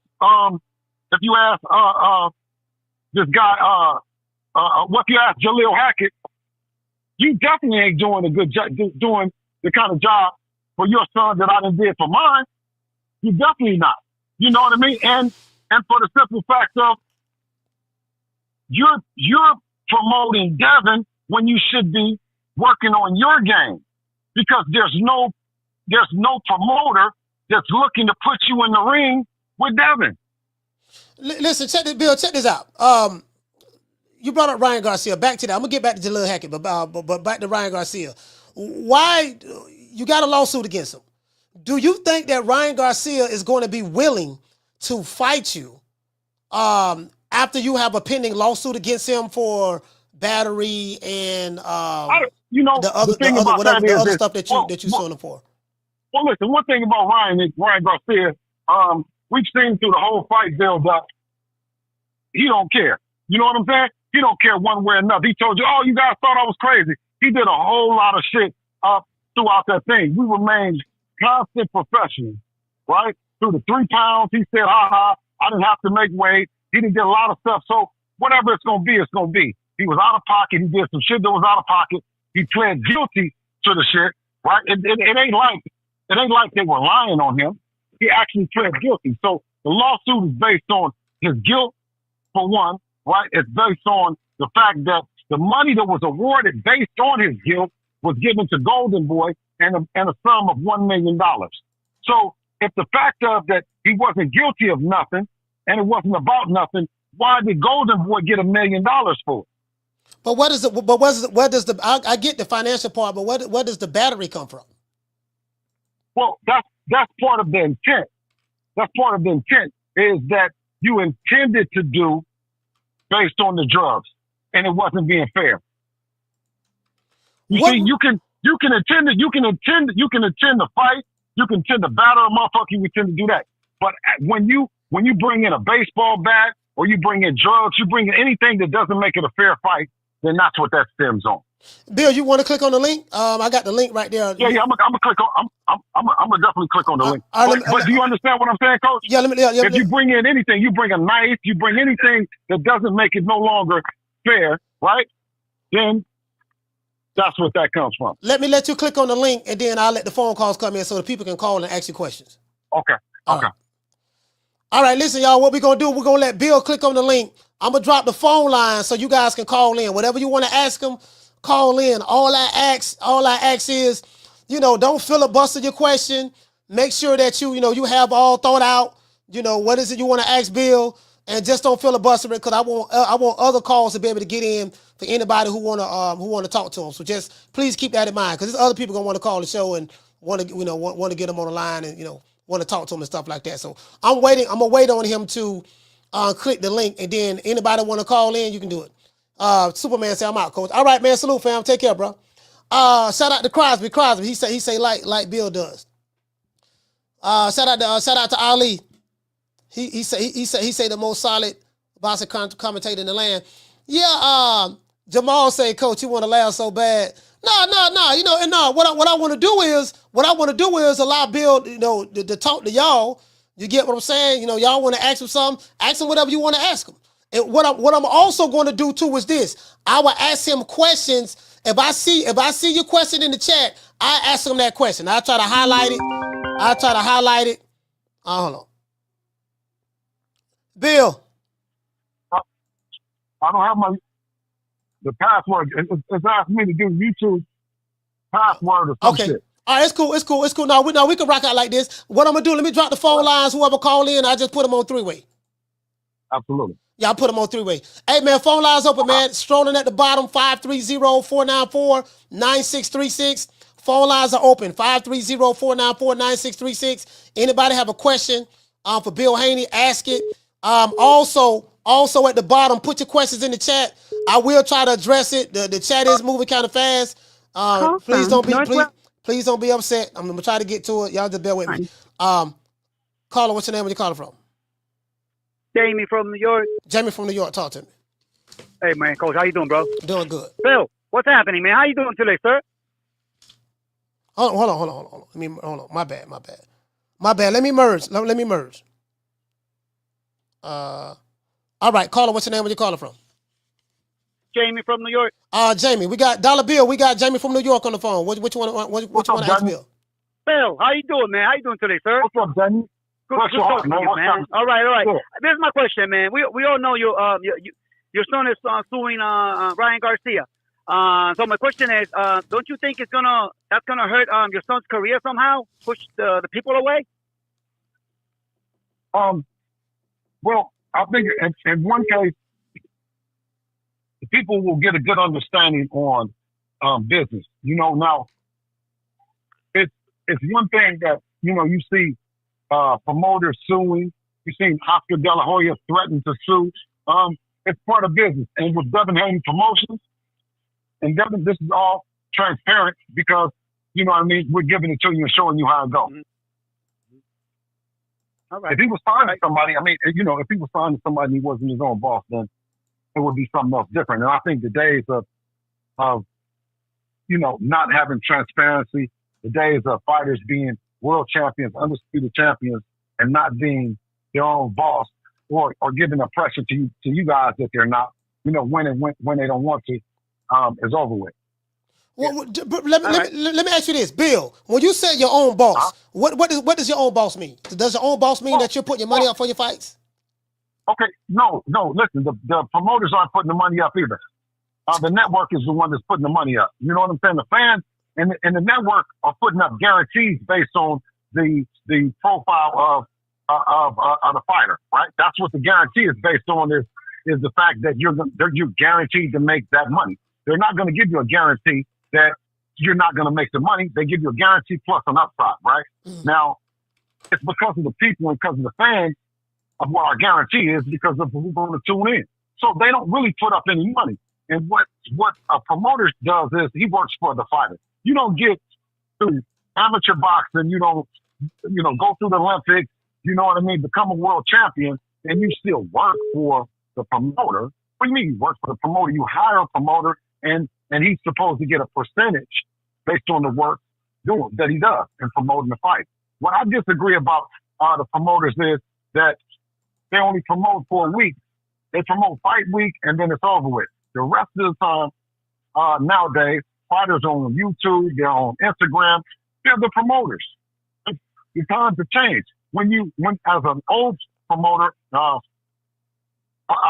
this guy, what if you ask Jaleel Hackett, you definitely ain't doing a good job, doing the kind of job for your son that I done did for mine. You definitely not. You know what I mean? And for the simple fact of you're promoting Devin when you should be working on your game, because there's no promoter that's looking to put you in the ring with Devin. Listen, Bill, check this out. You brought up Ryan Garcia. Back to that. I'm gonna get back to Jaleel Hackett, but back to Ryan Garcia. Why you got a lawsuit against him? Do you think that Ryan Garcia is going to be willing to fight you after you have a pending lawsuit against him for battery and the other stuff that you sued him for? Well, listen. One thing about Ryan Garcia, we've seen through the whole fight build up. He don't care. You know what I'm saying? He don't care one way or another. He told you, oh, you guys thought I was crazy. He did a whole lot of shit throughout that thing. We remained constant professionals, right? Through the 3 pounds, he said, I didn't have to make weight. He didn't get a lot of stuff. So whatever it's going to be, it's going to be. He was out of pocket. He did some shit that was out of pocket. He pled guilty to the shit, right? It ain't like they were lying on him. He actually pled guilty. So the lawsuit is based on his guilt, for one, right? It's based on the fact that the money that was awarded based on his guilt was given to Golden Boy and a sum of $1 million. So if the fact of that he wasn't guilty of nothing and it wasn't about nothing, why did Golden Boy get $1 million for it? But I get the financial part, but where does the battery come from? Well, that's part of the intent. That's part of the intent is that you intended to do based on the drugs, and it wasn't being fair. See, you can intend to fight, you can intend to batter a motherfucker, you intend to do that. But when you bring in a baseball bat or you bring in drugs, you bring in anything that doesn't make it a fair fight, then that's what that stems on. Bill, you want to click on the link? I got the link right there. Yeah, I'm gonna click on. I'm gonna definitely click on the link. But do you understand what I'm saying, Coach? Yeah. If you bring in anything, you bring a knife, you bring anything that doesn't make it no longer fair, right? Then that's what that comes from. Let you click on the link, and then I'll let the phone calls come in so the people can call and ask you questions. Okay. All right. Listen, y'all. What we're gonna do? We're gonna let Bill click on the link. I'm gonna drop the phone line so you guys can call in. Whatever you want to ask him, call in. All I ask is, don't filibuster your question. Make sure that you have all thought out. What is it you want to ask Bill, and just don't filibuster it, because I want other calls to be able to get in for anybody who want to talk to him. So just please keep that in mind, because there's other people gonna want to call the show and want to get him on the line and want to talk to him and stuff like that. So I'm gonna wait on him to click the link, and then anybody want to call in, you can do it. Superman say I'm out, Coach. All right, man. Salute, fam. Take care, bro. Shout out to Crosby. He say like Bill does. Shout out to Ali. He say the most solid boxing commentator in the land. Yeah. Jamal say, Coach, you want to laugh so bad. No. What I want to do is allow Bill, to talk to y'all. You get what I'm saying? Y'all want to ask him something, ask him whatever you want to ask him. And what I'm also going to do too is this. I will ask him questions. If I see your question in the chat, I ask him that question. I'll try to highlight it. Hold on. Bill. I don't have the password. It's asking me to do YouTube password or some shit. All right, it's cool. No, we can rock out like this. What I'm gonna do? Let me drop the phone lines. Whoever call in, I just put them on 3-way. Absolutely. Yeah, I put them on 3-way. Hey, man, phone lines open, man. Strolling at the bottom, 530-494-9636. Phone lines are open, 530-494-9636. Anybody have a question for Bill Haney, ask it. Also at the bottom, put your questions in the chat. I will try to address it. The chat is moving kind of fast. Please don't be upset. I'm going to try to get to it. Y'all just bear with me. Caller, what's your name? Where you calling from? Jamie from New York. Jamie from New York, talk to me. Hey, man, Coach, how you doing, bro? Doing good. Bill, what's happening, man? How you doing today, sir? Hold on. Hold on. My bad. Let me merge. Let me merge. All right, caller, what's your name? Where you calling from? Jamie from New York. Jamie, we got Dollar Bill. We got Jamie from New York on the phone. Which one to ask Bill? Bill, how you doing, man? How you doing today, sir? What's up, Jamie? Good talking to you, man. All right. Sure. This is my question, man. We all know your son is suing Ryan Garcia. So my question is, don't you think that's gonna hurt your son's career somehow? Push the people away? Well, I think in one case, people will get a good understanding on business. Now it's one thing that you see promoters suing. You've seen Oscar De La Hoya threaten to sue. It's part of business, and with Devin Haney Promotions, and Devin, this is all transparent because we're giving it to you and showing you how it goes. Mm-hmm. All right. If he was signing somebody, if he was signing somebody and he wasn't his own boss, then it would be something else different. And I think the days of not having transparency, the days of fighters being world champions, undisputed champions, and not being their own boss or giving a pressure to you guys that they're not, when they don't want to, is over with. Well, let me ask you this, Bill. When you say your own boss, what does your own boss mean? Does your own boss mean that you're putting your money up for your fights? Okay, no. Listen, the promoters aren't putting the money up either. The network is the one that's putting the money up. You know what I'm saying? The fans and the network are putting up guarantees based on the profile of the fighter, right? That's what the guarantee is based on. Is the fact that you're guaranteed to make that money. They're not going to give you a guarantee that you're not going to make the money. They give you a guarantee plus an upside, right? Mm-hmm. Now, it's because of the people and because of the fans of what our guarantee is because of who's going to tune in. So they don't really put up any money. And what a promoter does is he works for the fighter. You don't get through amateur boxing. You don't, go through the Olympics. You know what I mean? Become a world champion and you still work for the promoter. What do you mean you work for the promoter? You hire a promoter and he's supposed to get a percentage based on the work that he does in promoting the fight. What I disagree about the promoters is that they only promote for a week. They promote fight week and then it's over with. The rest of the time, nowadays, fighters are on YouTube, they're on Instagram, they're the promoters. The times have changed. When as an old promoter, I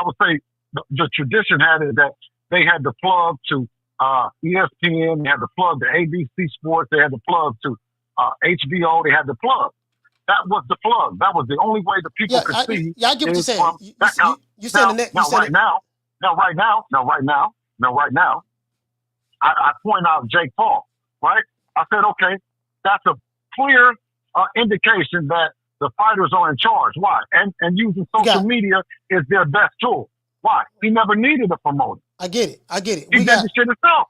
would say the tradition had it that they had the plug to ESPN, they had the plug to ABC Sports, they had the plug to HBO, they had the plug. That was the plug. That was the only way the people could see. Yeah, I get what you're saying. You said the net. Right now, I point out Jake Paul, right? I said, okay, that's a clear indication that the fighters are in charge. Why? And using social media is their best tool. Why? He never needed a promoter. I get it. He did the shit himself.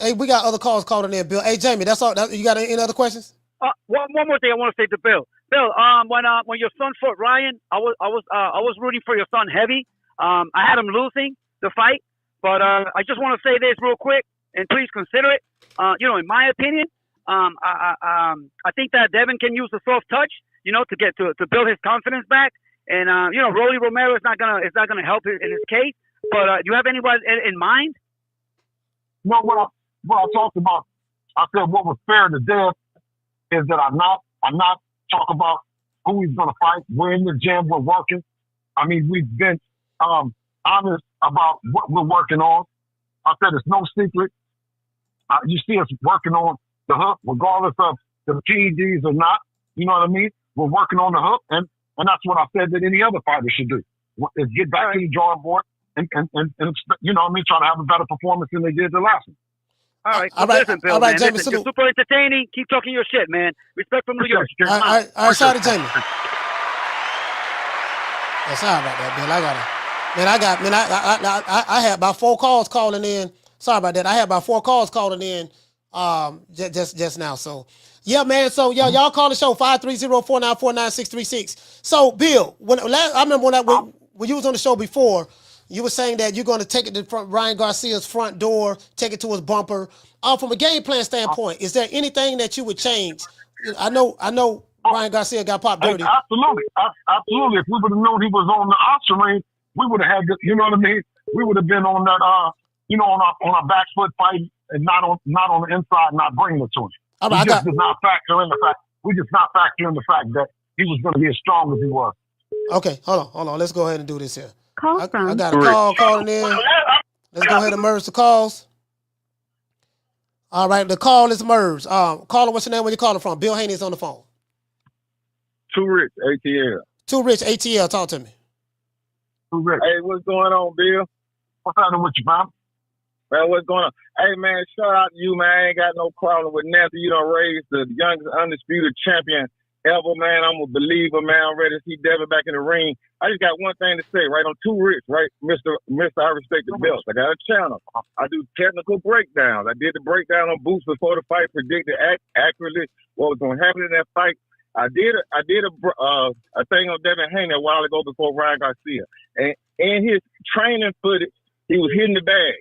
Hey, we got other calls calling in, Bill. Hey, Jamie, that's all. You got any other questions? One more thing I want to say to Bill. Bill, when your son fought Ryan, I was rooting for your son heavy. I had him losing the fight, but I just want to say this real quick, and please consider it. In my opinion, I think that Devin can use the soft touch, to get to build his confidence back. And Rolly Romero is not gonna help in his case. But do you have anybody in mind? No, what I talked about, I said what was fair to Dev is that I'm not talking about who he's gonna fight. We're in the gym, we're working. I mean, we've been honest about what we're working on. I said it's no secret. You see us working on the hook, regardless of the PEDs or not. You know what I mean? We're working on the hook, and that's what I said that any other fighter should do. Is get back to the drawing board and you know what I mean, try to have a better performance than they did the last one. All right, listen, Bill, man. Jamie, listen, you're super entertaining. Keep talking your shit, man. Respect from New York. All right, sorry, Jamie. Yeah, sorry about that, Bill. I had about 4 calls calling in. Sorry about that. I had about 4 calls calling in just now. So yeah, man. So y'all call the show 530-494-9636. So Bill, I remember when you was on the show before, You were saying that you're going to take it to Ryan Garcia's front door, take it to his bumper. From a game plan standpoint, is there anything that you would change? I know Ryan Garcia got popped dirty. Absolutely. If we would have known he was on the option range, we would have had, you know what I mean? We would have been on that, on our back foot fight and not on the inside, not bringing it to him. We just did not factor in the fact that he was going to be as strong as he was. Okay, hold on. Let's go ahead and do this here. I got a call calling in. Let's go ahead and merge the calls. All right, the call is merged. Caller, what's your name? Where you calling from? Bill Haney is on the phone. Too Rich, ATL. Too Rich, ATL. Talk to me. Too Rich. Hey, what's going on, Bill? What's happening with you, man? Man, what's going on? Hey, man, shout out to you, man. I ain't got no problem with nothing. You done raised the youngest undisputed champion ever, man. I'm a believer, man. I'm ready to see Devin back in the ring. I just got one thing to say, right? I'm Too Rich, right? Mr. I respect the belts. I got a channel. I do technical breakdowns. I did the breakdown on Boots before the fight, predicted accurately what was going to happen in that fight. I did a thing on Devin Haney a while ago before Ryan Garcia. And in his training footage, he was hitting the bag.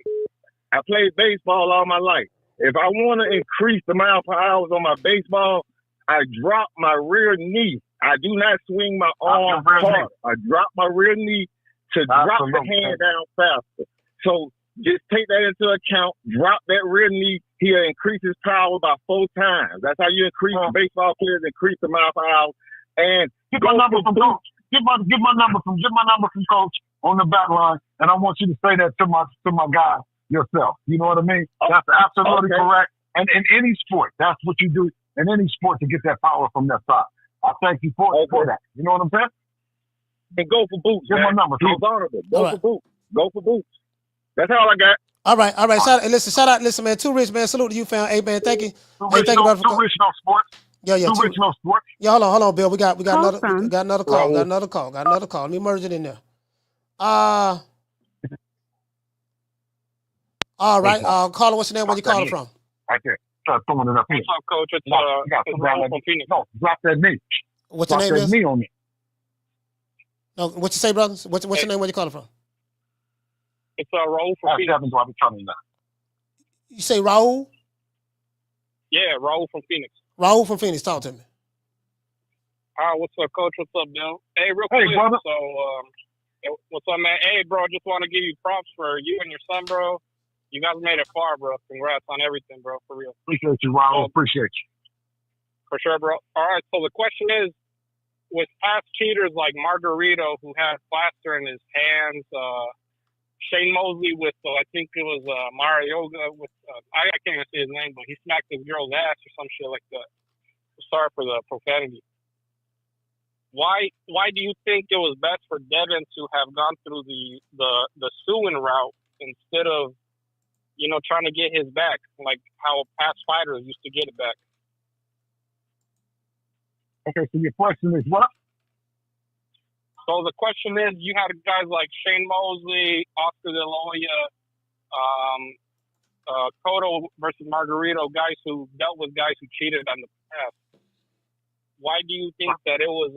I played baseball all my life. If I want to increase the mile per hour on my baseball, I drop my rear knee. I do not swing my arm hard. I drop my rear knee to drop the hand down faster. So just take that into account. Drop that rear knee. He'll increase his power by 4 times. That's how you increase baseball players, increase the mile per hour. And get my number from Coach. Get my number from Coach on the back line. And I want you to say that to my guy yourself. You know what I mean? That's absolutely correct. And in any sport, that's what you do in any sport to get that power from that side. I thank you for that. You know what I'm saying? And go for Boots. Get my number. He's honorable. For Boots. Go for Boots. That's all I got. All right. Shout out, man. Too Rich, man. Salute to you, fam. Hey, man, thank you. Too Rich no sports. Yeah. Too Rich no sports. Yeah, hold on, Bill. We got another call. Got another call. Let me merge it in there. All right. Caller, what's your name? Where you calling from? Right there. Start throwing it up here. What's up, Coach? It's Raul from Phoenix. No, drop that knee. What's your name? Drop that knee on me. No, what you say, brothers? What's your name? Where you calling from? It's Raul from Phoenix. You say Raul? Yeah, Raul from Phoenix. Raul from Phoenix. Talk to me. What's up, Coach? What's up, Bill? Hey, real quick. Brother. So, what's up, man? Hey, bro, just want to give you props for you and your son, bro. You guys made it far, bro. Congrats on everything, bro, for real. Appreciate you, Raul. Appreciate you. For sure, bro. All right, so the question is, with past cheaters like Margarito, who had plaster in his hands, Shane Mosley with, I think it was Marioga with, I can't even say his name, but he smacked his girl's ass or some shit like that. Sorry for the profanity. Why do you think it was best for Devin to have gone through the suing route instead of, trying to get his back, like how past fighters used to get it back? Okay, so your question is what? So the question is, you had guys like Shane Mosley, Oscar De La Hoya, Cotto versus Margarito, guys who dealt with guys who cheated in the past. Why do you think that it was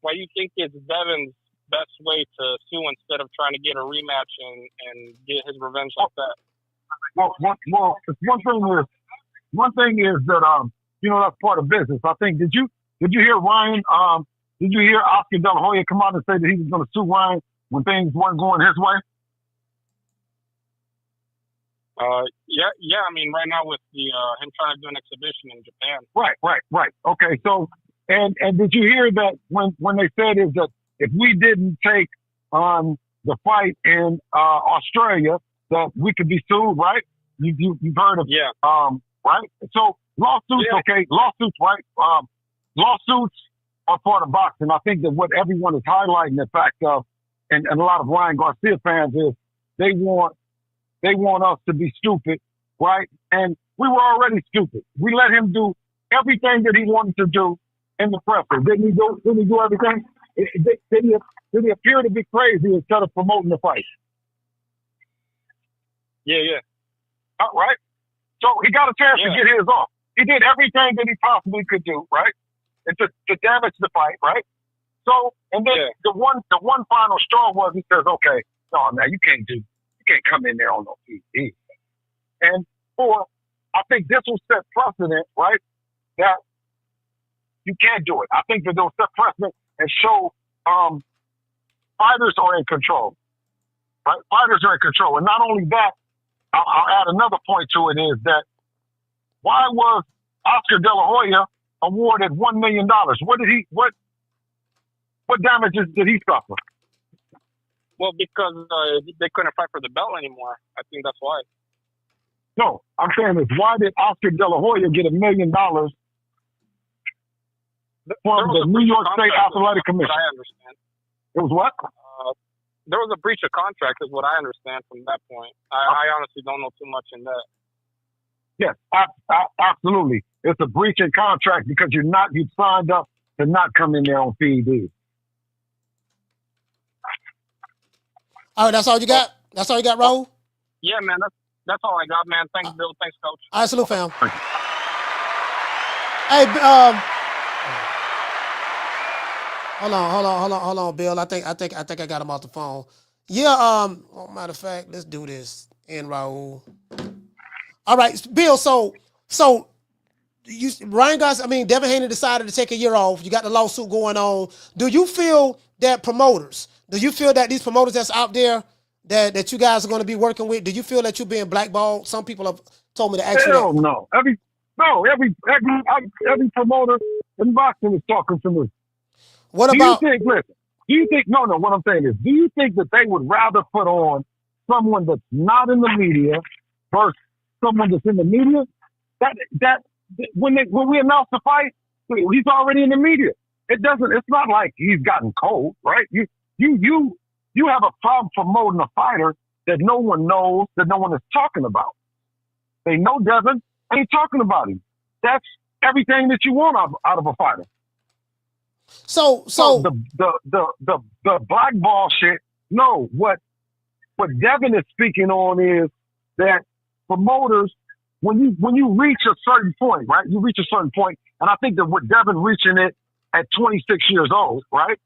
why do you think it's Devin's best way to sue instead of trying to get a rematch and get his revenge like that? Well, one thing is that that's part of business. I think did you hear Ryan? Did you hear Oscar De La Hoya come out and say that he was going to sue Ryan when things weren't going his way? Yeah. I mean, right now with the him trying to do an exhibition in Japan. Right. Okay, so and did you hear that when they said is that if we didn't take the fight in Australia, that we could be sued, right? You've heard of right? So lawsuits, okay, lawsuits, right? Lawsuits are part of boxing. I think that what everyone is highlighting the fact of, and a lot of Ryan Garcia fans is they want us to be stupid, right? And we were already stupid. We let him do everything that he wanted to do in the presser. Didn't he do everything? Did he appear to be crazy instead of promoting the fight? Yeah. Right? So he got a chance to get his off. He did everything that he possibly could do, right? And to damage the fight, right? So, and then the one final straw was he says, okay, no, now you can't come in there on no TV. And four, I think this will set precedent, right? That you can't do it. I think that they'll set precedent and show fighters are in control, right? Fighters are in control. And not only that, I'll add another point to it is that why was Oscar De La Hoya awarded $1 million? What damages did he suffer? Well, because they couldn't fight for the belt anymore. I think that's why. No, I'm saying is why did Oscar De La Hoya get $1 million from the New York State Athletic Commission? I understand. It was what? There was a breach of contract, is what I understand from that point. I honestly don't know too much in that. Yes, absolutely. It's a breach of contract because you signed up to not come in there on PED. All right, that's all you got? That's all you got, Raul? Yeah, man, that's all I got, man. Thanks, Bill. Thanks, Coach. All right, salute, fam. Thank you. Hey, hold on, Bill. I think I got him off the phone. Yeah, matter of fact, let's do this. And Raul. All right, Bill, so Devin Haney decided to take a year off. You got the lawsuit going on. Do you feel that these promoters that's out there that you guys are going to be working with, do you feel that you're being blackballed? Some people have told me to ask you that. Hell no. Every promoter in boxing is talking to me. What I'm saying is, do you think that they would rather put on someone that's not in the media versus someone that's in the media? That when we announce the fight, he's already in the media. It's not like he's gotten cold, right? You have a problem promoting a fighter that no one knows, that no one is talking about. They know Devin, ain't talking about him. That's everything that you want out of a fighter. So the blackball shit. No, what Devin is speaking on is that promoters, when you reach a certain point, right? You reach a certain point, and I think that with Devin reaching it at 26 years old, right?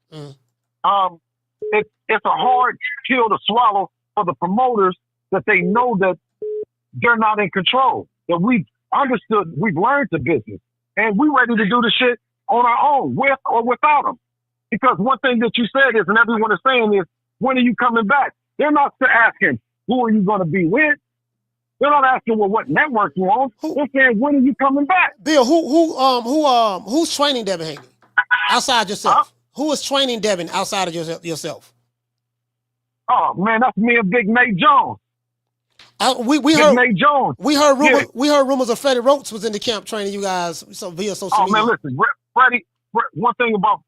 It's a hard pill to swallow for the promoters that they know that they're not in control. That we've learned the business, and we're ready to do the shit on our own, with or without them. Because one thing that you said is, and everyone is saying is, when are you coming back? They're not asking, who are you going to be with? They're not asking, well, what network you on? They're saying, when are you coming back? Bill, who's training Devin Haney outside yourself? Huh? Who is training Devin outside of yourself? Oh man, that's me and Big Nate Jones. We heard Nate Jones. We heard rumors of Freddie Roach was in the camp training you guys via social media. Man, listen, Freddie. One thing about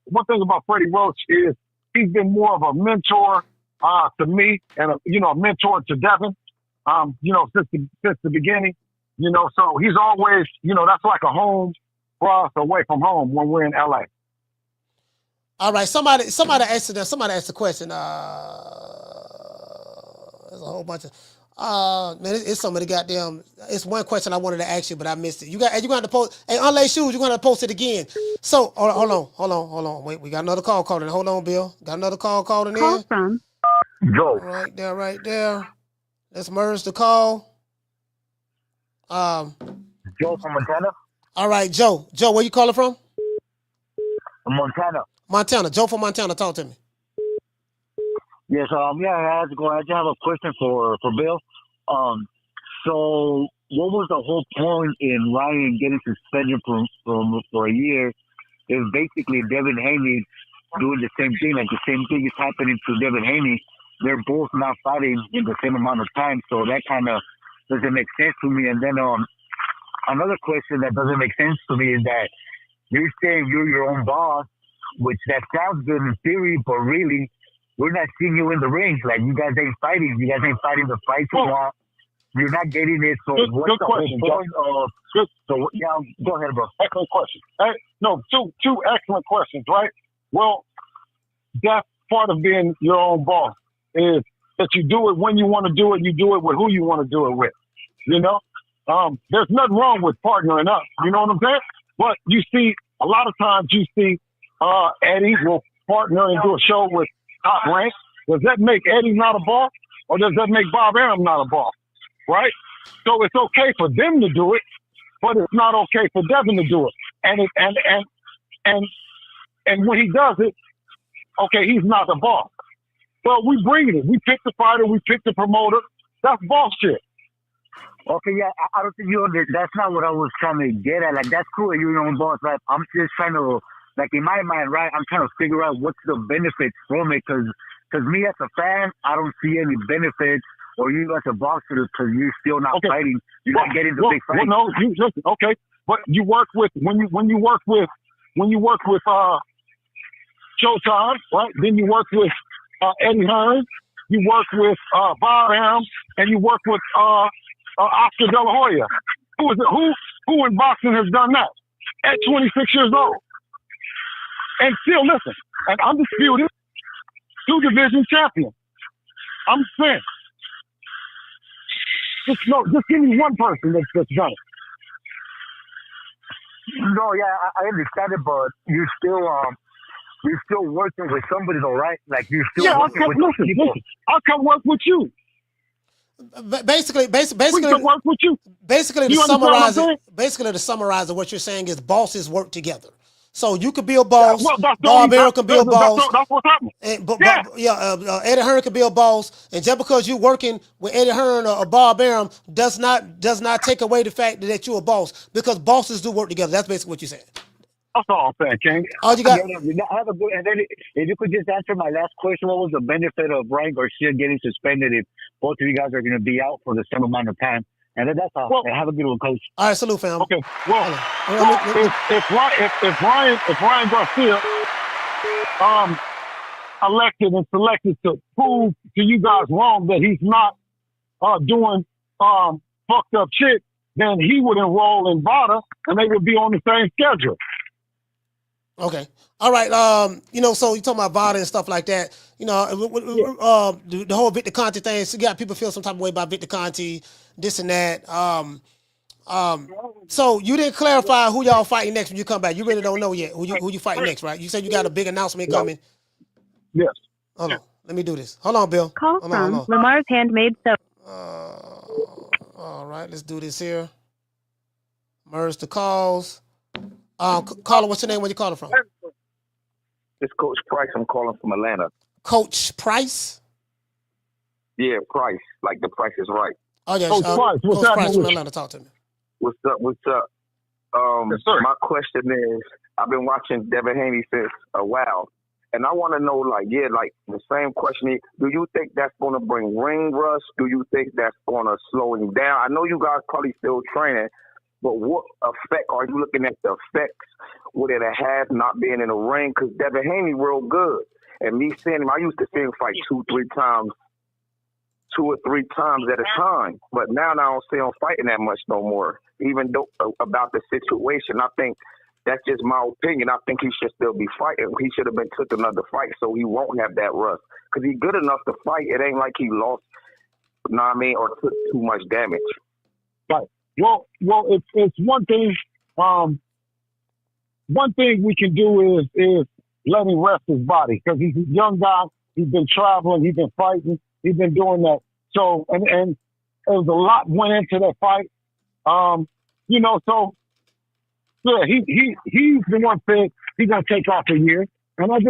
Freddie Roach is he's been more of a mentor to me and a mentor to Devin. Since the beginning. So he's always that's like a home for us away from home when we're in LA. All right, somebody asked the question. There's a whole bunch of. Man, it's some of the goddamn. It's one question I wanted to ask you, but I missed it. You got to post. Hey, unlay shoes. You're going to post it again. So hold on. Wait, we got another call calling. Hold on, Bill. Got another call calling in. Call from Joe. Right there. Let's merge the call. Joe from Montana. All right, Joe. Joe, where you calling from? Montana. Montana. Joe from Montana. Talk to me. Yes. I just have a question for Bill. So what was the whole point in Ryan getting suspended for a year? If basically Devin Haney doing the same thing, like the same thing is happening to Devin Haney. They're both not fighting in the same amount of time, so that kind of doesn't make sense to me. And then another question that doesn't make sense to me is that you're saying you're your own boss, which that sounds good in theory, but really, we're not seeing you in the ring. Like, you guys ain't fighting. You guys ain't fighting the fights you want. You're not getting it. So what's the whole point of? So yeah, go ahead, bro. Excellent question. Two excellent questions, right? Well, that's part of being your own boss. Is that you do it when you want to do it, you do it with who you want to do it with. There's nothing wrong with partnering up. You know what I'm saying? But you see, a lot of times you see Eddie will partner and do a show with Top Rank. Does that make Eddie not a boss, or does that make Bob Arum not a boss? Right? So it's okay for them to do it, but it's not okay for Devin to do it. And when he does it, okay, he's not the boss. Well, we bring it. We pick the fighter. We pick the promoter. That's boss shit. Okay, yeah, I don't think that's not what I was trying to get at. Like, that's cool, you're your own boss, right? I'm just trying to, like, in my mind, right, I'm trying to figure out what's the benefits from it, because me as a fan, I don't see any benefits, or you as a boxer, because you're still not fighting. You're not getting the big fight. Well, no, you listen, okay, but you work with, when you work with Showtime, right? Then you work with Eddie Hearn, you work with Bob Arum, and you work with Oscar De La Hoya. Who in boxing has done that at 26 years old? And still, listen, an undisputed 2-division champion. I'm saying, just give me one person that's done it. No, yeah, I understand it, but you're still working with somebody, though, right? Like, you're still working with people. Listen, I'll come work with you. Basically, work with you. Basically, to summarize what you're saying is bosses work together. So you could be a boss, Bob Arum could be a boss. That's what's happening. Eddie Hearn could be a boss, and just because you're working with Eddie Hearn or Bob Arum does not take away the fact that you're a boss, because bosses do work together. That's basically what you're saying. That's all I'm saying, King. All you got. I have a good. And then if you could just answer my last question, what was the benefit of Ryan Garcia getting suspended if both of you guys are going to be out for the same amount of time? And then that's all. Well, have a good one, Coach. All right, salute, fam. Okay. Well, if Ryan Garcia elected and selected to prove to you guys wrong that he's not doing fucked up shit, then he would enroll in VADA and they would be on the same schedule. Okay. All right. So you talking about VADA and stuff like that. The whole Victor Conte thing. So you got people feel some type of way about Victor Conte, this and that. So you didn't clarify who y'all fighting next when you come back. You really don't know yet who you fighting next, right? You said you got a big announcement coming. Yes. Hold on. Let me do this. Hold on, Bill. Call from Lamar's Handmade Soap. All right. Let's do this here. Merge the calls. Caller, what's your name? Where you calling from? It's Coach Price. I'm calling from Atlanta. Coach Price? Yeah, Price. Like the price is right. Oh, yeah. Coach Price. What's Coach Price from Atlanta. Talk to me. What's up? Yes, sir. My question is, I've been watching Devin Haney since a while, and I want to know, the same question. Do you think that's going to bring ring rust? Do you think that's going to slow him down? I know you guys probably still training, but what effect are you looking at? The effects would it have not being in the ring? Because Devin Haney real good, and me seeing him, I used to see him fight 2 or 3 times at a time, but now I don't see him fighting that much no more. Even though about the situation, I think that's just my opinion. I think he should still be fighting. He should have been took another fight so he won't have that rust. Because he's good enough to fight. It ain't like he lost, or took too much damage. Right. Well, it's one thing. One thing we can do is let him rest his body, because he's a young guy. He's been traveling. He's been fighting. He's been doing that. So and there was a lot went into that fight. So yeah, he's the one thing he's gonna take off a year, and I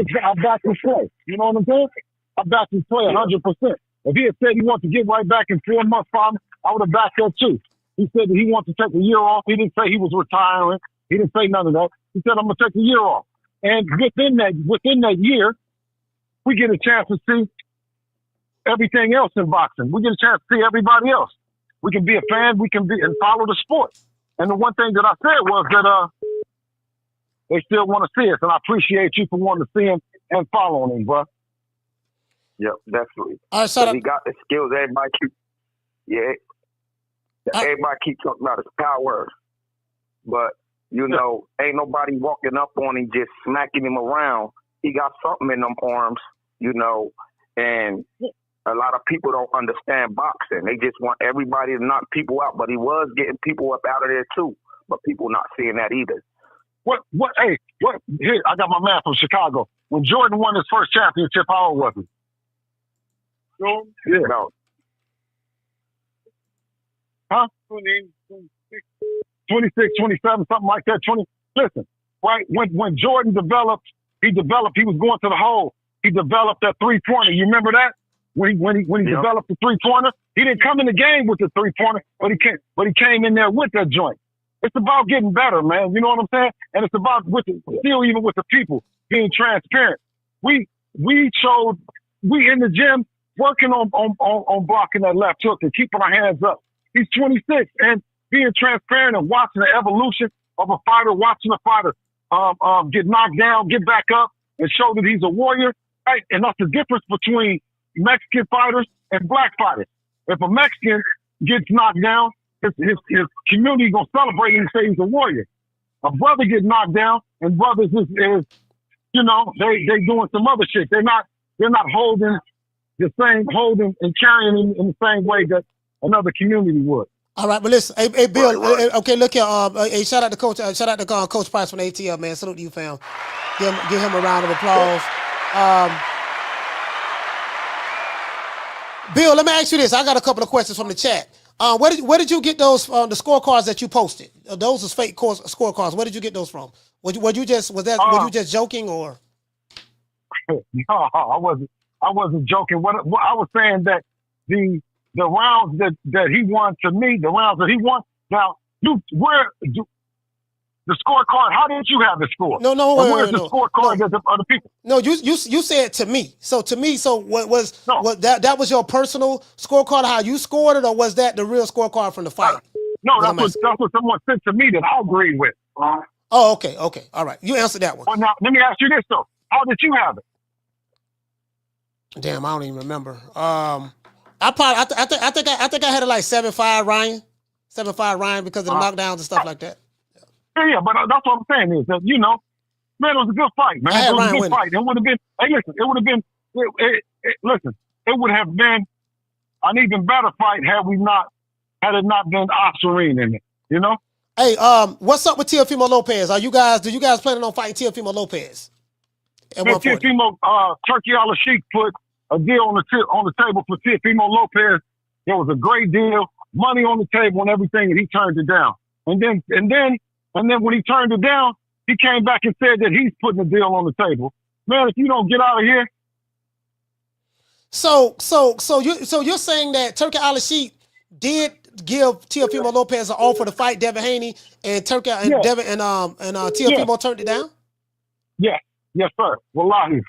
back his play. You know what I'm saying? I back his play 100%. If he had said he wants to get right back in 4 months from, I would have backed that too. He said that he wants to take a year off. He didn't say he was retiring. He didn't say none of that. He said, I'm gonna take a year off. And within that year, we get a chance to see everything else in boxing. We get a chance to see everybody else. We can be a fan. We can be and follow the sport. And the one thing that I said was that they still want to see us, and I appreciate you for wanting to see him and following him, bro. Yep, definitely. All right, so he got the skills. Everybody keep talking about his power, but ain't nobody walking up on him just smacking him around. He got something in them arms, and a lot of people don't understand boxing. They just want everybody to knock people out, but he was getting people up out of there too. But people not seeing that either. Here, I got my man from Chicago. When Jordan won his first championship, how old was he? Yeah. No. Huh? 26, 27, something like that. 20. Listen, right? When Jordan developed, he was going to the hole. He developed that 3-pointer. You remember that? When he developed the 3-pointer, he didn't come in the game with the 3-pointer, but he came in there with that joint. It's about getting better, man. You know what I'm saying? And it's about even with the people being transparent. We in the gym working on blocking that left hook and keeping our hands up. He's 26 and being transparent and watching the evolution of a fighter, watching a fighter get knocked down, get back up, and show that he's a warrior. Right? And that's the difference between Mexican fighters and black fighters. If a Mexican gets knocked down, his community gonna celebrate and say he's a warrior. A brother gets knocked down, and brothers is they doing some other shit. They're not holding and carrying in the same way that another community would. All right, but listen, hey Bill, okay, look here, hey, shout out to Coach Price from the ATL, man. Salute to you, fam. Give him a round of applause. Bill, let me ask you this. I got a couple of questions from the chat. Where did you get those the scorecards that you posted? Those was fake scorecards. Where did you get those from? Were you just joking or? No, I wasn't joking. What I was saying that the rounds that he won to me, the rounds that he won. Now, the scorecard? How did you have the score? No. Where's the scorecard of the people? No, you said to me. So to me, what was your personal scorecard? How you scored it, or was that the real scorecard from the fight? No, that's what someone sent to me that I agree with. Oh, okay, all right. You answered that one. Well, now let me ask you this though: how did you have it? Damn, I don't even remember. I think I had it like 7-5 Ryan, 7-5 Ryan because of the knockdowns and stuff like that. Yeah, but that's what I'm saying is that, man, it was a good fight, man. It was a good fight. It would have been, it would have been an even better fight had it not been Oscarine in it, Hey, what's up with Teofimo Lopez? Do you guys planning on fighting Teofimo Lopez? Teofimo, Turkey Al-Sheikh put a deal on the table for Teofimo Lopez. There was a great deal, money on the table and everything, and he turned it down. And then when he turned it down, he came back and said that he's putting a deal on the table. Man, if you don't get out of here. So you're saying that Turkey Al-Sheikh did give Teofimo Lopez an offer to fight Devin Haney, and Turkey and Devin and Teofimo turned it down? Yes, sir. Wallahi.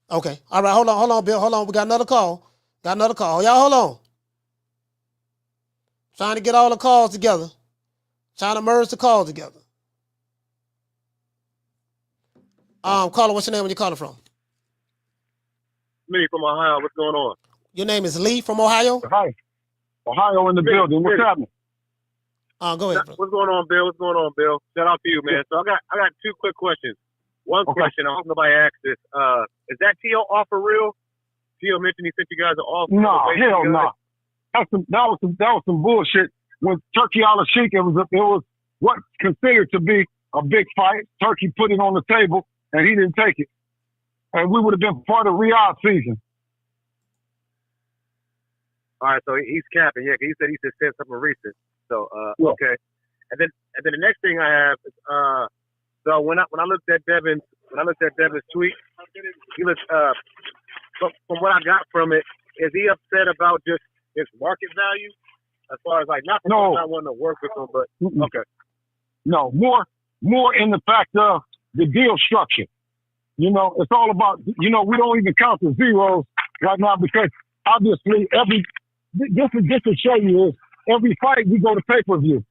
Okay. All right. Hold on, Bill. Hold on. We got another call. Y'all hold on. Trying to get all the calls together. Trying to merge the calls together. Caller, what's your name? Where you calling from? Lee from Ohio. What's going on? Your name is Lee from Ohio? Hi. Ohio in the building. What's happening? Go ahead, bro. What's going on, Bill? Shout out to you, man. So I got two quick questions. One question, I hope nobody asked this. Is that T.O. offer real? T.O. mentioned he sent you guys an offer. No, hell no. That was some bullshit. When Turkey Al-Sheikh, it was what's considered to be a big fight. Turkey put it on the table, and he didn't take it. And we would have been part of Riyadh season. All right, so he's capping. Yeah, he said sent something recent. So, okay. And then the next thing I have is, so when I looked at Devin's tweet, he looked, from what I got from it, is he upset about just his market value? As far as not wanting to work with him, but okay. No, more in the fact of the deal structure. It's all about, we don't even count the zeros right now because obviously just to show you is every fight we go to pay-per-view.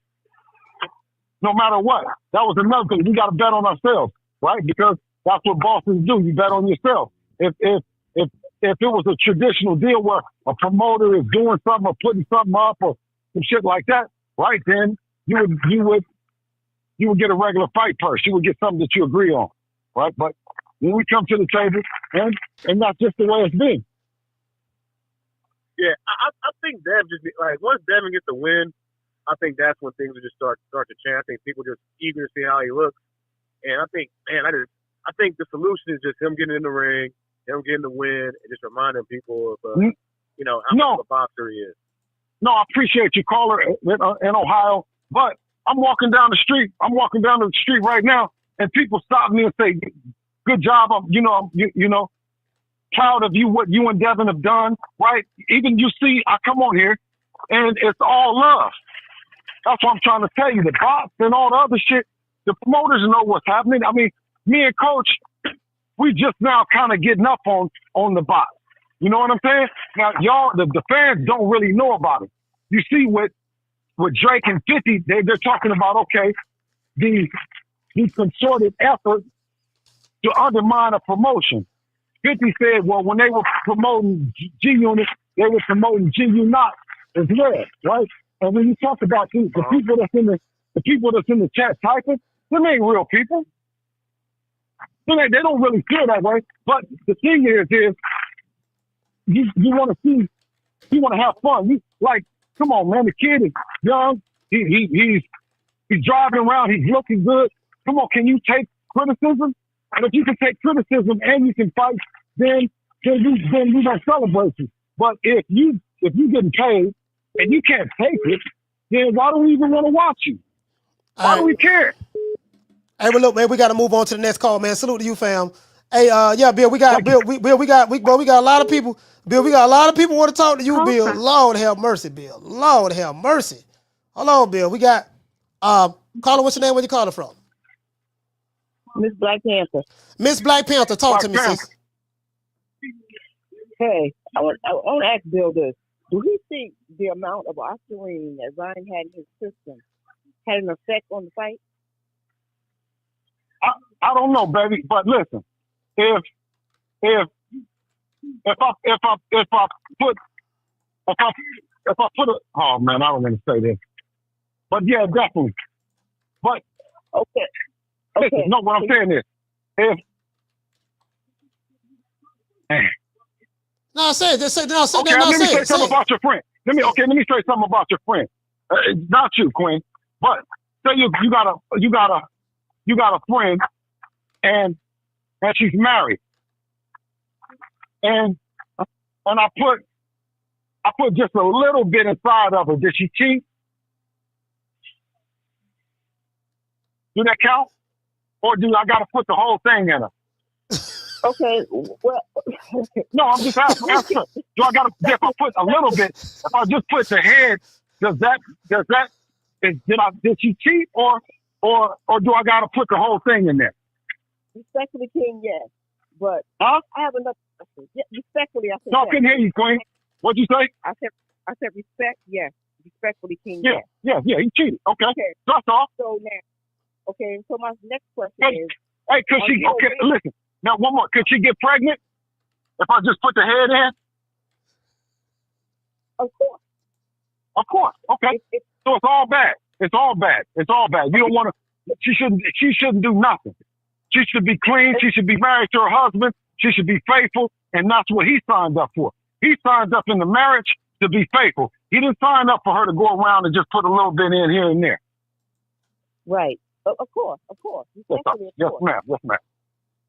No matter what. That was another thing. We got to bet on ourselves, right? Because that's what bosses do. You bet on yourself. If it was a traditional deal where a promoter is doing something or putting something up or some shit like that, right? Then you would get a regular fight purse. You would get something that you agree on, right? But when we come to the table, and that's just the way it's been. Yeah, I think Dev just once Devin gets a win, I think that's when things will just start to change. I think people just eager to see how he looks, and I think I think the solution is just him getting in the ring, him getting the win, and just reminding people of how much of a boxer he is. No, I appreciate you, caller, in Ohio. But I'm walking down the street. I'm walking down the street right now, and people stop me and say, "Good job. I'm, proud of you. What you and Devin have done, right? Even you see, I come on here, and it's all love. That's what I'm trying to tell you. The bots and all the other shit. The promoters know what's happening. I mean, me and Coach, we just now kind of getting up on the bots. You know what I'm saying? Now, y'all, the fans don't really know about it. You see with Drake and 50, they're talking about, okay, the concerted effort to undermine a promotion. 50 said, well, when they were promoting G-Unit, they were promoting G-Unit as well, right? And when you talk about the people that's in the chat typing, them ain't real people. They don't really feel that way. But the thing is you want to have fun. Come on, man. The kid is young. He's driving around. He's looking good. Come on, can you take criticism? And if you can take criticism and you can fight, then we don't celebrate you. But if you getting paid and you can't take it, then why do we even want to watch you? Why do we care? Hey, well, look, man, we got to move on to the next call, man. Salute to you, fam. Hey, Bill, we got a lot of people. Bill, we got a lot of people want to talk to you, Bill. Lord have mercy, Bill. Lord have mercy. Hold on, Bill. We got caller. What's your name? Where you calling from? Miss Black Panther. Miss Black Panther, talk to me, sis. Hey, I want to ask Bill this. Do he think the amount of ostarine that Ryan had in his system had an effect on the fight? I don't know, baby, but listen, if I put oh man, I don't want to say this, but yeah, definitely. But okay. Listen, no, what I'm saying is, if let me say something about your friend. Let me say something about your friend. Not you, Quinn, but say you got a friend, and she's married, and I put just a little bit inside of her. Did she cheat? Do that count? Or do I got to put the whole thing in her? Okay, well... No, I'm just asking. Do I got to, if I put a little bit, if I just put the head, did she cheat or do I got to put the whole thing in there? Respectfully, King, yes. But I have another question. Yeah, respectfully, I said no, I couldn't hear you, Queen. What'd you say? I said respect, yes. Respectfully, King, yes. Yeah, he cheated. Okay. So that's all. So now, okay, so my next question is... Hey, could she... Okay, listen. Now, one more. Could she get pregnant if I just put the head in? Of course. Of course. Okay. So it's all bad. It's all bad. It's all bad. You don't want to... She shouldn't do nothing. She should be clean. She should be married to her husband. She should be faithful. And that's what he signed up for. He signed up in the marriage to be faithful. He didn't sign up for her to go around and just put a little bit in here and there. Right. Of course. Yes, ma'am.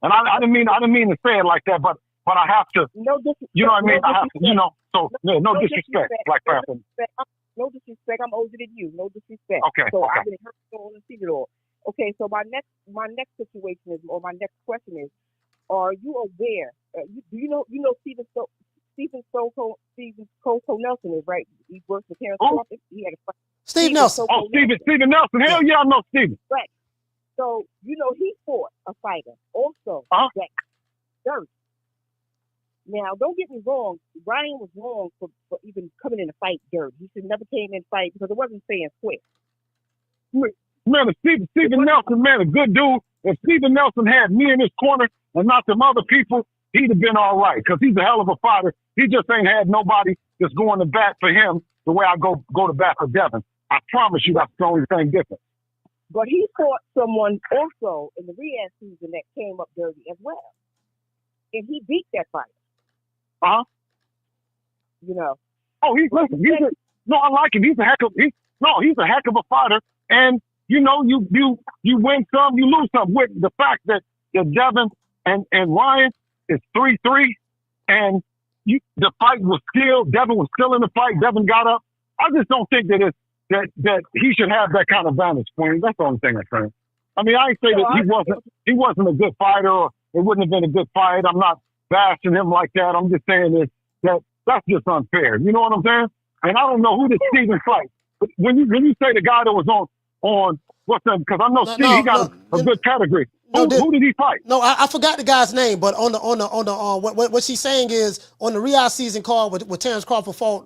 And I didn't mean to say it like that, but I have to. No disrespect. You know what I mean? I have to. So no disrespect. Like that. No disrespect. I'm older than you. No disrespect. Okay. So I've been hurt and seen it all. Okay. So my next situation is, or my next question is, are you aware? Do you know Stephen Nelson is right? He works for Terrence Crawford. He had a fight. Steve Nelson. Stephen Nelson. Hell yeah, I know Stephen. Right. So, he fought a fighter also that dirt. Now, don't get me wrong. Ryan was wrong for even coming in to fight dirt. He should never came in to fight because it wasn't fair and quick. Man, Stephen Nelson, man, a good dude. If Stephen Nelson had me in his corner and not some other people, he'd have been all right because he's a hell of a fighter. He just ain't had nobody that's going to bat for him the way I go to bat for Devin. I promise you that's the only thing different. But he fought someone also in the Riyadh season that came up dirty as well. And he beat that fighter. Oh, I like him. He's a heck of a fighter. And you win some, you lose some. With the fact that Devin and Ryan is 3-3, and the fight was still, Devin was still in the fight. Devin got up. I just don't think that that he should have that kind of vantage point. That's the only thing I'm saying. I mean, I ain't say that he wasn't a good fighter, or it wouldn't have been a good fight. I'm not bashing him like that. I'm just saying that's just unfair. You know what I'm saying? And I don't know who this Steven fight. But when you say the guy that was on what's that? Because I know Steve, he got a good pedigree. Who did he fight? No, I forgot the guy's name, but what she's saying is on the Riyadh season card with Terrence Crawford fought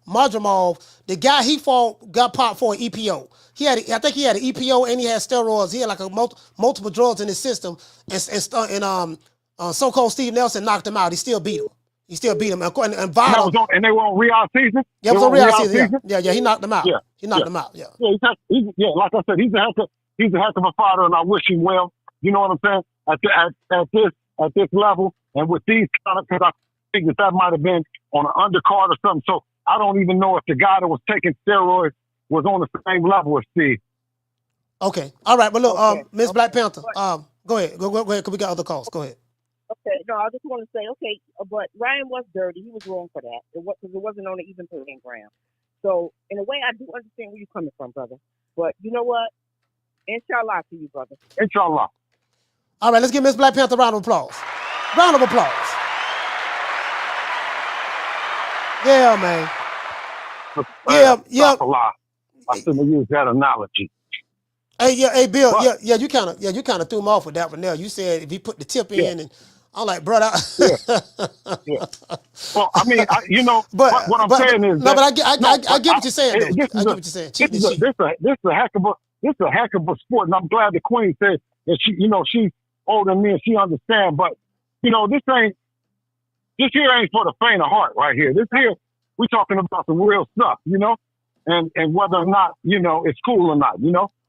Madrimov, the guy he fought got popped for an EPO. I think he had an EPO and he had steroids. He had like multiple drugs in his system, and so-called Steve Nelson knocked him out. He still beat him. And Votto, and they were on Riyadh season? Yeah, it was on Riyadh season. Yeah, he knocked him out. Yeah. He knocked him out. Yeah. Yeah, like I said, he's a heck of a fighter, and I wish him well. You know what I'm saying? At this level, and with these kind of, because I think that might have been on an undercard or something. So I don't even know if the guy that was taking steroids was on the same level as Steve. Okay. All right. But look, Miss Black Panther, go ahead. Go ahead, because we got other calls. Go ahead. Okay. No, I just want to say, okay, but Ryan was dirty. He was wrong for that. Because it wasn't on an even playing ground. So in a way, I do understand where you're coming from, brother. But you know what? Inshallah to you, brother. Inshallah. All right, let's give Miss Black Panther a round of applause. Round of applause. Yeah, man. Yeah. I shouldn't have used that analogy. Hey, Bill. But, you kind of threw him off with that one. There, you said if he put the tip in, and I'm like, brother. Yeah. Well, I mean, but what I'm saying is, no, but I get what you're saying. I get what you're saying. This is a heck of a sport, and I'm glad the Queen said that she's older than me and she understands. But this here ain't for the faint of heart right here. This here, we talking about the real stuff, and whether or not it's cool or not,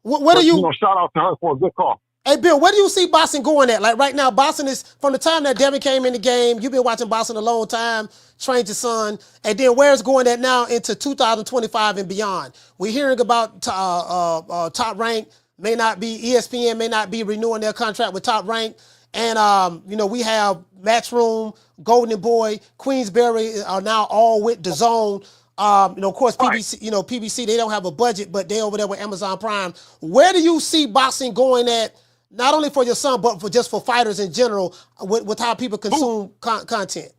What do you? Shout out to her for a good call. Hey, Bill, where do you see boxing going at? Like right now, boxing is, from the time that Devin came in the game, you've been watching boxing a long time, trained your son, and then where it's going at now into 2025 and beyond. We're hearing about Top Rank may not be, ESPN may not be renewing their contract with Top Rank, and we have Matchroom, Golden Boy, Queensberry are now all with DAZN. Of course, PBC, PBC, they don't have a budget, but they over there with Amazon Prime. Where do you see boxing going at, not only for your son, but for fighters in general, with how people consume content?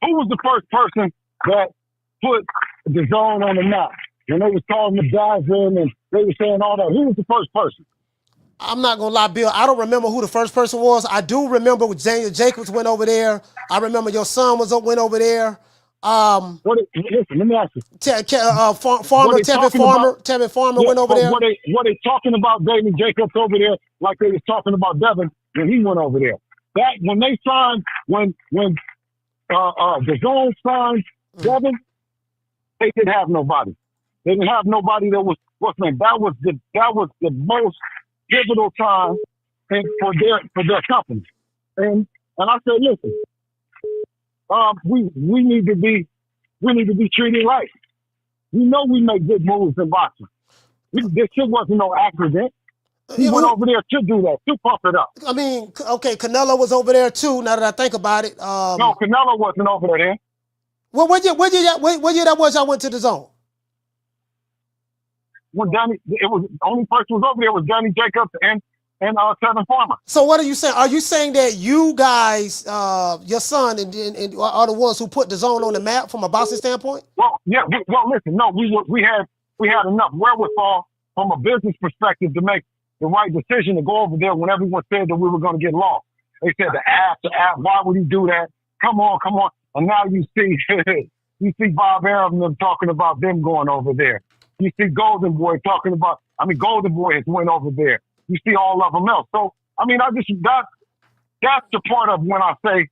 Who was the first person that put DAZN on the map? When they was calling the guys in and they were saying all that, who was the first person? I'm not going to lie, Bill. I don't remember who the first person was. I do remember when Daniel Jacobs went over there. I remember your son went over there. Listen, let me ask you. Tevin Farmer went over there. Were they talking about David Jacobs over there like they was talking about Devin when he went over there? That when they signed, when DAZN signed Devin, they didn't have nobody. They didn't have nobody that was what's name. That was the most pivotal time for their company. And I said, listen. We need to be treated right. We make good moves in boxing. This shit wasn't no accident. He went over there to do that, to pump it up. I mean, okay, Canelo was over there too. Now that I think about it, no, Canelo wasn't over there then. Well, what year that was? Y'all went to DAZN. When it was the only person who was over there was Danny Jacobs and Tevin Farmer. So what are you saying? Are you saying that you guys, your son, and are the ones who put DAZN on the map from a boxing standpoint? Well, yeah. Listen, no, we had enough wherewithal from a business perspective to make the right decision to go over there when everyone said that we were going to get lost. They said the app. Why would he do that? Come on. And now you see Bob Arum them talking about them going over there. You see Golden Boy Golden Boy has went over there. You see all of them else. So, I mean, that's the part of when I say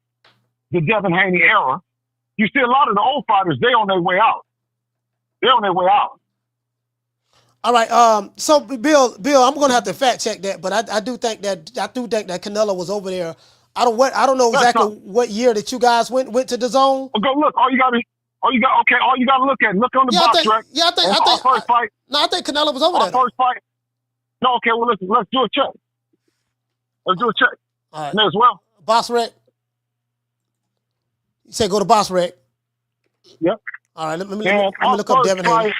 the Devin Haney era. You see a lot of the old fighters, they on their way out. All right. So Bill, I'm going to have to fact check that, but I do think that Canelo was over there. I don't know exactly what year that you guys went to DAZN. Well, go look. All you got to look on the box track. Yeah, I think first fight. No, I think Canelo was over there. First fight. No, okay, well, let's do a check. All right. May as well. Boss Rec. You say go to Boss Rec. Yep. All right, let me look up Devin Haney.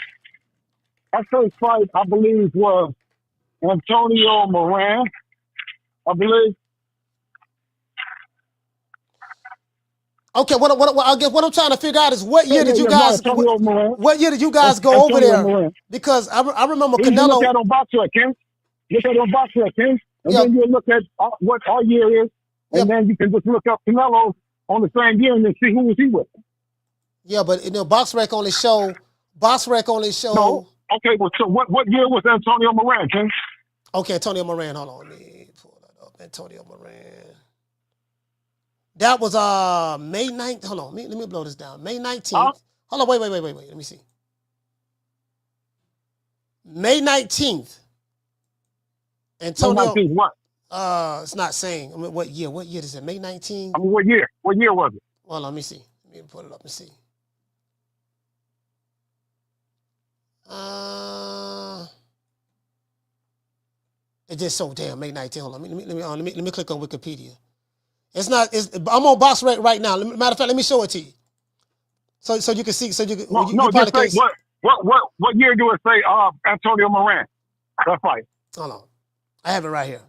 Our first fight, I believe, was Antonio Moran, I believe. Okay, I guess what I'm trying to figure out is what year did you guys go over there? Moran. Because I remember You Canelo. look at on Box Rec, Ken. Look at on Box Rec, Ken. And then you look at what our year is, and then you can just look up Canelo on the same year and then see who was he with. Yeah, but Box Rec only show. No. Okay, well, so what year was Antonio Moran, Ken? Okay, Antonio Moran. Hold on, let me pull that up. Antonio Moran. That was May 9th. Hold on, let me blow this down. May 19th. Hold on, wait. Let me see. May 19th. Antonio. May 19th what? It's not saying. I mean, what year? What year is it? May 19th? I mean, what year? What year was it? Well, let me see. Let me put it up and see. It just so damn May 19th. Hold on. Let me click on Wikipedia. I'm on Box Rec right now. Matter of fact, let me show it to you. So you can see. So you can. Just say what year do it say? Antonio Moran. That's right. Hold on. I have it right here.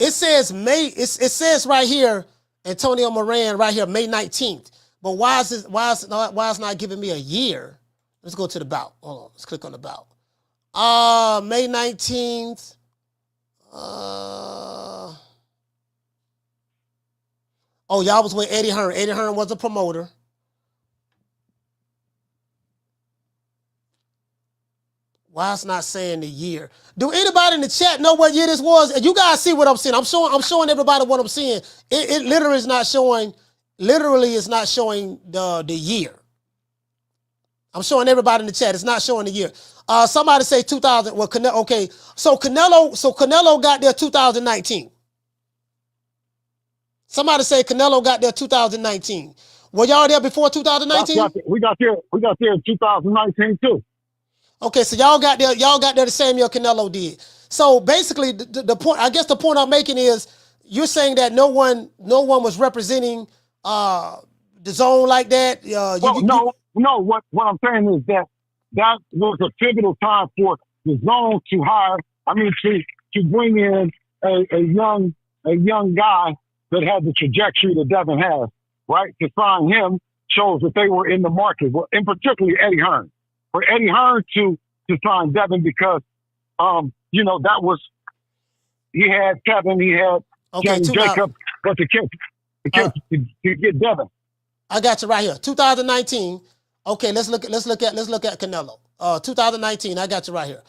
It says May. It says right here, Antonio Moran right here, May 19th. But why is it not giving me a year? Let's go to the bout. Hold on. Let's click on the bout. May 19th. Y'all was with Eddie Hearn. Eddie Hearn was the promoter. Why it's not saying the year? Do anybody in the chat know what year this was? And you guys see what I'm seeing. I'm showing everybody what I'm seeing. It literally is not showing. Literally, it's not showing the year. I'm showing everybody in the chat. It's not showing the year. Somebody say 2000. Well, okay. So Canelo got there 2019. Somebody say Canelo got there 2019. Were y'all there before 2019? We got there in 2019 too. Okay, so y'all got there the same year Canelo did. So basically, the point, I guess the point I'm making is you're saying that no one was representing the zone like that. No. What I'm saying is that was a pivotal time for the zone to bring in a young guy that had the trajectory that Devin has, right? To sign him shows that they were in the market, well, and particularly Eddie Hearn. For Eddie Hearn to sign Devin because, that was, he had Kevin, he had Kenny Jacob, but to get Devin. I got you right here. 2019. Okay, let's look at Canelo. 2019. I got you right here.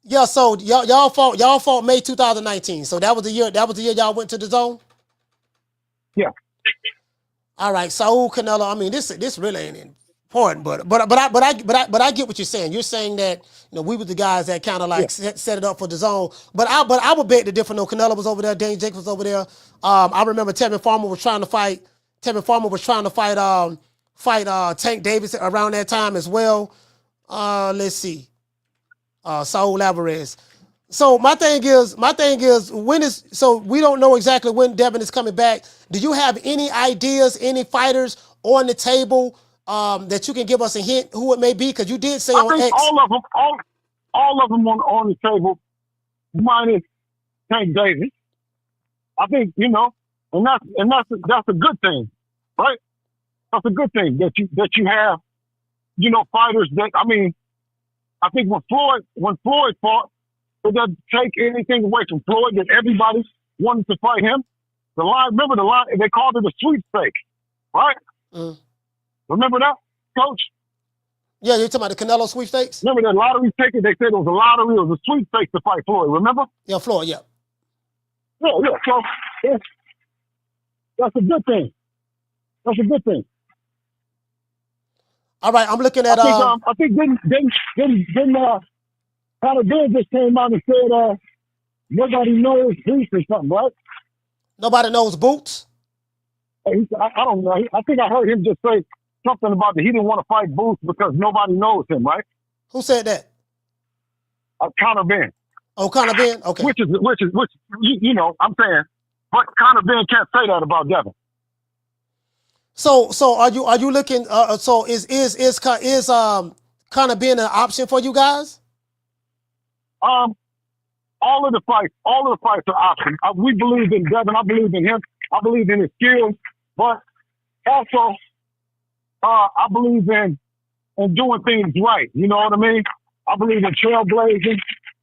Yeah. So y'all fought May 2019. So that was the year y'all went to the zone. Yeah. All right. So Canelo. I mean, this really ain't important, but I get what you're saying. You're saying that we were the guys that kind of like set it up for the zone. But I would bet the different. No, Canelo was over there. Dane Jacobs was over there. I remember Tevin Farmer was trying to fight. Tank Davis around that time as well. Let's see. Saul Alvarez. So my thing is so we don't know exactly when Devin is coming back. Do you have any ideas, any fighters on the table that you can give us a hint who it may be? Because you did say on X. All of them on the table, minus Tank Davis. I think, and that's a good thing, right? That's a good thing that you have, fighters that, I think when Floyd fought, it doesn't take anything away from Floyd that everybody wanted to fight him. Remember the line, they called it a sweepstake, right? Remember that, Coach? Yeah, you're talking about the Canelo sweepstakes? Remember that lottery ticket? They said it was a lottery, it was a sweepstakes to fight Floyd, remember? Yeah, Floyd, yeah. Yeah, so that's a good thing. That's a good thing. All right, I'm looking at. I think Conor Ben just came out and said nobody knows Boots or something, right? Nobody knows Boots? I don't know. I think I heard him just say something about that he didn't want to fight Boots because nobody knows him, right? Who said that? Conor Ben. Oh, Conor Ben? Okay. Which I'm saying, but Conor Ben can't say that about Devin. So are you looking? So is kind of being an option for you guys? All of the fights are options. We believe in Devin. I believe in him. I believe in his skills, but also I believe in doing things right. You know what I mean? I believe in trailblazing,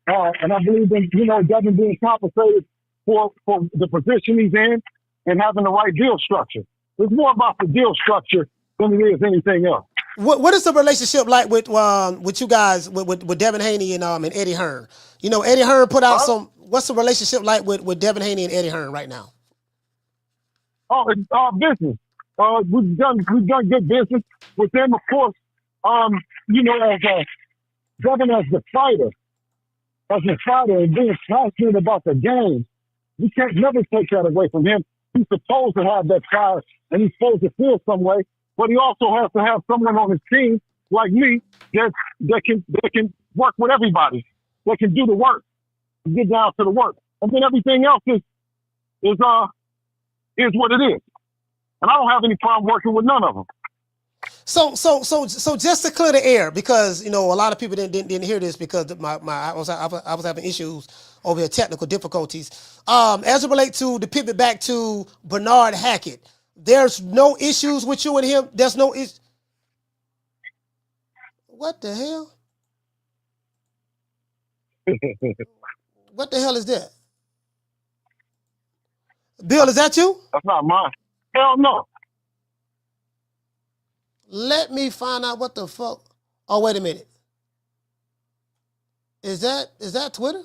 and I believe in Devin being compensated for the position he's in and having the right deal structure. It's more about the deal structure than it is anything else. What is the relationship like with you guys with Devin Haney and Eddie Hearn? You know, Eddie Hearn put out some. What's the relationship like with Devin Haney and Eddie Hearn right now? Oh, it's business. We've done good business with them, of course. As Devin as a fighter and being passionate about the game, we can't never take that away from him. He's supposed to have that fire and he's supposed to feel some way, but he also has to have someone on his team like me that can work with everybody, that can do the work, get down to the work, and then everything else is what it is. And I don't have any problem working with none of them. So just to clear the air, because a lot of people didn't hear this because I was having issues over here, technical difficulties. As it relates to the pivot back to Bernard Hackett, there's no issues with you and him. There's no issue. What the hell? What the hell is that? Bill, is that you? That's not mine. Hell no. Let me find out what the fuck. Oh, wait a minute. Is that Twitter?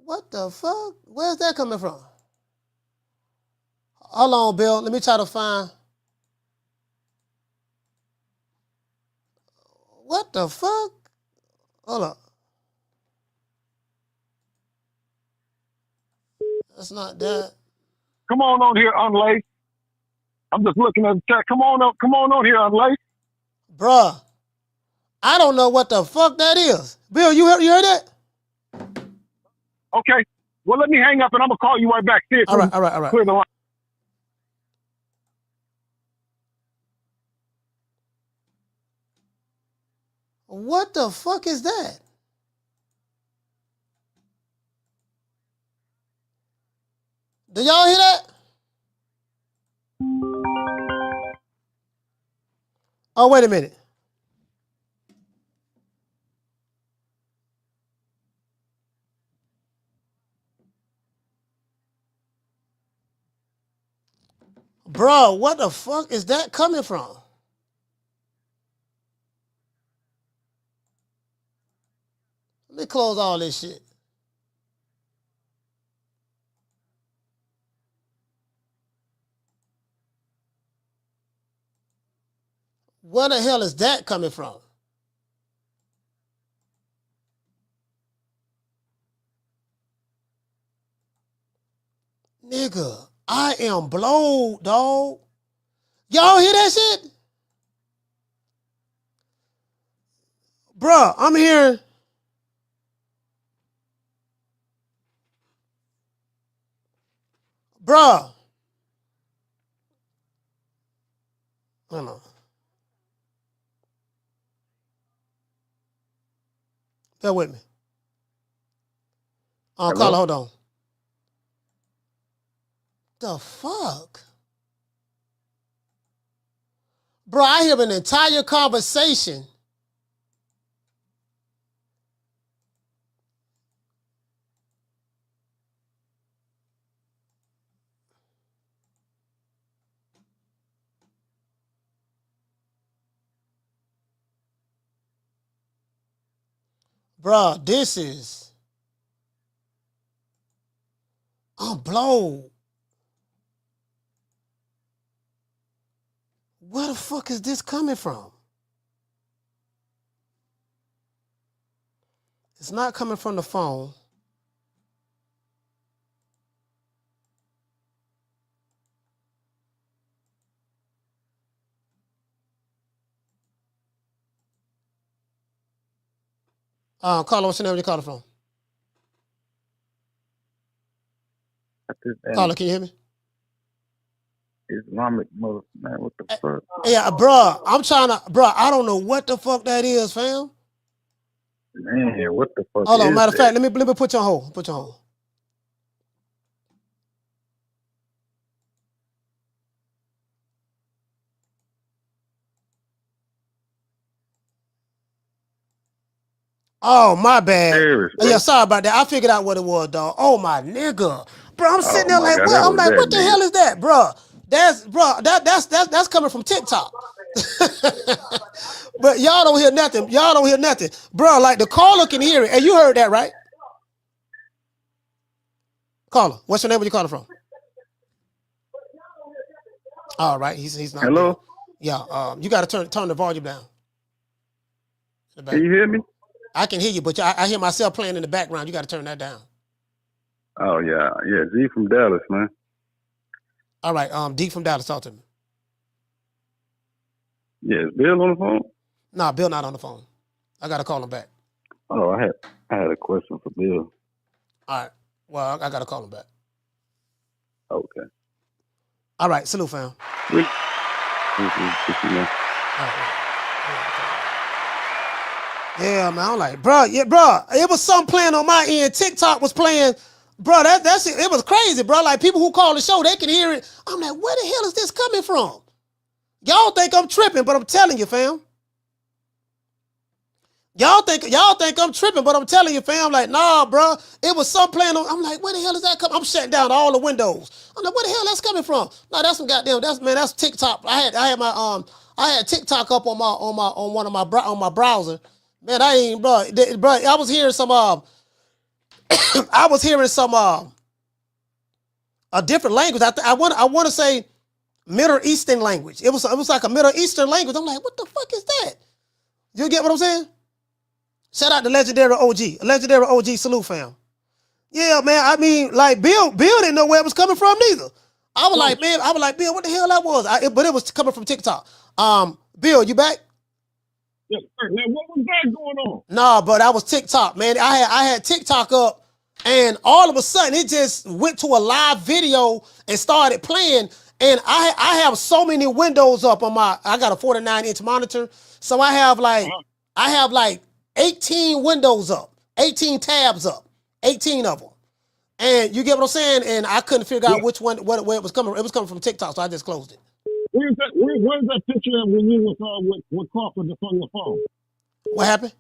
What the fuck? Where's that coming from? Hold on, Bill. Let me try to find. What the fuck? Hold on. That's not that. Come on here, Unlaced. I'm just looking at the chat. Come on here, Unlaced. Bruh, I don't know what the fuck that is. Bill, you heard that? Okay. Well, let me hang up and I'm going to call you right back. All right. Clear the line. What the fuck is that? Do y'all hear that? Oh, wait a minute. Bro, what the fuck is that coming from? Let me close all this shit. Where the hell is that coming from? Nigga, I am blowed, dog. Y'all hear that shit? Bruh, I'm hearing. Bruh. Hold on. Bear with me. Carla, hold on. The fuck? Bro, I hear an entire conversation. Bro, this is. I'm blown. Where the fuck is this coming from? It's not coming from the phone. Carla, what's your name? Where you calling from? Carla, can you hear me? Islamic mother, man. What the fuck? Yeah, bro. I'm trying to, bro. I don't know what the fuck that is, fam. Man, what the fuck? Hold on. Is Matter of that? fact, let me put you on hold. Put you on hold. Oh, my bad. Serious, Yeah, sorry about that. I figured out what it was, dog. Oh, my nigga. Bro, I'm sitting there like, God, what? I'm like, what the nigga. hell is that, bro? That's coming from TikTok. But y'all don't hear nothing. Y'all don't hear nothing. Bro, like the caller can hear it. And you heard that, right? Caller, what's your name? Where you calling from? All right, he's not. Hello? There. Yeah, you got to turn the volume down. Can you hear me? I can hear you, but I hear myself playing in the background. You got to turn that down. Oh yeah, G from Dallas, man. All right, D from Dallas, talk to me. Yeah, is Bill on the phone? Nah, Bill not on the phone. I got to call him back. Oh, I had a question for Bill. All right, well, I got to call him back. Okay. All right, salute, fam. Yeah, man, I'm like, bro, it was something playing on my end. TikTok was playing, bro. That's it. It was crazy, bro. Like people who call the show, they can hear it. I'm like, where the hell is this coming from? Y'all think I'm tripping, but I'm telling you, fam. Y'all think I'm tripping, but I'm telling you, fam. Like, nah, bro. It was something playing on. I'm like, where the hell is that coming? I'm shutting down all the windows. I'm like, where the hell that's coming from? No, that's some goddamn. That's TikTok. I had TikTok up on my browser. Man, I was hearing some a different language. I want to say Middle Eastern language. It was like a Middle Eastern language. I'm like, what the fuck is that? You get what I'm saying? Shout out to Legendary OG, salute, fam. Yeah, man. I mean, like Bill didn't know where it was coming from neither. I was like, Bill, what the hell that was? But it was coming from TikTok. Bill, you back? Yeah, man, what was that going on? Nah, but that was TikTok, man. I had TikTok up, and all of a sudden it just went to a live video and started playing. And I have so many windows up on I got a 49-inch monitor, so I have like 18 windows up, 18 tabs up, 18 of them. And you get what I'm saying? And I couldn't figure out which one, where it was coming. It was coming from TikTok, so I just closed it. Where's that picture of when you was with Crawford that's on your phone? What happened?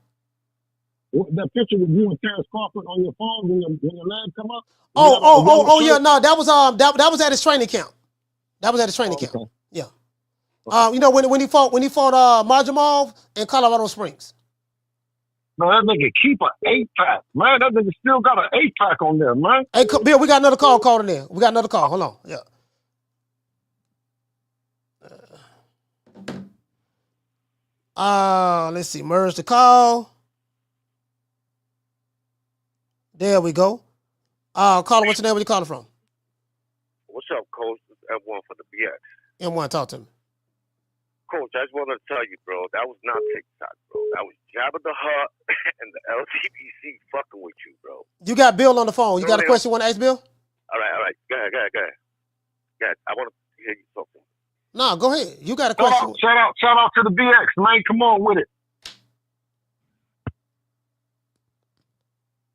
That picture with you and Terrence Crawford on your phone when your lab come up? Yeah, no, that was at his training camp. That was at his training camp. Yeah. You know when he fought Marjamov in Colorado Springs. Man, that nigga keep an 8-pack. Man, that nigga still got an 8-pack on there, man. Hey, Bill, we got another call in there. We got another call. Hold on. Yeah. Let's see. Merge the call. There we go. Caller, what's your name? Where you calling from? What's up, Coach? It's M1 for the BX. M1, talk to me. Coach, I just want to tell you, bro, that was not TikTok, bro. That was Jabba the Hutt and the LTBC fucking with you, bro. You got Bill on the phone. You got a question you want to ask Bill? All right. Go ahead. I want to hear you talking. No, go ahead. You got a question. Shout out to the BX, man. Come on with it.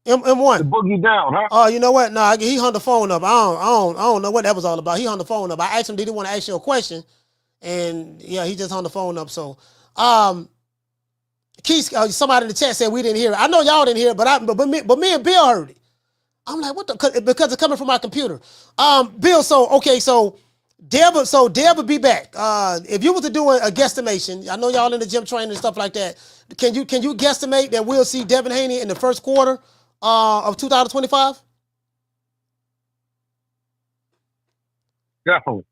M1. The boogie down, huh? Oh, you know what? No, he hung the phone up. I don't know what that was all about. He hung the phone up. I asked him, did he want to ask you a question? And yeah, he just hung the phone up. So, Keith, somebody in the chat said we didn't hear it. I know y'all didn't hear it, but me and Bill heard it. I'm like, what the? Because it's coming from my computer. Bill, so Deb would be back. If you were to do a guesstimation, I know y'all in the gym training and stuff like that. Can you guesstimate that we'll see Devin Haney in the first quarter of 2025? Definitely.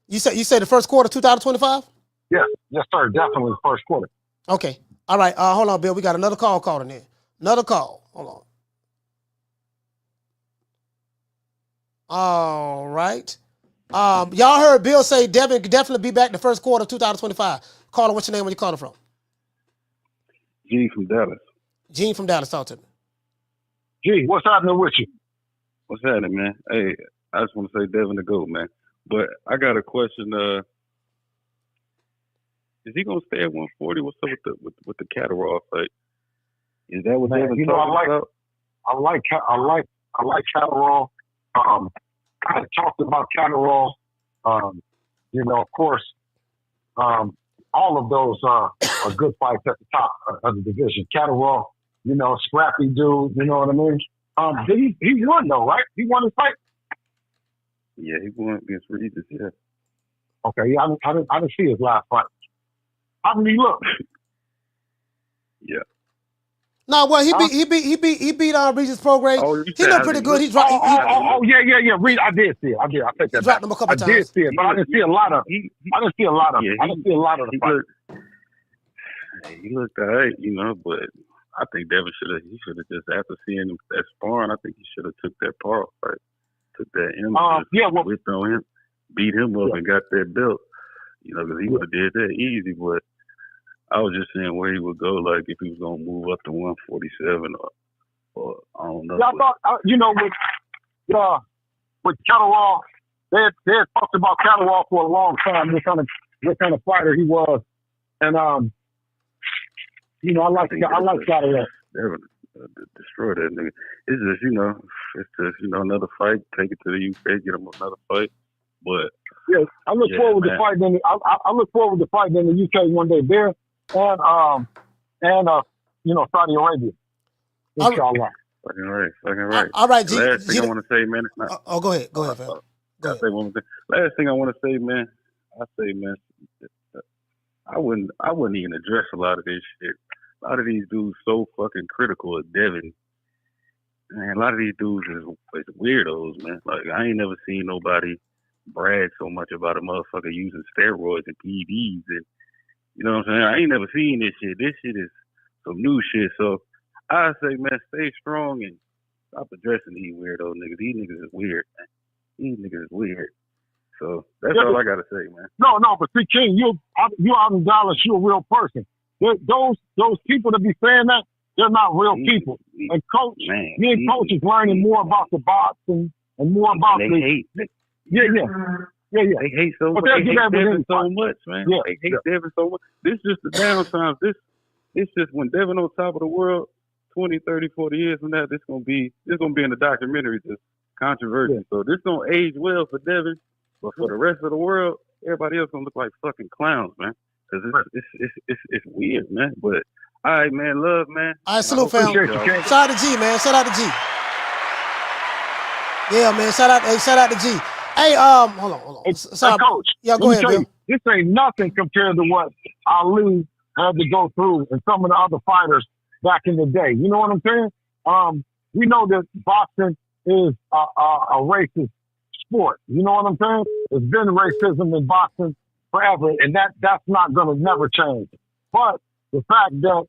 You say the first quarter of 2025? Yes, sir. Definitely first quarter. Okay. All right. Hold on, Bill. We got another call in there. Another call. Hold on. All right. Y'all heard Bill say Devin could definitely be back the first quarter of 2025. Caller, what's your name? Where you calling from? G from Dallas. Gene from Dallas, talk to me. G, what's happening with you? What's happening, man? Hey, I just want to say Devin the GOAT, man. But I got a question. Is he gonna stay at 140? What's up with the Catterall fight? Is that what they've been talking about? I like Catterall. I talked about Catterall. Of course, all of those are good fights at the top of the division. Catterall, scrappy dude. You know what I mean? He won though, right? He won his fight. Yeah, he won against Regis. Yeah. Okay. Yeah, I didn't see his last fight. How did he look? Yeah. No, well, he beat Regis Prograis. Oh, he looked pretty good. He dropped. Yeah. Reed, I did see it. I take that. Dropped him a couple times. I did see it, but I didn't see a lot of. I didn't see a lot of. I didn't see a lot of the fight. He looked alright, but I think Devin should have just, after seeing him that sparring, I think he should have took that part fight, took that whipped on him, beat him up and got that belt. Because he would have did that easy, but I was just saying where he would go, like if he was gonna move up to 147 or I don't know. Yeah, I thought with Catterall, they had talked about Catterall for a long time. What kind of fighter he was, and I like Catterall. Devin destroy that nigga. It's just another fight. Take it to the UK, get him another fight, but. Yeah, I look forward to fighting. I look forward to fighting in the UK one day there, and Saudi Arabia. Inshallah. Fucking right. All right, G. Last thing I want to say, man. Go ahead, fam. Go ahead. Say one thing. Last thing I want to say, man. I wouldn't even address a lot of this shit. A lot of these dudes so fucking critical of Devin. Man, a lot of these dudes is weirdos, man. Like I ain't never seen nobody brag so much about a motherfucker using steroids and PEDs and you know what I'm saying? I ain't never seen this shit. This shit is some new shit. So I say, man, stay strong and stop addressing these weirdo niggas. These niggas is weird, man. These niggas is weird. So that's all I gotta say, man. No, but see, King, you out in Dallas, you're a real person. Those people that be saying that, they're not real people. And Coach, me and Coach is learning more about the box and more about Yeah. They hate so much. They hate Devin so much, man. Yeah. They hate Devin so much. This is just the downtimes. It's just when Devin on top of the world, 20, 30, 40 years from now, this gonna be in the documentary, just controversy. Yeah. So this gonna age well for Devin, but for the rest of the world, everybody else gonna look like fucking clowns, man. Because it's weird, man. But all right, man, love, man. All right, salute, fam. Shout out to G, man. Shout out to G. Yeah, man. Shout out to G. Hey, hold on. Hey, Coach. Yeah, go ahead, Bill. This ain't nothing compared to what Ali had to go through and some of the other fighters back in the day. You know what I'm saying? We know that boxing is a racist sport. You know what I'm saying? There's been racism in boxing forever, and that's not going to never change. But the fact that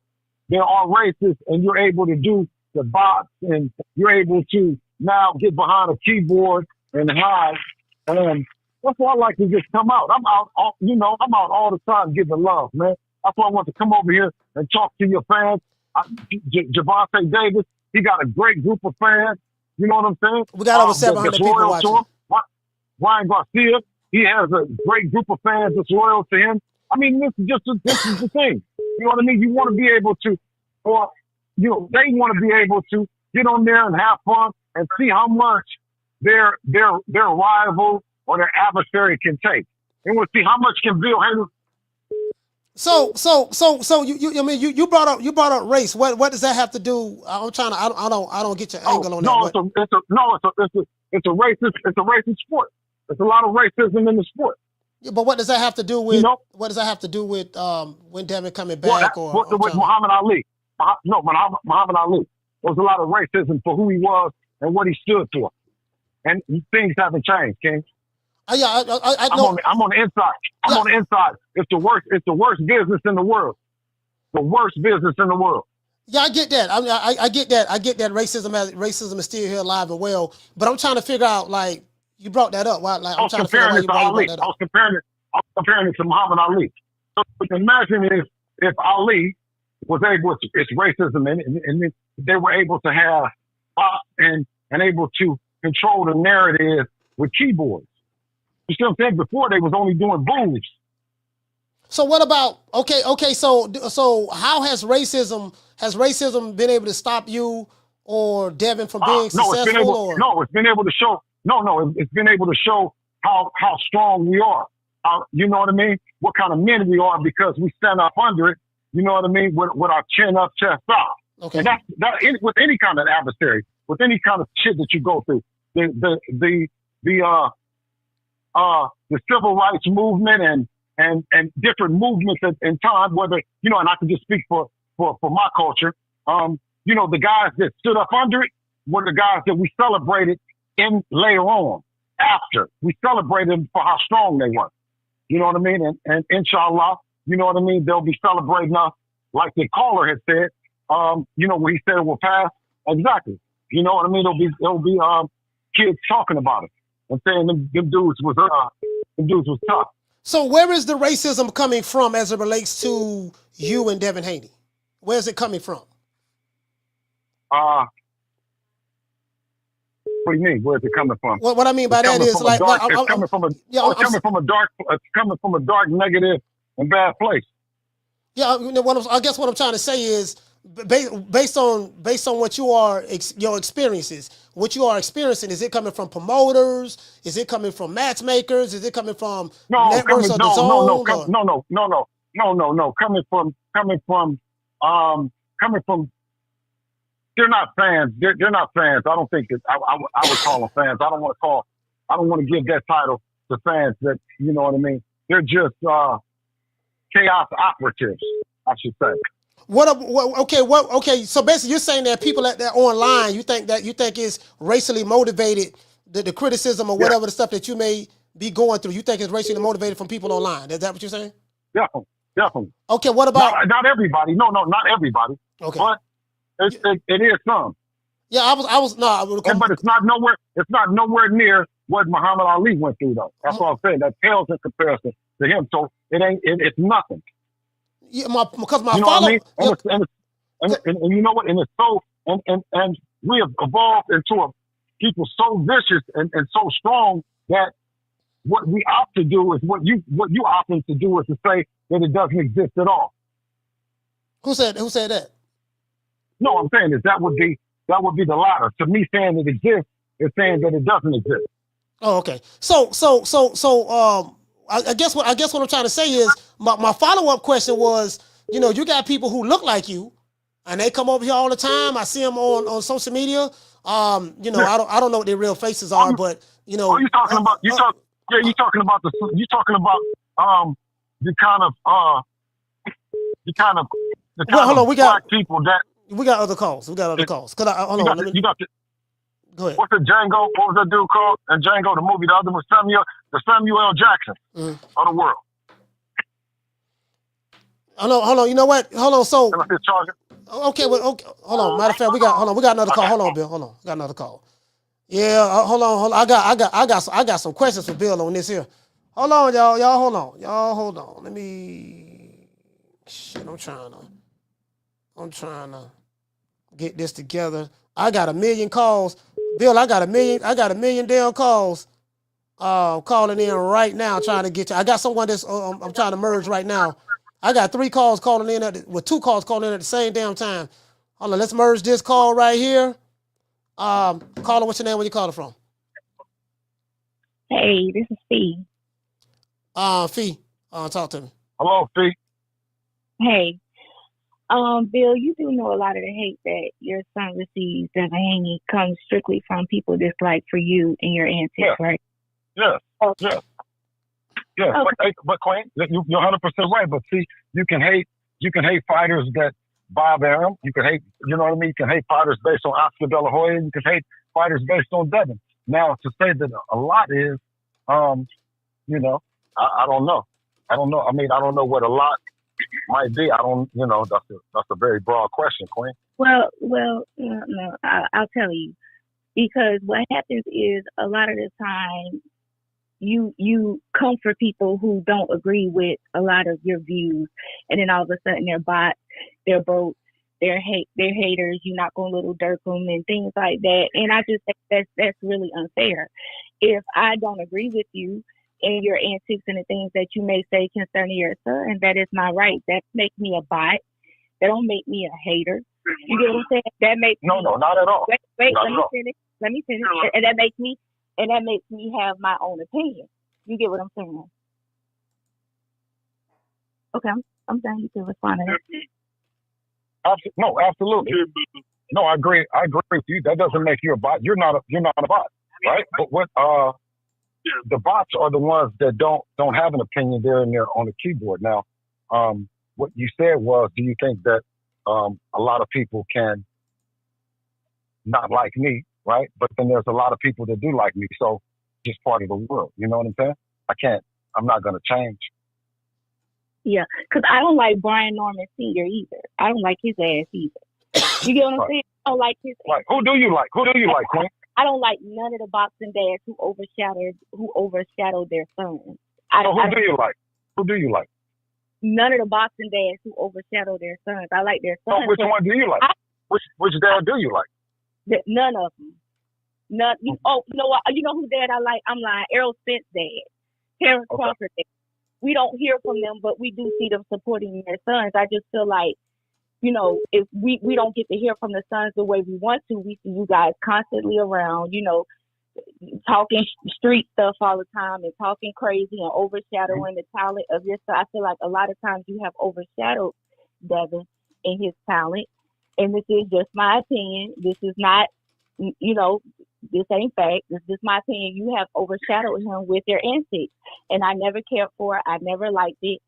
there are racists and you're able to do the box and you're able to now get behind a keyboard and hide. That's why I like to just come out. I'm out all the time giving love, man. That's why I want to come over here and talk to your fans. Javante Davis, he got a great group of fans. You know what I'm saying? We got over 700 people watching. Ryan Garcia, he has a great group of fans that's loyal to him. I mean, this is the thing. You know what I mean? You want to be able to, they want to be able to get on there and have fun and see how much their rival or their adversary can take. And we'll see how much can Bill Haney. So you brought up race. What does that have to do? I don't get your angle on that. It's a racist sport. There's a lot of racism in the sport. Yeah, but what does that have to do with when Devin coming back with Muhammad Ali? Muhammad Ali. There's a lot of racism for who he was and what he stood for. And things haven't changed, King. I'm on the inside. I'm on the inside. It's the worst business in the world. The worst business in the world. Yeah, I get that. I get that. I get that racism is still here alive and well. But I'm trying to figure out, like, you brought that up. Why? Like, I'm trying to figure out why you brought that up. I was comparing it to Muhammad Ali. So imagine if Ali was able to, it's racism and they were able to have and able to control the narrative with keyboards. You see what I'm saying? Before they was only doing booze. So what about okay? So how has racism been able to stop you or Devin from being successful? It's been able to show. It's been able to show how strong we are. You know what I mean? What kind of men we are because we stand up under it. You know what I mean? With our chin up, chest out. Okay. And that with any kind of adversary, with any kind of shit that you go through, the civil rights movement and different movements in time, whether, you know, and I can just speak for my culture, you know, the guys that stood up under it were the guys that we celebrated in later on, after. We celebrated them for how strong they were. You know what I mean? And inshallah, you know what I mean? They'll be celebrating us, like the caller had said, you know, when he said it will pass. Exactly. You know what I mean? There'll be kids talking about it and saying them dudes was tough. So where is the racism coming from as it relates to you and Devin Haney? Where is it coming from? What do you mean? Where's it coming from? What I mean by that is like it's coming from a dark, negative, and bad place. Yeah, I guess what I'm trying to say is based on what you are your experiences, what you are experiencing. Is it coming from promoters? Is it coming from matchmakers? Is it coming from networks of the zone? No. Coming from. They're not fans. They're not fans. I don't think that I would call them fans. I don't want to give that title to fans. That, you know what I mean. They're just chaos operatives, I should say. Okay. So basically, you're saying that people that online, you think is racially motivated. The criticism or whatever the stuff that you may be going through, you think is racially motivated from people online. Is that what you're saying? Definitely. Okay. What about not everybody? No, not everybody. Okay. But it is some. Yeah, I was but it's not nowhere near what Muhammad Ali went through though. That's what I'm saying. That pales in comparison to him. So it's nothing. Yeah, because my you know follow. What I mean? And you know what? And it's so and we have evolved into people so vicious and so strong that what we opt to do is what you opting to do is to say that it doesn't exist at all. Who said that? No, I'm saying that would be the latter. To me, saying it exists is saying that it doesn't exist. Oh, okay. So I guess what I'm trying to say is my follow-up question was, you know, you got people who look like you, and they come over here all the time. I see them on social media. You know, yeah. I don't know what their real faces are, but you know. You're talking about the kind of black people that. We got other calls. Hold on. Go ahead. What's the Django? What was that dude called? And Django, the movie, the other one, Samuel L. Jackson of the world. Hold on. You know what? Hold on. So. Okay. Hold on. Matter of fact, we got another call. Hold on, Bill. Hold on. We got another call. Yeah. Hold on. I got some questions for Bill on this here. Hold on, y'all. Y'all hold on. Let me. Shit. I'm trying to get this together. I got 1 million calls. Bill, I got a million damn calls calling in right now trying to get you. I got someone that's I'm trying to merge right now. I got 3 calls calling in with 2 calls calling in at the same damn time. Hold on, let's merge this call right here. Caller, what's your name? Where you calling from? Hey, this is Fee. Fee, talk to me. Hello, Fee. Hey. Bill, you do know a lot of the hate that your son receives, Devin Haney, comes strictly from people dislike for you and your antics, right? Yes. Okay. Yes. Okay. But Queen, you're 100% right. But see, you can hate fighters that bother him. You can hate, you know what I mean? You can hate fighters based on Oscar De La Hoya. You can hate fighters based on Devin. Now, to say that a lot is, you know, I don't know. I mean, I don't know what a lot might be. I don't, you know, that's a very broad question, Queen. Well, no, I'll tell you, because what happens is a lot of the time you come for people who don't agree with a lot of your views, and then all of a sudden they're bots, they're boats, they're haters. You're not going to little dirk them and things like that. And I just think that's really unfair. If I don't agree with you, and your antics and the things that you may say concerning your son. That is my right. That makes me a bot. That don't make me a hater. You get what I'm saying? That makes no, not at all. Wait, let me finish. And that makes me have my own opinion. You get what I'm saying? Okay, I'm done. You can respond to that. No, absolutely. No, I agree. I agree with you. That doesn't make you a bot. You're not a bot, right? But what the bots are the ones that don't have an opinion. They're in there on the keyboard. Now, what you said was, do you think that a lot of people can not like me, right? But then there's a lot of people that do like me. So just part of the world. You know what I'm saying? I'm not going to change. Yeah, because I don't like Brian Norman Sr. either. I don't like his ass either. You get what I'm saying? I don't like his ass. Who do you like? Who do you like, Queen? I don't like none of the boxing dads who overshadowed their sons. Who do you like? Who do you like? None of the boxing dads who overshadow their sons. I like their sons. So which one do you like? Which dad do you like? None of them. None. You know what? You know who dad I like? I'm lying. Errol Spence dad. Terrence Crawford dad. We don't hear from them, but we do see them supporting their sons. I just feel like, if we don't get to hear from the sons the way we want to, we see you guys constantly around, talking street stuff all the time and talking crazy and overshadowing the talent of your son. I feel like a lot of times you have overshadowed Devin and his talent. And this is just my opinion. This is not, this ain't fact. This is my opinion. You have overshadowed him with your antics. And I never cared for it. I never liked it.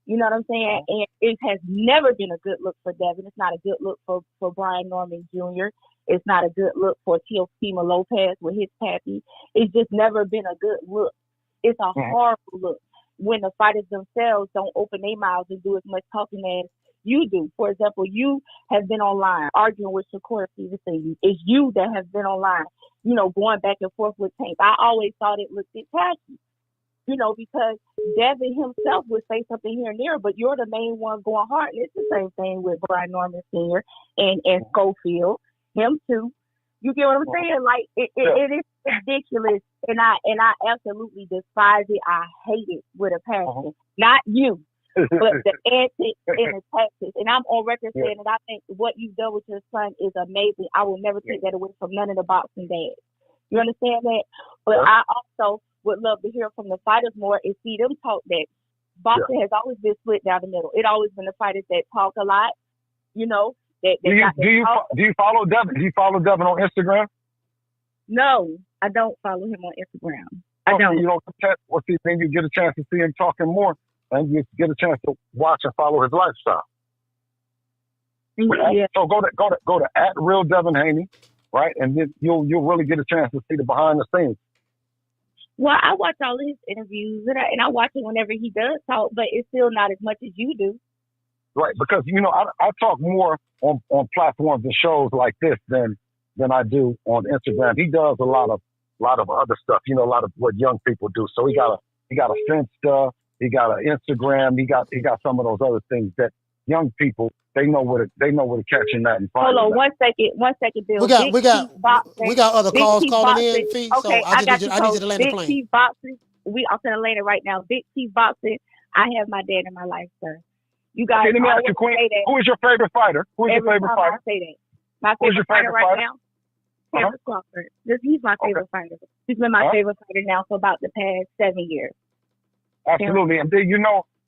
You know what I'm saying? And it has never been a good look for Devin. It's not a good look for Brian Norman Jr. It's not a good look for Teofimo Lopez with his pappy. It's just never been a good look. It's a horrible look when the fighters themselves don't open their mouths and do as much talking as you do. For example, you have been online arguing with Shakur Stevenson. It's you that have been online, going back and forth with Tank. I always thought it looked tacky, because Devin himself would say something here and there, but you're the main one going hard. And it's the same thing with Brian Norman Sr. and Schofield, him too. You get what I'm saying? Like it is ridiculous, and I absolutely despise it. I hate it with a passion. Not you. But the antics and the tactics. And I'm on record saying that I think what you've done with your son is amazing. I will never take that away from none of the boxing dads. You understand that? But I also would love to hear from the fighters more and see them talk that. Boxing has always been split down the middle. It always been the fighters that talk a lot, Do you follow Devin? Do you follow Devin on Instagram? No, I don't follow him on Instagram. I don't. You don't. Well, see, then you get a chance to see him talking more. And you get a chance to watch and follow his lifestyle. Yeah. So go to @RealDevinHaney, right? And then you'll really get a chance to see the behind the scenes. Well, I watch all of his interviews and I watch it whenever he does talk, but it's still not as much as you do. Right, because I talk more on platforms and shows like this than I do on Instagram. He does a lot of other stuff, a lot of what young people do. So he got a Finsta. He got an Instagram. He got some of those other things that young people they know where to catch him at and find. Hold on, 1 second, Bill. We got other calls calling in, Fee. Okay, so I need you to land the plane. Big Chief Boxing. I'm gonna land it right now. Big Chief Boxing. I have my dad in my life, sir. You guys. Okay, let me ask you, Queen. Who is your favorite fighter? Who is your favorite fighter? I say that. My favorite fighter right now. Terrence Crawford. He's my favorite fighter. He's been my favorite fighter now for about the past 7 years. Absolutely. And then,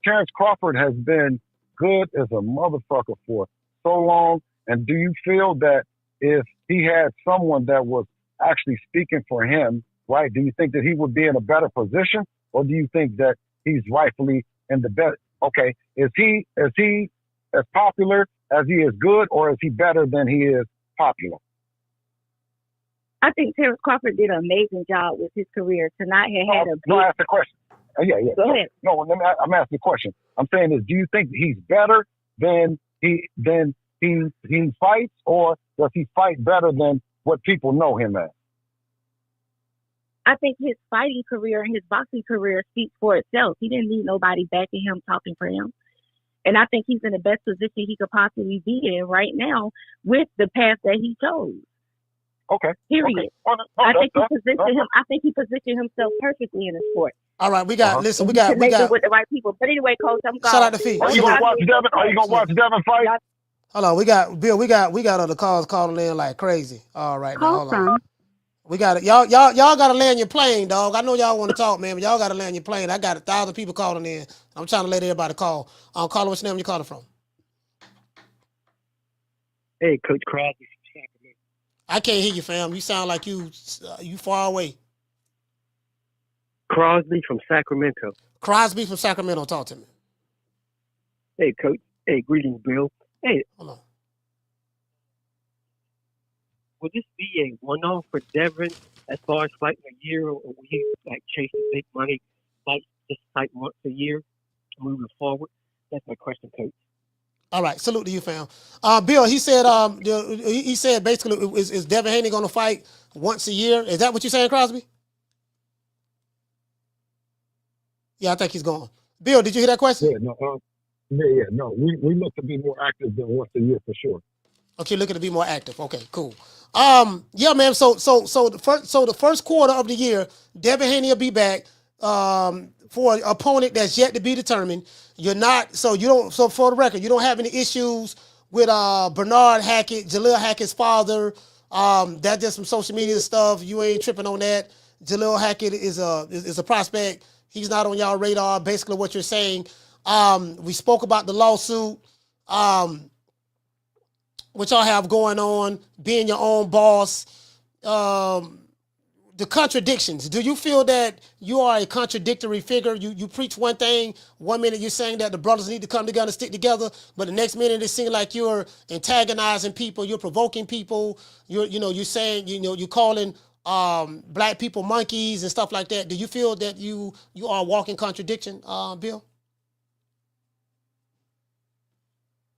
Terrence Crawford has been good as a motherfucker for so long. And do you feel that if he had someone that was actually speaking for him, right, do you think that he would be in a better position? Or do you think that he's rightfully in the best? Okay, is he as popular as he is good, or is he better than he is popular? I think Terrence Crawford did an amazing job with his career. Tonight he had a big... No, ask the question. Yeah. Go ahead. No, I'm asking the question. I'm saying is, do you think he's better than he fights, or does he fight better than what people know him as? I think his fighting career and his boxing career speaks for itself. He didn't need nobody backing him, talking for him. And I think he's in the best position he could possibly be in right now with the path that he chose. Okay. Period. Okay. I think he positioned himself perfectly in the sport. All right, we got. Listen, we got. Connected with the right people. But anyway, Coach, I'm gone. Shout out to Fee. Are you gonna watch Devin? Are you gonna watch Devin fight? Hold on, we got Bill. We got other calls calling in like crazy. All right, now hold on. We got it. Y'all got to land your plane, dog. I know y'all want to talk, man, but y'all got to land your plane. I got 1,000 people calling in. I'm trying to let everybody call. Caller, what's your name? You calling from? Hey, Coach Crosby. I can't hear you, fam. You sound like you far away. Crosby from Sacramento. Crosby from Sacramento. Talk to me. Hey, Coach. Hey, greetings, Bill. Hey. Hold on. Would this be a one-off for Devin as far as fighting a year, or will he like chase the big money, fight once a year, moving forward? That's my question, Coach. All right, salute to you, fam. Bill, he said basically, is Devin Haney going to fight once a year? Is that what you're saying, Crosby? Yeah, I think he's gone. Bill, did you hear that question? Yeah, no. We look to be more active than once a year for sure. Okay, looking to be more active. Okay, cool. Yeah, man. So the first quarter of the year, Devin Haney will be back for an opponent that's yet to be determined. For the record, you don't have any issues with Bernard Hackett, Jaleel Hackett's father. That's just some social media stuff. You ain't tripping on that. Jaleel Hackett is a prospect. He's not on y'all radar. Basically, what you're saying. We spoke about the lawsuit. What y'all have going on, being your own boss, the contradictions. Do you feel that you are a contradictory figure? You preach one thing, 1 minute you're saying that the brothers need to come together and stick together, but the next minute it seems like you're antagonizing people, you're provoking people, you're saying, you're calling black people monkeys and stuff like that. Do you feel that you are a walking contradiction, Bill?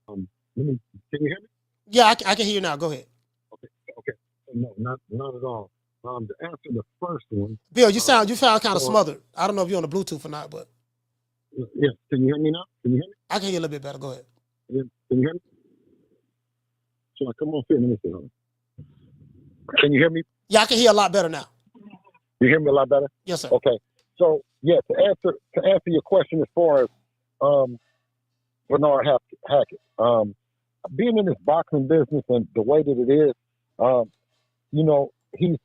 Can you hear me? Yeah, I can hear you now. Go ahead. Okay. No, not at all. To answer the first one, Bill, you sound kind of smothered. I don't know if you're on the Bluetooth or not, but yeah. Can you hear me now? Can you hear me? I can hear a little bit better. Go ahead. Yeah. Can you hear me? So come on, let me see. Can you hear me? Yeah, I can hear a lot better now. You hear me a lot better? Yes, sir. Okay. So yeah, to answer your question as far as Bernard Hackett, being in this boxing business and the way that it is,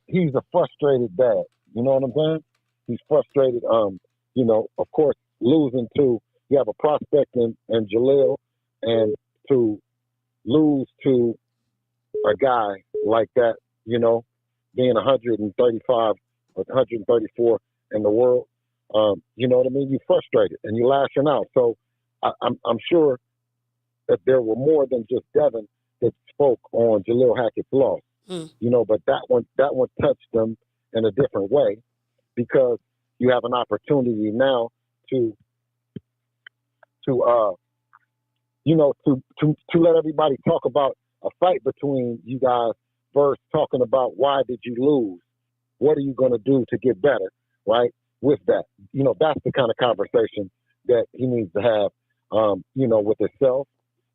he's a frustrated dad. You know what I'm saying? He's frustrated. Of course, losing to you have a prospect in Jaleel, and to lose to a guy like that, being 135 or 134 in the world, you know what I mean? You're frustrated and you're lashing out. So I'm sure that there were more than just Devin that spoke on Jaleel Hackett's loss. But that one touched them in a different way, because you have an opportunity now to let everybody talk about a fight between you guys versus talking about why did you lose? What are you going to do to get better, right? With that, that's the kind of conversation that he needs to have, with himself,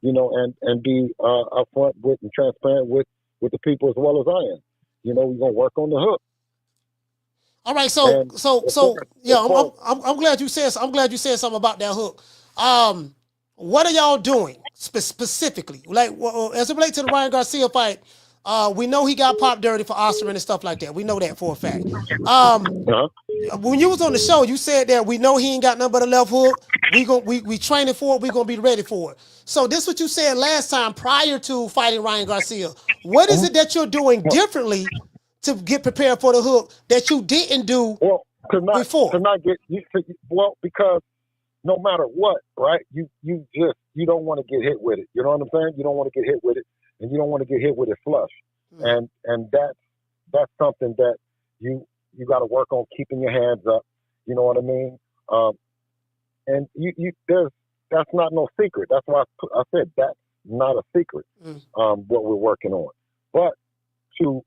and be upfront with and transparent with the people as well as I am. We're gonna work on the hook. All right, I'm glad you said. I'm glad you said something about that hook. What are y'all doing specifically? Like, as it relates to the Ryan Garcia fight, we know he got popped dirty for Oscar and stuff like that. We know that for a fact. When you was on the show, you said that we know he ain't got nothing but a left hook. We training for it. We gonna be ready for it. So this is what you said last time prior to fighting Ryan Garcia. What is it that you're doing differently to get prepared for the hook that you didn't do before? Because no matter what, right? You don't want to get hit with it. You know what I'm saying? You don't want to get hit with it, and you don't want to get hit with it flush. And that's something that you got to work on, keeping your hands up. You know what I mean? And that's not no secret. That's why I said that's not a secret. What we're working on, but to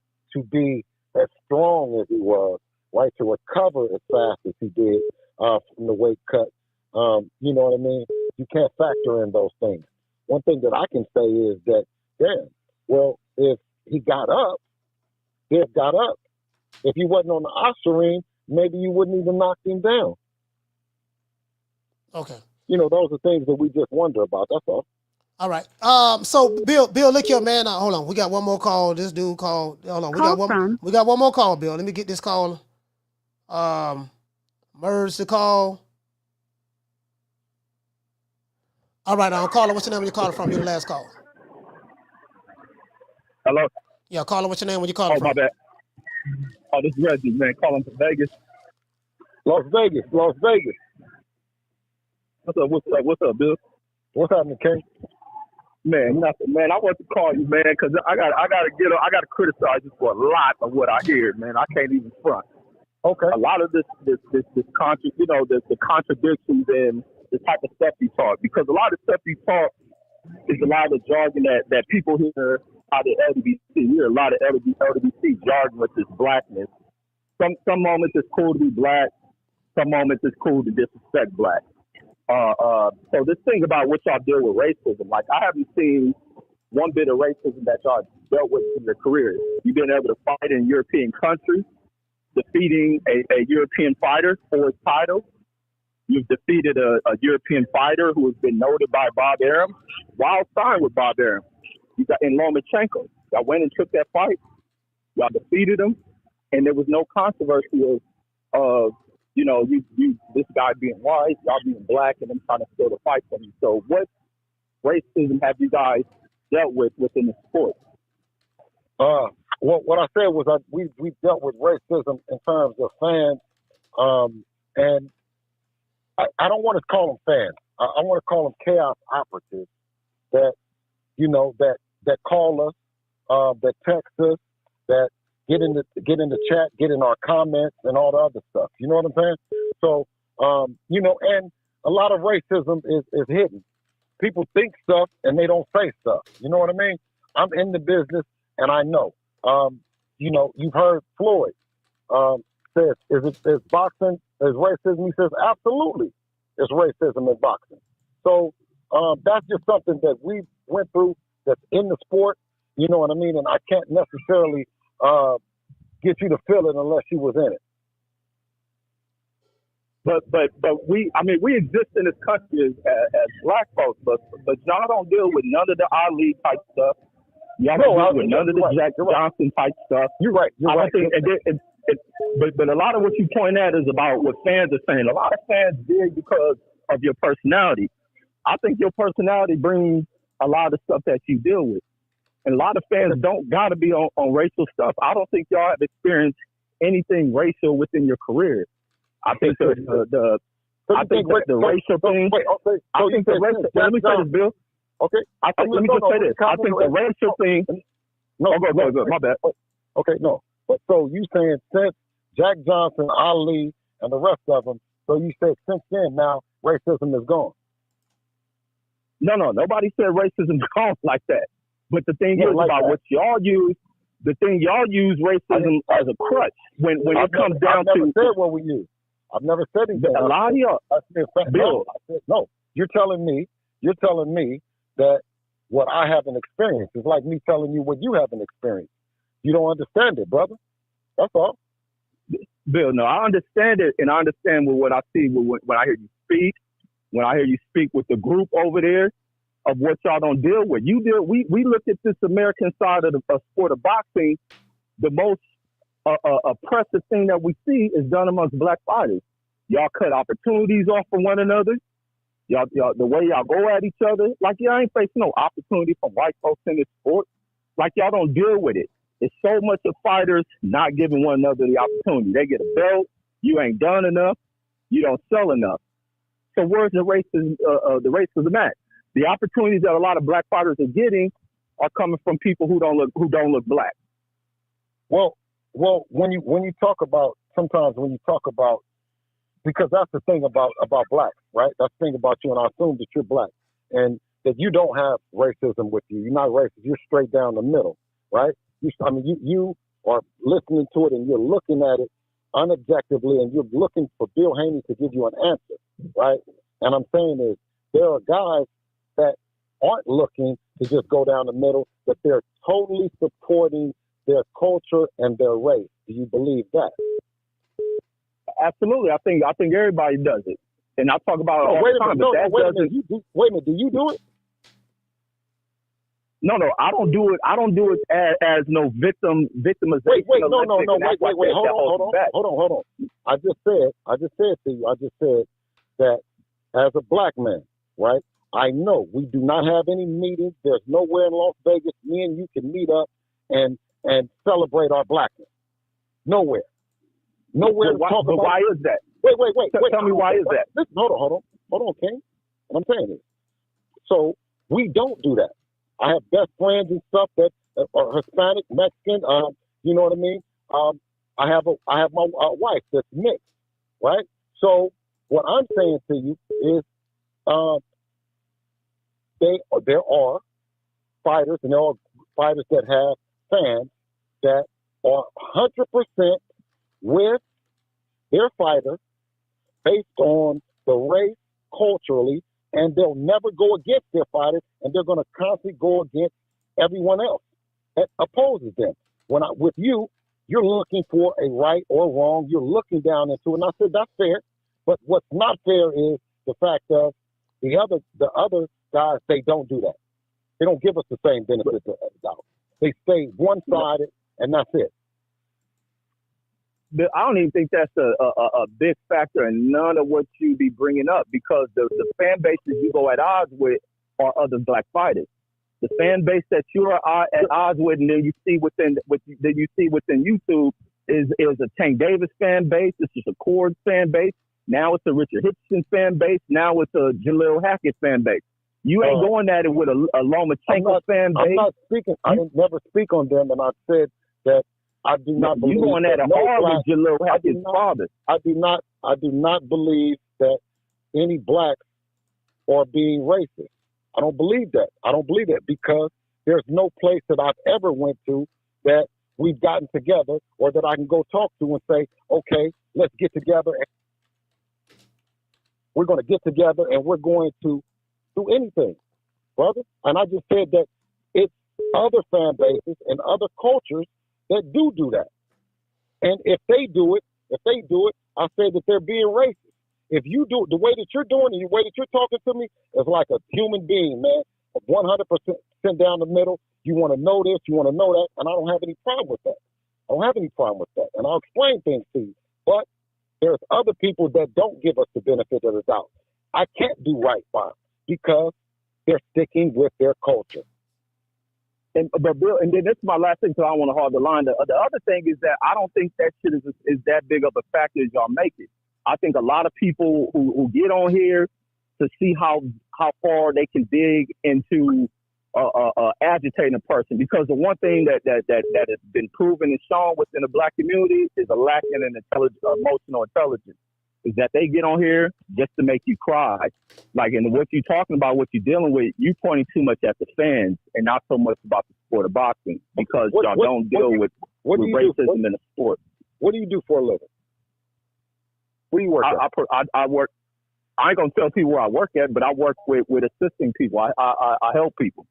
be as strong as he was, right? To recover as fast as he did from the weight cut. You know what I mean? You can't factor in those things. One thing that I can say is that, if he got up, if he wasn't on the Oscar ring, maybe you wouldn't even knock him down. Okay. You know, those are things that we just wonder about. That's all. All right. So Bill, look here, man. Hold on. We got one more call. This dude called. Hold on. We got one more call, Bill. Let me get this call. Merge the call. All right, caller, what's your name when you're calling from? You're the last call. Hello? Yeah, caller, what's your name when you're calling from? Oh, my bad. Oh, this is Reggie, man, calling from Vegas. Las Vegas. What's up, Bill? What's happening, King? Man, nothing, man. I want to call you, man, because I gotta criticize you for a lot of what I hear, man. I can't even front. Okay. A lot of the contradictions and the type of stuff you talk, because a lot of stuff you talk is a lot of the jargon that people hear out of LGBT. You hear a lot of LGBT jargon with this blackness. Some moments it's cool to be black. Some moments it's cool to disrespect black. So this thing about what y'all deal with racism, like I haven't seen one bit of racism that y'all dealt with in your career. You've been able to fight in European countries, defeating a European fighter for his title. You've defeated a European fighter who has been noted by Bob Arum. Wild sign with Bob Arum. You got in Lomachenko. Y'all went and took that fight. Y'all defeated him, and there was no controversy of you this guy being white, y'all being black, and them trying to steal the fight from you. So what racism have you guys dealt with within the sport? Well, what I said was we dealt with racism in terms of fans, and I don't want to call them fans. I want to call them chaos operatives that that call us, that text us, that get in the chat, get in our comments and all the other stuff. You know what I'm saying? So, and a lot of racism is hidden. People think stuff and they don't say stuff. You know what I mean? I'm in the business and I know. You've heard Floyd says, is boxing, is racism? He says, absolutely, it's racism in boxing. So that's just something that we went through that's in the sport. You know what I mean? And I can't necessarily get you to feel it unless you was in it. But we exist in this country as black folks, but y'all don't deal with none of the Ali type stuff. Y'all don't deal with none of the Jack Johnson type stuff. You're right. But a lot of what you point at is about what fans are saying. A lot of fans dig because of your personality. I think your personality brings a lot of stuff that you deal with. And a lot of fans don't got to be on racial stuff. I don't think y'all have experienced anything racial within your career. I think the racial thing. Let me say this, Bill. Okay. Let me just say this. I think the racial thing. No, go. My bad. Okay, no. But so you saying since Jack Johnson, Ali, and the rest of them, so you said since then now racism is gone. No. Nobody said racism is gone like that. But the thing is about what y'all use, racism as a crutch when it comes down to. I've never said what we use. I've never said anything. A lot of y'all. Bill. No. You're telling me that what I haven't experienced is like me telling you what you haven't experienced. You don't understand it, brother. That's all. Bill, no, I understand it, and I understand what I see when I hear you speak. When I hear you speak with the group over there, of what y'all don't deal with. We look at this American side of the sport of boxing. The most oppressive thing that we see is done amongst black fighters. Y'all cut opportunities off from one another. Y'all the way y'all go at each other, like y'all ain't facing no opportunity from white folks in this sport. Like y'all don't deal with it. It's so much of fighters not giving one another the opportunity. They get a belt, you ain't done enough, you don't sell enough. So where's the racism at? The opportunities that a lot of black fighters are getting are coming from people who don't look black. Well, when you talk about because that's the thing about blacks, right? That's the thing about you, and I assume that you're black and that you don't have racism with you. You're not racist. You're straight down the middle, right? You are listening to it and you're looking at it unobjectively, and you're looking for Bill Haney to give you an answer, right? And I'm saying is there are guys that aren't looking to just go down the middle, but they're totally supporting their culture and their race. Do you believe that? Absolutely. I think everybody does it. And I talk about it all the time. Wait a minute. Do you do it? No, I don't do it. I don't do it as no victimization. Wait, hold on. I just said that as a black man, right? I know we do not have any meetings. There's nowhere in Las Vegas me and you can meet up and celebrate our blackness. Nowhere to talk about. Why is that? Wait. Tell me why is that? Listen, hold on, King. What I'm saying is, so we don't do that. I have best friends and stuff that are Hispanic, Mexican. You know what I mean? I have my wife that's mixed, right? So what I'm saying to you is, there are fighters, and there are fighters that have fans that are 100% with their fighter based on the race culturally, and they'll never go against their fighters, and they're going to constantly go against everyone else that opposes them. With you, you're looking for a right or wrong. You're looking down into it, and I said that's fair. But what's not fair is the fact of the other guys. They don't do that. They don't give us the same benefit of the doubt. They stay one-sided, and that's it. I don't even think that's a big factor in none of what you be bringing up, because the fan bases you go at odds with are other black fighters. The fan base that you are at odds with, and then you see within YouTube is a Tank Davis fan base. It's just a Cord fan base. Now it's a Richard Hitchens fan base. Now it's a Jalil Hackett fan base. You ain't going at it with a Lomachenko fan base. I'm not speaking. I didn't never speak on them, and I said that I do not believe. You going at it hard with Jalil Hackett's father. I do not believe that any blacks are being racist. I don't believe that. Because there's no place that I've ever went to that we've gotten together or that I can go talk to and say, okay, let's get together. We're going to get together and we're going to do anything, brother. And I just said that it's other fan bases and other cultures that do that. And if they do it, I say that they're being racist. If you do it the way that you're doing and the way that you're talking to me is like a human being, man, 100% down the middle. You want to know this, you want to know that, and I don't have any problem with that. And I'll explain things to you. But there's other people that don't give us the benefit of the doubt. I can't do right by them because they're sticking with their culture. But Bill, and then this is my last thing, so I don't want to hog the line. The other thing is that I don't think that shit is that big of a factor as y'all make it. I think a lot of people who get on here to see how far they can dig into agitating a person, because the one thing that has been proven and shown within the black community is a lacking in emotional intelligence. Is that they get on here just to make you cry. Like, and what you're talking about, what you're dealing with, you pointing too much at the fans and not so much about the sport of boxing, because y'all don't deal with racism in the sport. What do you do for a living? Where do you work at? I work. I ain't gonna tell people where I work at, but I work with assisting people. I help people.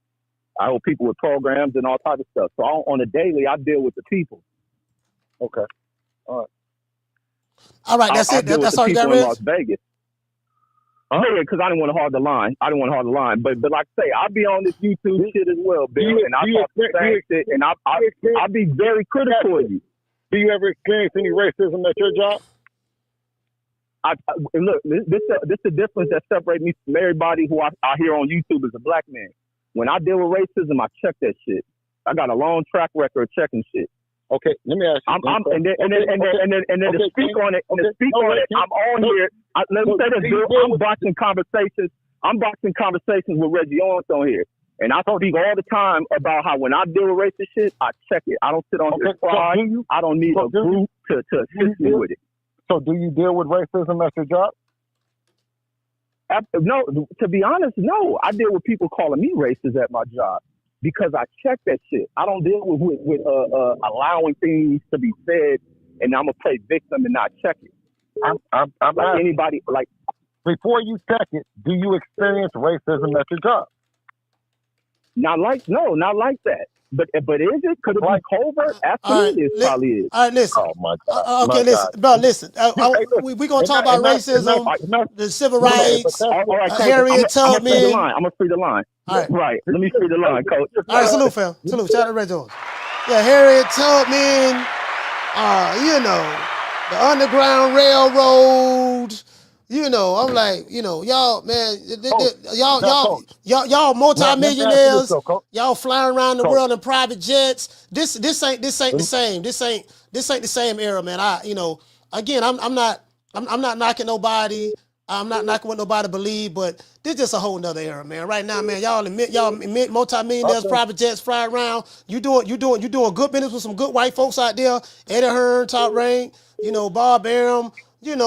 I help people with programs and all types of stuff. So on a daily, I deal with the people. Okay. All right. That's it. That's all you got, Riz? Las Vegas. Yeah, because I didn't want to hog the line. But like I say, I'll be on this YouTube shit as well, Bill, and I talk the same shit, and I'll be very critical of you. Do you ever experience any racism at your job? Look, this is the difference that separates me from everybody who I hear on YouTube as a black man. When I deal with racism, I check that shit. I got a long track record of checking shit. Okay, let me ask you. And then to speak on it, I'm on here. Let me say this, Bill. I'm boxing conversations with Reggie Owens on here. And I speak all the time about how when I deal with racist shit, I check it. I don't sit on here and cry. I don't need a group to assist me with it. So do you deal with racism at your job? No, to be honest, no. I deal with people calling me racist at my job because I check that shit. I don't deal with allowing things to be said and I'm gonna play victim and not check it. I'm like anybody like before you check it, do you experience racism at your job? Not like that. But is it? Could it be covert? Absolutely, it probably is. All right, listen. Oh my God. Okay, listen, bro. Listen. We gonna talk about racism, the civil rights, All right, Coach, Harriet Tubman. I'm gonna free the line. All right. Let me free the line, Coach. All right, salute, fam. Salute. Shout out to Red Jones. Yeah, Harriet Tubman. The Underground Railroad. I'm like, y'all, man, y'all multimillionaires, y'all flying around the world in private jets. This ain't the same. This ain't the same era, man. Again, I'm not knocking nobody. I'm not knocking what nobody believe, but this just a whole nother era, man. Right now, man, y'all multimillionaires, private jets fly around. You doing good business with some good white folks out there. Eddie Hearn, Top Rank, Bob Arum,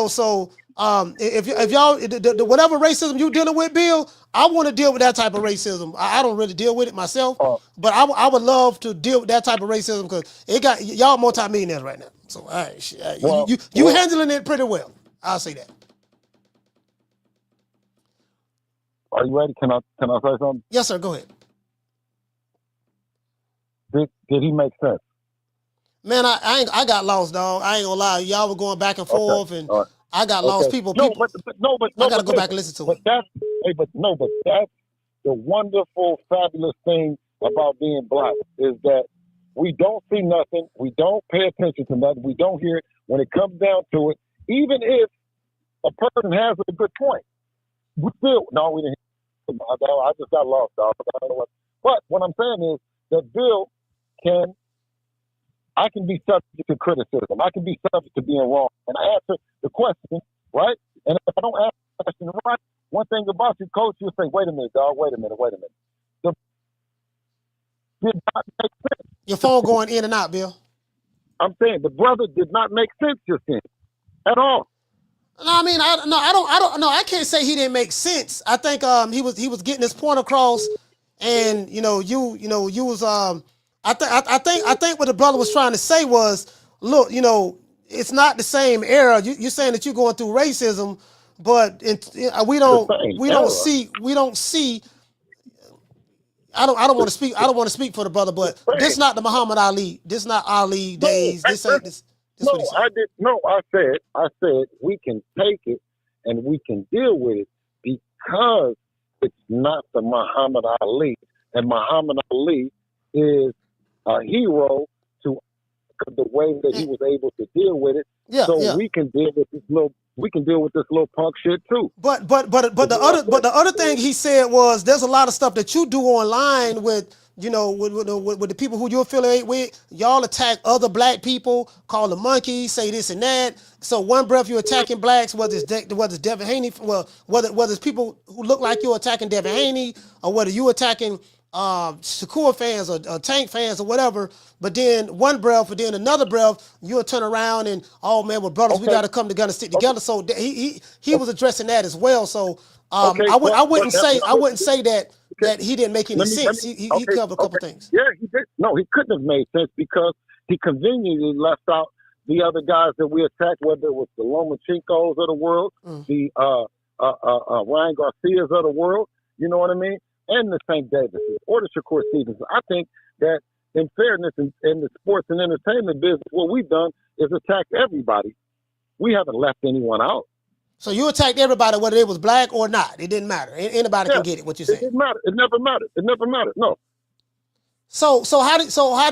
so. If y'all whatever racism you dealing with, Bill, I want to deal with that type of racism. I don't really deal with it myself, but I would love to deal with that type of racism because it got y'all multimillionaires right now. So all right, you handling it pretty well. I'll say that. Are you ready? Can I say something? Yes, sir. Go ahead. Did he make sense? Man, I got lost, dog. I ain't gonna lie. Y'all were going back and forth and. Right. I got lost people. I gotta go back and listen to it. But that's the wonderful, fabulous thing about being black is that we don't see nothing, we don't pay attention to nothing, we don't hear it. When it comes down to it, even if a person has a good point, we didn't. I just got lost, dog. But what I'm saying is that Bill I can be subject to criticism. I can be subject to being wrong. And I answer the question, right? And if I don't answer the question right, one thing about you, Coach, you'll say, wait a minute, dog, wait a minute. Did not make sense. Your phone going in and out, Bill. I'm saying the brother did not make sense just then at all. No, I mean, I can't say he didn't make sense. I think he was getting his point across, and you was I think what the brother was trying to say was, look, it's not the same era. You're saying that you're going through racism, but we don't see. I don't want to speak. I don't want to speak for the brother, but this is not the Muhammad Ali. This is not Ali days. This ain't this. I said we can take it and we can deal with it because it's not the Muhammad Ali, and Muhammad Ali is a hero to the way that he was able to deal with it. We can deal with this little punk shit too. But the other thing he said was there's a lot of stuff that you do online with with the people who you affiliate with. Y'all attack other black people, call them monkeys, say this and that. So one breath you're attacking blacks, whether it's Devin Haney, whether it's people who look like you attacking Devin Haney, or whether you attacking Shakur fans or Tank fans or whatever, but then one breath, but then another breath, you'll turn around and, oh man, we're brothers, we got to come together and stick together. So he was addressing that as well. So I wouldn't say that he didn't make any sense. He covered a couple things. Yeah, he did. No, he couldn't have made sense because he conveniently left out the other guys that we attacked, whether it was the Lomachinkos of the world, the Ryan Garcias of the world. You know what I mean? And the St. Davises or the Shakur Stevens. I think that in fairness in the sports and entertainment business, what we've done is attack everybody. We haven't left anyone out. So you attacked everybody, whether it was black or not. It didn't matter. Anybody can get it. What you saying? It didn't matter. It never mattered. It never mattered. No. So how do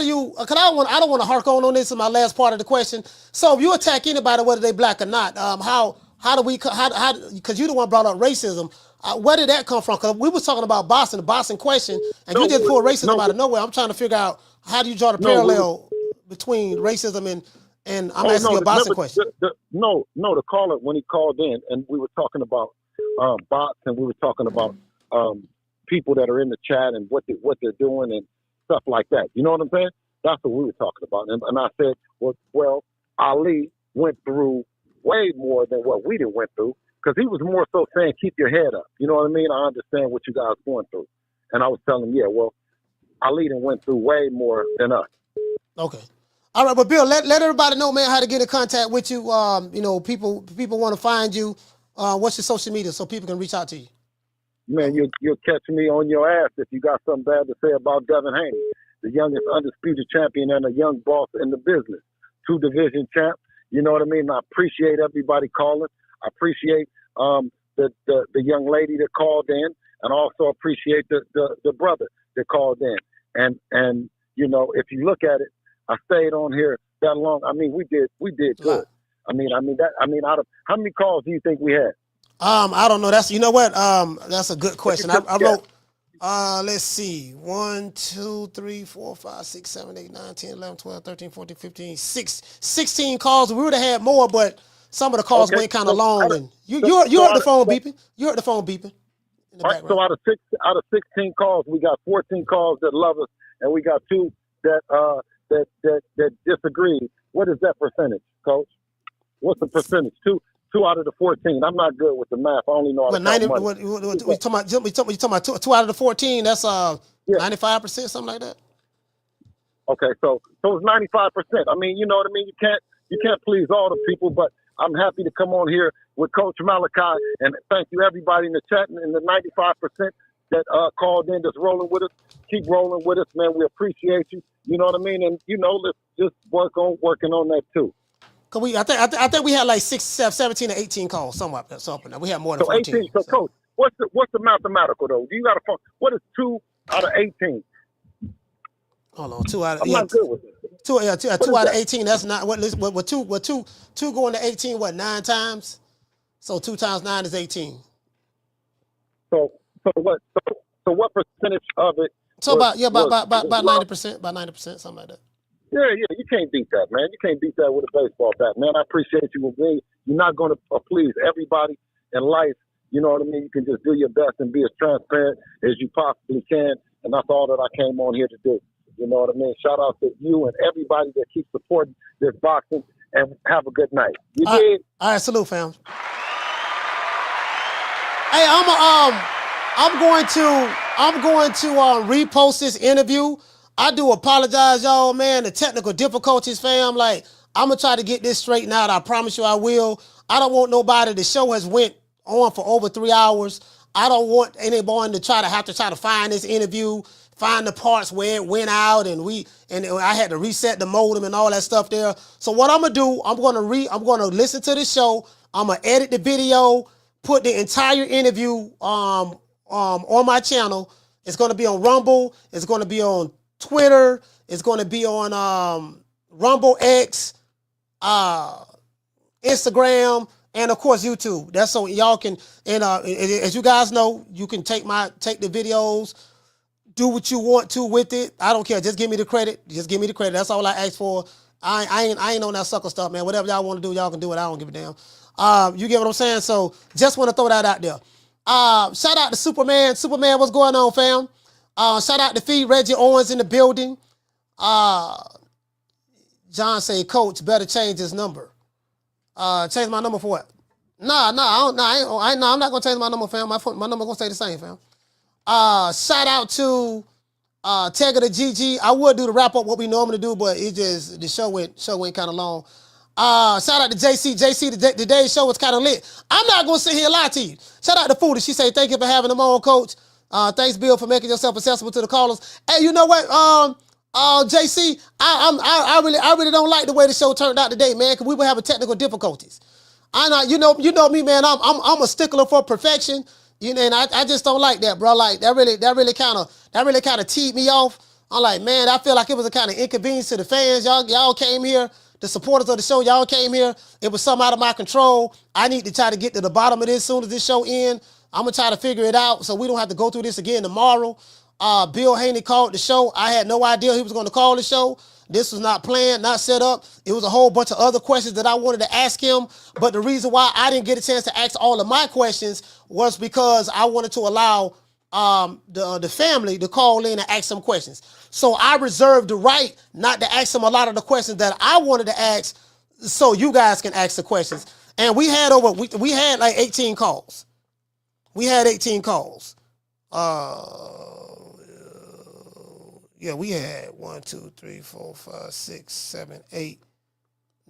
you? Cause I don't want to hark on this in my last part of the question. So if you attack anybody, whether they black or not, how do we? Because you the one brought up racism. Where did that come from? Because we was talking about boxing, the boxing question, and you just pulled racism out of nowhere. I'm trying to figure out how do you draw the parallel between racism and I'm asking you a boxing question. The caller, when he called in, and we were talking about bots, and we were talking about people that are in the chat and what they're doing and stuff like that. You know what I'm saying? That's what we were talking about. And I said, well, Ali went through way more than what we done went through. Because he was more so saying, keep your head up. You know what I mean? I understand what you guys are going through. And I was telling him, Ali done went through way more than us. Okay. All right, but Bill, let everybody know, man, how to get in contact with you. People want to find you. What's your social media so people can reach out to you? man, you'll catch me on your ass if you got something bad to say about Devin Haney, the youngest undisputed champion and a young boss in the business. 2 division champ. You know what I mean? I appreciate everybody calling. I appreciate the young lady that called in, and also appreciate the brother that called in. And you know, if you look at it, I stayed on here that long. I mean, we did good. I mean, out of how many calls do you think we had? I don't know. That's, you know what? That's a good question. I wrote, let's see, 1, 2, 3, 4, 5, 6, 7, 8, 9, 10, 11, 12, 13, 14, 15, 16 calls. We would have had more, but some of the calls went kind of long. And you heard the phone beeping. You heard the phone beeping in the background. So out of 16 calls, we got 14 calls that love us, and we got 2 that disagree. What is that percentage, Coach? What's the percentage? 2 out of the 14. I'm not good with the math. I only know how to count money. We talking about 2 out of the 14. That's 95%, something like that. Okay, so it's 95%. I mean, you know what I mean. You can't please all the people, but I'm happy to come on here with Coach Malachi, and thank you everybody in the chat and the 95% that called in, that's rolling with us. Keep rolling with us, man. We appreciate you. You know what I mean? And you know, let's just working on that too. Cause I think we had like 17 or 18 calls, somewhere. We had more than 14. 18. So, Coach, what's the mathematical though? Do you got a? What is 2 out of 18? Hold on, 2 out of. I'm not good with it. 2 out of 18. That's not what two going to 18. What, 9 times? So 2 times 9 is 18. So what percentage of it? So about 90%, about 90%, something like that. Yeah, you can't beat that, man. You can't beat that with a baseball bat, man. I appreciate you with me. You're not going to please everybody in life. You know what I mean? You can just do your best and be as transparent as you possibly can, and that's all that I came on here to do. You know what I mean? Shout out to you and everybody that keeps supporting this boxing, and have a good night. You did? All right, salute, fam. Hey, I'm going to repost this interview. I do apologize, y'all, man. The technical difficulties, fam. Like, I'm gonna try to get this straightened out. I promise you I will. I don't want nobody. The show has went on for over 3 hours. I don't want anyone to try to find this interview, find the parts where it went out, and I had to reset the modem and all that stuff there. So what I'm gonna do, I'm gonna listen to the show. I'm gonna edit the video, put the entire interview on my channel. It's gonna be on Rumble. It's gonna be on Twitter. It's going to be on Rumble X, Instagram, and of course YouTube. That's so y'all can, and as you guys know, you can take the videos, do what you want to with it. I don't care. Just give me the credit. Just give me the credit. That's all I ask for. I ain't on that sucker stuff, man. Whatever y'all want to do, y'all can do it. I don't give a damn. You get what I'm saying? So just want to throw that out there. Shout out to Superman. Superman, what's going on, fam? Shout out to Fee, Reggie Owens in the building. John say, Coach, better change his number. Change my number for what? I'm not gonna change my number, fam. My number gonna stay the same, fam. Shout out to Tega the GG. I would do the wrap up what we normally do, but it just the show went kind of long. Shout out to JC. JC, today's show was kind of lit. I'm not gonna sit here and lie to you. Shout out to Foodie. She say, thank you for having them on, Coach. Thanks, Bill, for making yourself accessible to the callers. Hey, you know what, JC, I really don't like the way the show turned out today, man, because we were having technical difficulties. You know me, man. I'm a stickler for perfection. You know, and I just don't like that, bro. Like that really kind of teed me off. I'm like, man, I feel like it was a kind of inconvenience to the fans. Y'all came here, the supporters of the show. Y'all came here. It was something out of my control. I need to try to get to the bottom of this as soon as this show ends. I'm going to try to figure it out so we don't have to go through this again tomorrow. Bill Haney called the show. I had no idea he was going to call the show. This was not planned, not set up. It was a whole bunch of other questions that I wanted to ask him. But the reason why I didn't get a chance to ask all of my questions was because I wanted to allow the family to call in and ask some questions. So I reserved the right not to ask them a lot of the questions that I wanted to ask so you guys can ask the questions. And we had like 18 calls. We had 18 calls. Yeah, we had 1, 2, 3, 4, 5, 6, 7, 8,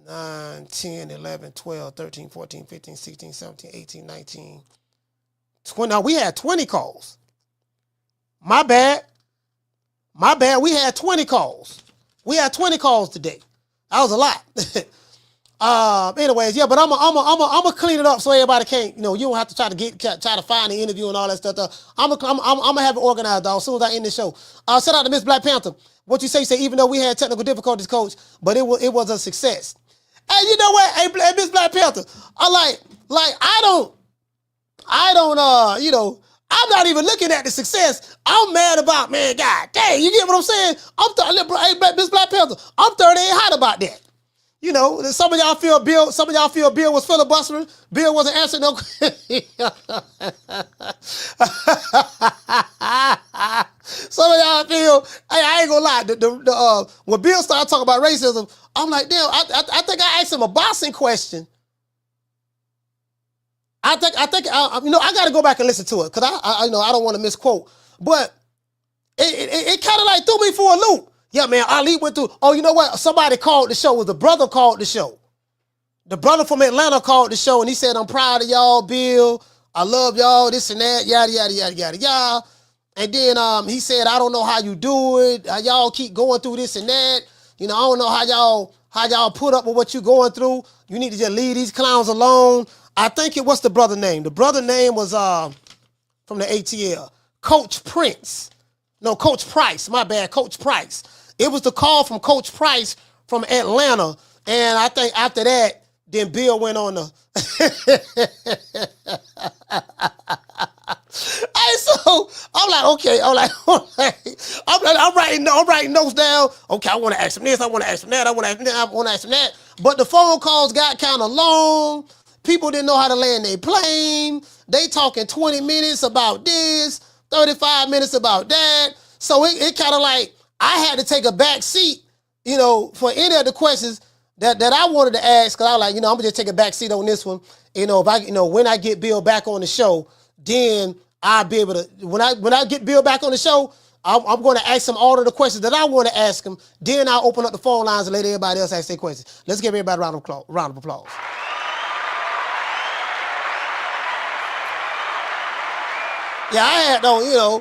9, 10, 11, 12, 13, 14, 15, 16, 17, 18, 19, No, we had 20 calls. My bad. We had 20 calls. We had 20 calls today. That was a lot. Anyways, yeah, but I'm gonna clean it up so everybody can't, you don't have to try to find the interview and all that stuff. I'm gonna have it organized, dog, as soon as I end the show. Shout out to Miss Black Panther. What you say, even though we had technical difficulties, coach, but it was a success. Hey, you know what? Hey, Miss Black Panther, I'm not even looking at the success. I'm mad about, man, God dang, you get what I'm saying? Hey, Miss Black Panther, I'm 38 hot about that. Some of y'all feel Bill was filibustering. Bill wasn't answering no questions. Some of y'all feel, hey, I ain't gonna lie. When Bill started talking about racism, I'm like, damn, I think I asked him a boxing question. I got to go back and listen to it because I don't want to misquote. But it kind of like threw me for a loop. Yeah, man, Ali went through. Oh, you know what? Somebody called the show. It was the brother called the show. The brother from Atlanta called the show, and he said, I'm proud of y'all, Bill. I love y'all, this and that, yada, yada, yada, yada, yada. And then he said, I don't know how you do it. Y'all keep going through this and that. I don't know how y'all put up with what you going through. You need to just leave these clowns alone. I think what's the brother name? The brother name was from the ATL. Coach Prince. No, Coach Price. My bad, Coach Price. It was the call from Coach Price from Atlanta. And I think after that, then Bill went on the... Hey, so I'm like, okay. I'm writing notes down. Okay, I want to ask him this. I want to ask him that. I want to ask him that. But the phone calls got kind of long. People didn't know how to land their plane. They talking 20 minutes about this, 35 minutes about that. So it kind of like, I had to take a back seat, for any of the questions that I wanted to ask. Cause I was like, I'm gonna just take a back seat on this one. If I, when I get Bill back on the show, then I'll be able to, when I get Bill back on the show, I'm going to ask him all of the questions that I want to ask him. Then I'll open up the phone lines and let everybody else ask their questions. Let's give everybody a round of applause. Yeah, I had yeah,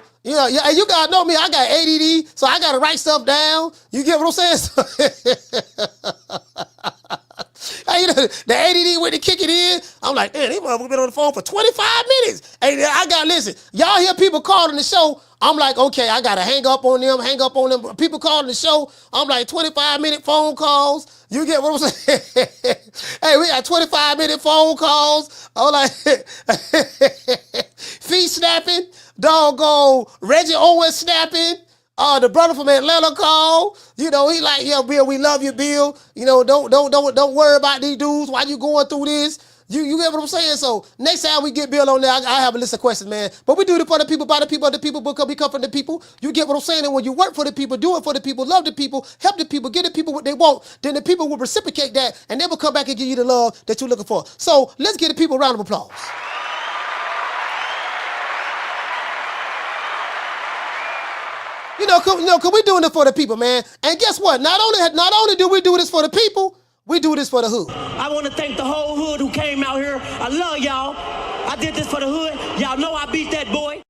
you gotta know me. I got ADD, so I gotta write stuff down. You get what I'm saying? Hey, the ADD went to kick it in. I'm like, man, these motherfuckers been on the phone for 25 minutes. Hey, listen, y'all hear people calling the show. I'm like, okay, I gotta hang up on them. People calling the show. I'm like, 25-minute phone calls. You get what I'm saying? Hey, we got 25-minute phone calls. I'm like, feet snapping, doggone Reggie Owens snapping. The brother from Atlanta called. He like, yeah, Bill, we love you, Bill. Don't worry about these dudes. Why you going through this? You get what I'm saying? So next time we get Bill on there, I have a list of questions, man. But we do it for the people, by the people, of the people, because we come from the people. You get what I'm saying? And when you work for the people, do it for the people, love the people, help the people, give the people what they want, then the people will reciprocate that, and they will come back and give you the love that you're looking for. So let's give the people a round of applause. Cause we doing it for the people, man. And guess what? Not only do we do this for the people, we do this for the hood. I want to thank the whole hood who came out here. I love y'all. I did this for the hood. Y'all know I beat that boy.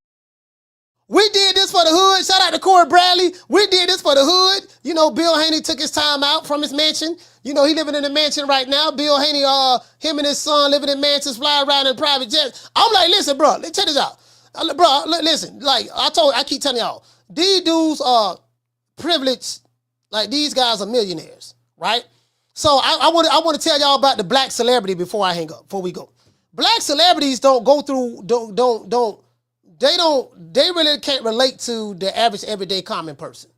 We did this for the hood. Shout out to Corey Bradley. We did this for the hood. Bill Haney took his time out from his mansion. He living in a mansion right now. Bill Haney, him and his son living in mansions, fly around in private jets. I'm like, listen, bro, check this out. Bro, listen, like I keep telling y'all, these dudes are privileged. Like, these guys are millionaires, right? So I want to tell y'all about the black celebrity before I hang up, before we go. Black celebrities don't go through, they really can't relate to the average everyday common person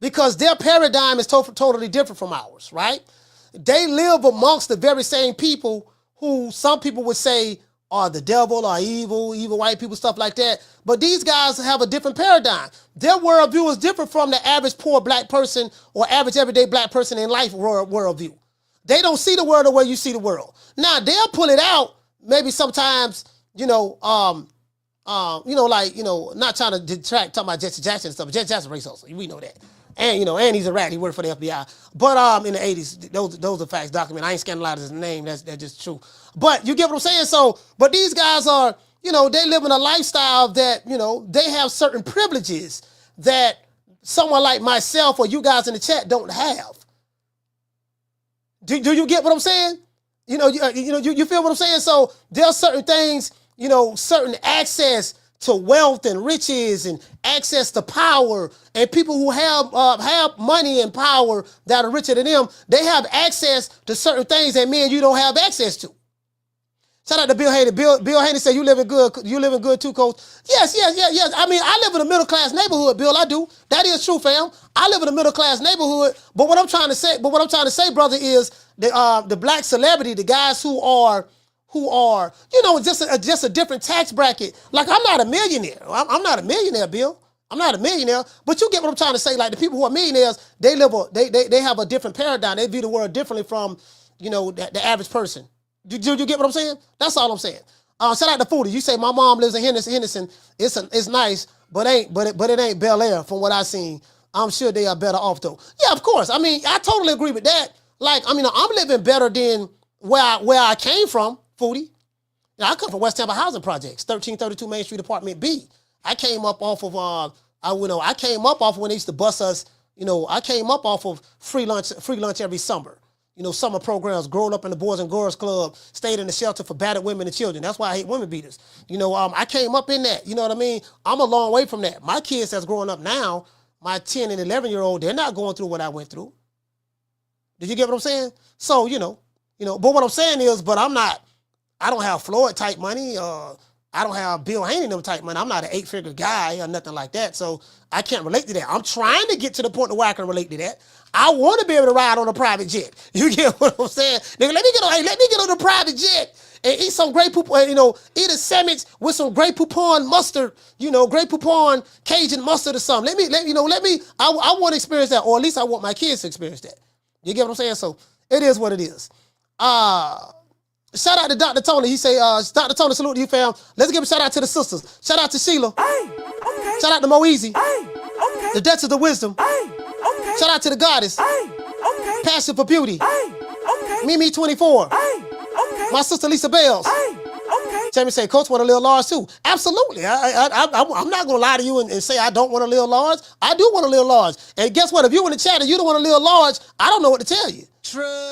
because their paradigm is totally different from ours, right? They live amongst the very same people who some people would say are the devil or evil white people, stuff like that. But these guys have a different paradigm. Their worldview is different from the average poor black person or average everyday black person in life worldview. They don't see the world the way you see the world. Now, they'll pull it out maybe sometimes, not trying to detract, talking about Jesse Jackson and stuff. Jesse Jackson racist, we know that. And, and he's a rat. He worked for the FBI. But in the 80s, those are facts documented. I ain't scandalized his name. That's just true. But you get what I'm saying? So, but these guys are, you know, they live in a lifestyle that, you know, they have certain privileges that someone like myself or you guys in the chat don't have. Do you get what I'm saying? You feel what I'm saying? So there are certain things, you know, certain access to wealth and riches and access to power, and people who have money and power that are richer than them, they have access to certain things that me and you don't have access to. Shout out to Bill Haney. Bill Haney said, you living good too, Coach. Yes. I mean, I live in a middle-class neighborhood, Bill, I do. That is true, fam. I live in a middle-class neighborhood, but what I'm trying to say, brother, is the black celebrity, the guys who are, you know, just a different tax bracket. Like, I'm not a millionaire. I'm not a millionaire, Bill. I'm not a millionaire, but you get what I'm trying to say. Like, the people who are millionaires, they have a different paradigm. They view the world differently from, you know, the average person. Do you get what I'm saying? That's all I'm saying. Shout out to Foodie. You say my mom lives in Henderson. It's nice, but it ain't Bel Air from what I've seen. I'm sure they are better off though. Yeah, of course. I mean, I totally agree with that. Like, I mean, I'm living better than where I came from, Foodie. Now, I come from West Tampa Housing Projects, 1332 Main Street, Apartment B. I came up off of I came up off when they used to bus us. You know, I came up off of free lunch every summer. You know, summer programs, growing up in the Boys and Girls Club, stayed in the shelter for battered women and children. That's why I hate women beaters. You know, I came up in that. You know what I mean? I'm a long way from that. My kids that's growing up now, my 10 and 11-year-old, they're not going through what I went through. Did you get what I'm saying? So, you know, but what I'm saying is, I don't have Floyd type money. I don't have Bill Haney type money. I'm not an 8-figure guy or nothing like that. So I can't relate to that. I'm trying to get to the point where I can relate to that. I want to be able to ride on a private jet. You get what I'm saying? Nigga, let me get on a private jet and eat some Grey Poupon, eat a sandwich with some Grey Poupon mustard, Grey Poupon Cajun mustard or something. I want to experience that, or at least I want my kids to experience that. You get what I'm saying? So it is what it is. Shout out to Dr. Tony. He say, Dr. Tony, salute to you, fam. Let's give a shout out to the sisters. Shout out to Sheila. Okay. Shout out to Moeezy. Okay. The Duchess of Wisdom. Okay. Shout out to the Goddess. Okay. Passion for Beauty. Okay. Mimi 24. Okay. My sister Lisa Bells. Okay. Jamie say, Coach want a little large too. Absolutely. I'm not gonna lie to you and say I don't want a little large. I do want a little large. And guess what? If you in the chat and you don't want a little large, I don't know what to tell you. True.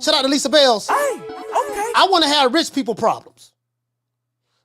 Shout out to Lisa Bells. Hey, okay. I want to have rich people problems.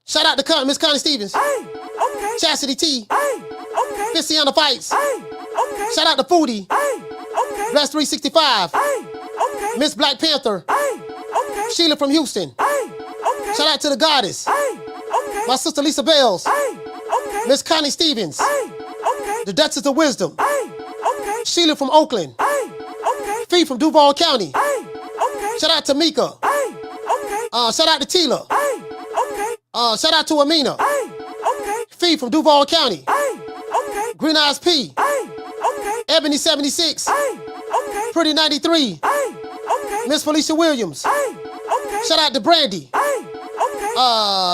Shout out to Miss Connie Stevens. Hey, okay. Chastity T. Hey, okay. Fistiana Fights. Hey, okay. Shout out to Foodie. Hey, okay. Bless 365. Hey, okay. Miss Black Panther. Hey, okay. Sheila from Houston. Hey, okay. Shout out to the Goddess. Hey, okay. My sister Lisa Bells. Hey, okay. Miss Connie Stevens. Hey, okay. The Duchess of Wisdom. Hey, okay. Sheila from Oakland. Hey, okay. Fee from Duval County. Hey, okay. Shout out to Mika. Hey, okay. Shout out to Tila. Hey, okay. Shout out to Amina. Hey, okay. Fee from Duval County. Hey, okay. Green Eyes P. Hey, okay. Ebony 76. Hey, okay. Pretty 93. Hey, okay. Miss Felicia Williams. Hey, okay. Shout out to Brandy. Hey, okay.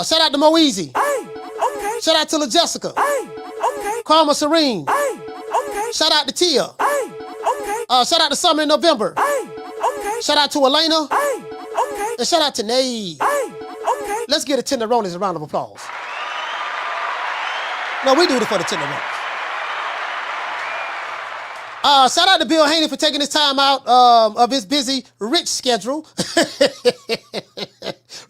Shout out to Moeezy. Hey, okay. Shout out to La Jessica. Hey, okay. Karma Serene. Hey, okay. Shout out to Tia. Hey, okay. Shout out to Summer in November. Hey, okay. Shout out to Elena. Hey, okay. And shout out to Nate. Hey, okay. Let's get a Tenderonis a round of applause. No, we do it for the Tenderonis. Shout out to Bill Haney for taking his time out of his busy Rich schedule.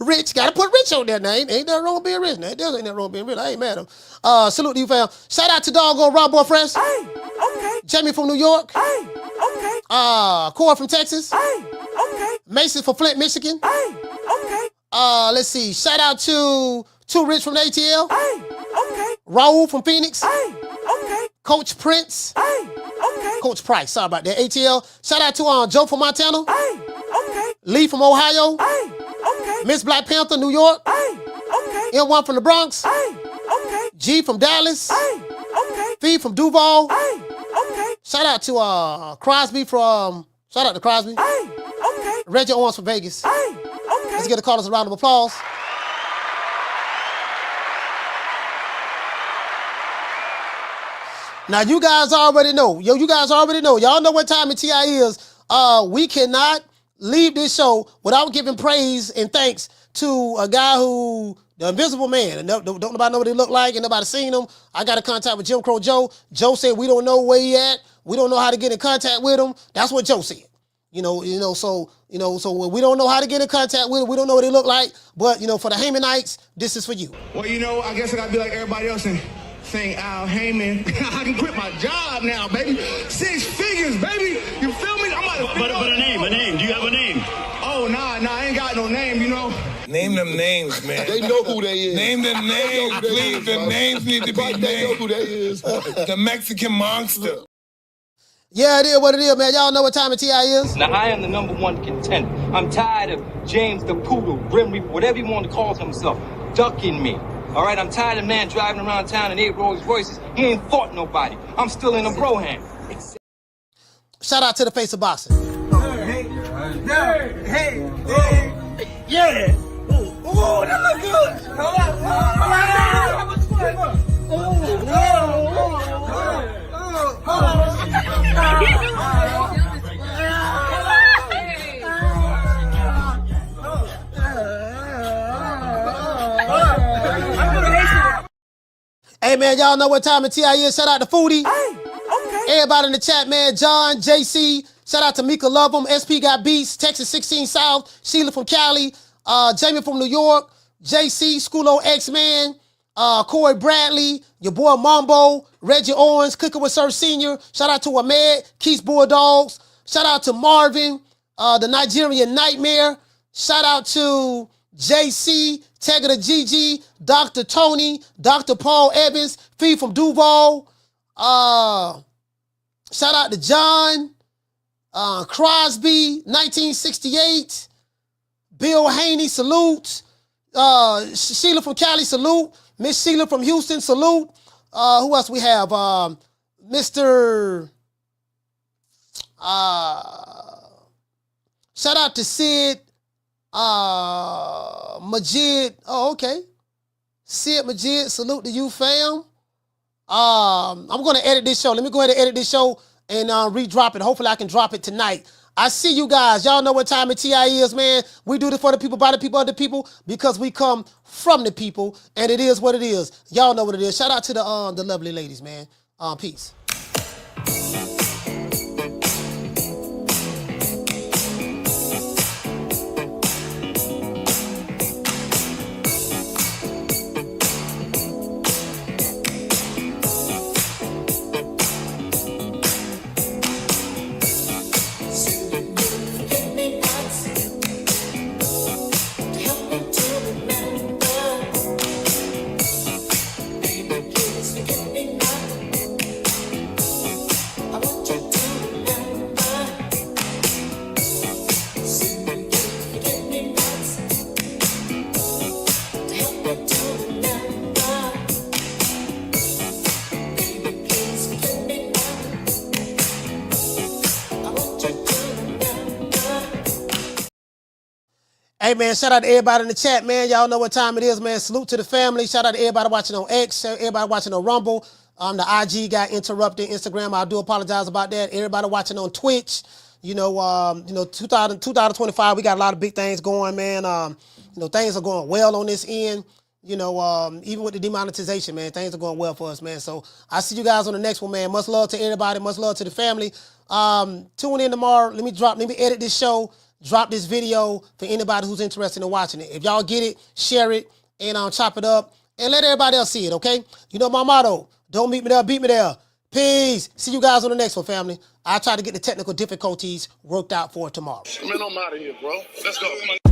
Rich, gotta put Rich on there now. Ain't nothing wrong with being rich. Now, there ain't nothing wrong with being rich. I ain't mad at him. Salute to you, fam. Shout out to doggone Rob Boy Fresh. Hey, okay. Jamie from New York. Hey, okay. Cora from Texas. Hey, okay. Mason from Flint, Michigan. Hey, okay. Let's see. Shout out to Too Rich from the ATL. Hey, okay. Raul from Phoenix. Hey, okay. Coach Prince. Hey, okay. Coach Price. Sorry about that. ATL. Shout out to Joe from Montana. Hey, okay. Lee from Ohio. Hey, okay. Miss Black Panther, New York. Hey, okay. M1 from the Bronx. Hey, okay. G from Dallas. Hey, okay. Fee from Duval. Hey, okay. Shout out to Crosby from. Shout out to Crosby. Hey, okay. Reggie Owens from Vegas. Hey, okay. Let's get a callers a round of applause. Now, you guys already know. Y'all know what time in TI is. We cannot leave this show without giving praise and thanks to a guy who, the Invisible Man. Don't nobody know what he looked like, and nobody seen him. I got in contact with Jim Crow Joe. Joe said we don't know where he at. We don't know how to get in contact with him. That's what Joe said. So we don't know how to get in contact with him. We don't know what he looked like. But, for the Haymanites, this is for you. Well, I guess I got to be like everybody else and sing Al Heyman. I can quit my job now, baby. 6 figures, baby. You feel me? I'm about to But a name. Do you have a name? Oh, nah, I ain't got no name, Name them names, man. They know who they is. Name them names, please. The names need to be named. They know who they is. The Mexican monster. Yeah, it is what it is, man. Y'all know what time of T.I. is? Now, I am the #1 contender. I'm tired of James the Poodle, Grim Reaper, whatever you want to call himself, ducking me. All right, I'm tired of man driving around town in 8 Rolls Royces. He ain't fought nobody. I'm still in a broham. Shout out to the face of boxing. Hey. Yeah. Ooh, that look good. Hey, man, y'all know what time of T.I. is. Shout out to Foodie. Everybody in the chat, man. John, JC. Shout out to Mika Love 'em. SP Got Beats. Texas 16 South. Sheila from Cali. Jamie from New York. JC. Schoolo X-Man. Corey Bradley. Your boy Mambo. Reggie Owens. Cooking with Sir Senior. Shout out to Ahmed. Keith's Bulldogs. Shout out to Marvin. The Nigerian Nightmare. Shout out to JC. Tagger the GG. Dr. Tony. Dr. Paul Evans. Fee from Duval. Shout out to John. Crosby, 1968. Bill Haney, salute. Sheila from Cali, salute. Miss Sheila from Houston, salute. Who else we have? Mr. Shout out to Sid. Majid. Oh, okay. Sid Majid, salute to you, fam. I'm going to edit this show. Let me go ahead and edit this show and re-drop it. Hopefully I can drop it tonight. I see you guys. Y'all know what time of T.I. is, man. We do this for the people, by the people, of the people, because we come from the people, and it is what it is. Y'all know what it is. Shout out to the lovely ladies, man. Peace. Hey, man, shout out to everybody in the chat, man. Y'all know what time it is, man. Salute to the family. Shout out to everybody watching on X, everybody watching on Rumble. The IG got interrupted, Instagram. I do apologize about that. Everybody watching on Twitch. 2025, we got a lot of big things going, man. Things are going well on this end. Even with the demonetization, man, things are going well for us, man. So I see you guys on the next one, man. Much love to everybody. Much love to the family. Tune in tomorrow. Let me edit this show. Drop this video for anybody who's interested in watching it. If y'all get it, share it, and chop it up, and let everybody else see it, okay? You know my motto, don't meet me there, beat me there. Peace. See you guys on the next one, family. I'll try to get the technical difficulties worked out for tomorrow. Man, I'm out of here, bro. Let's go.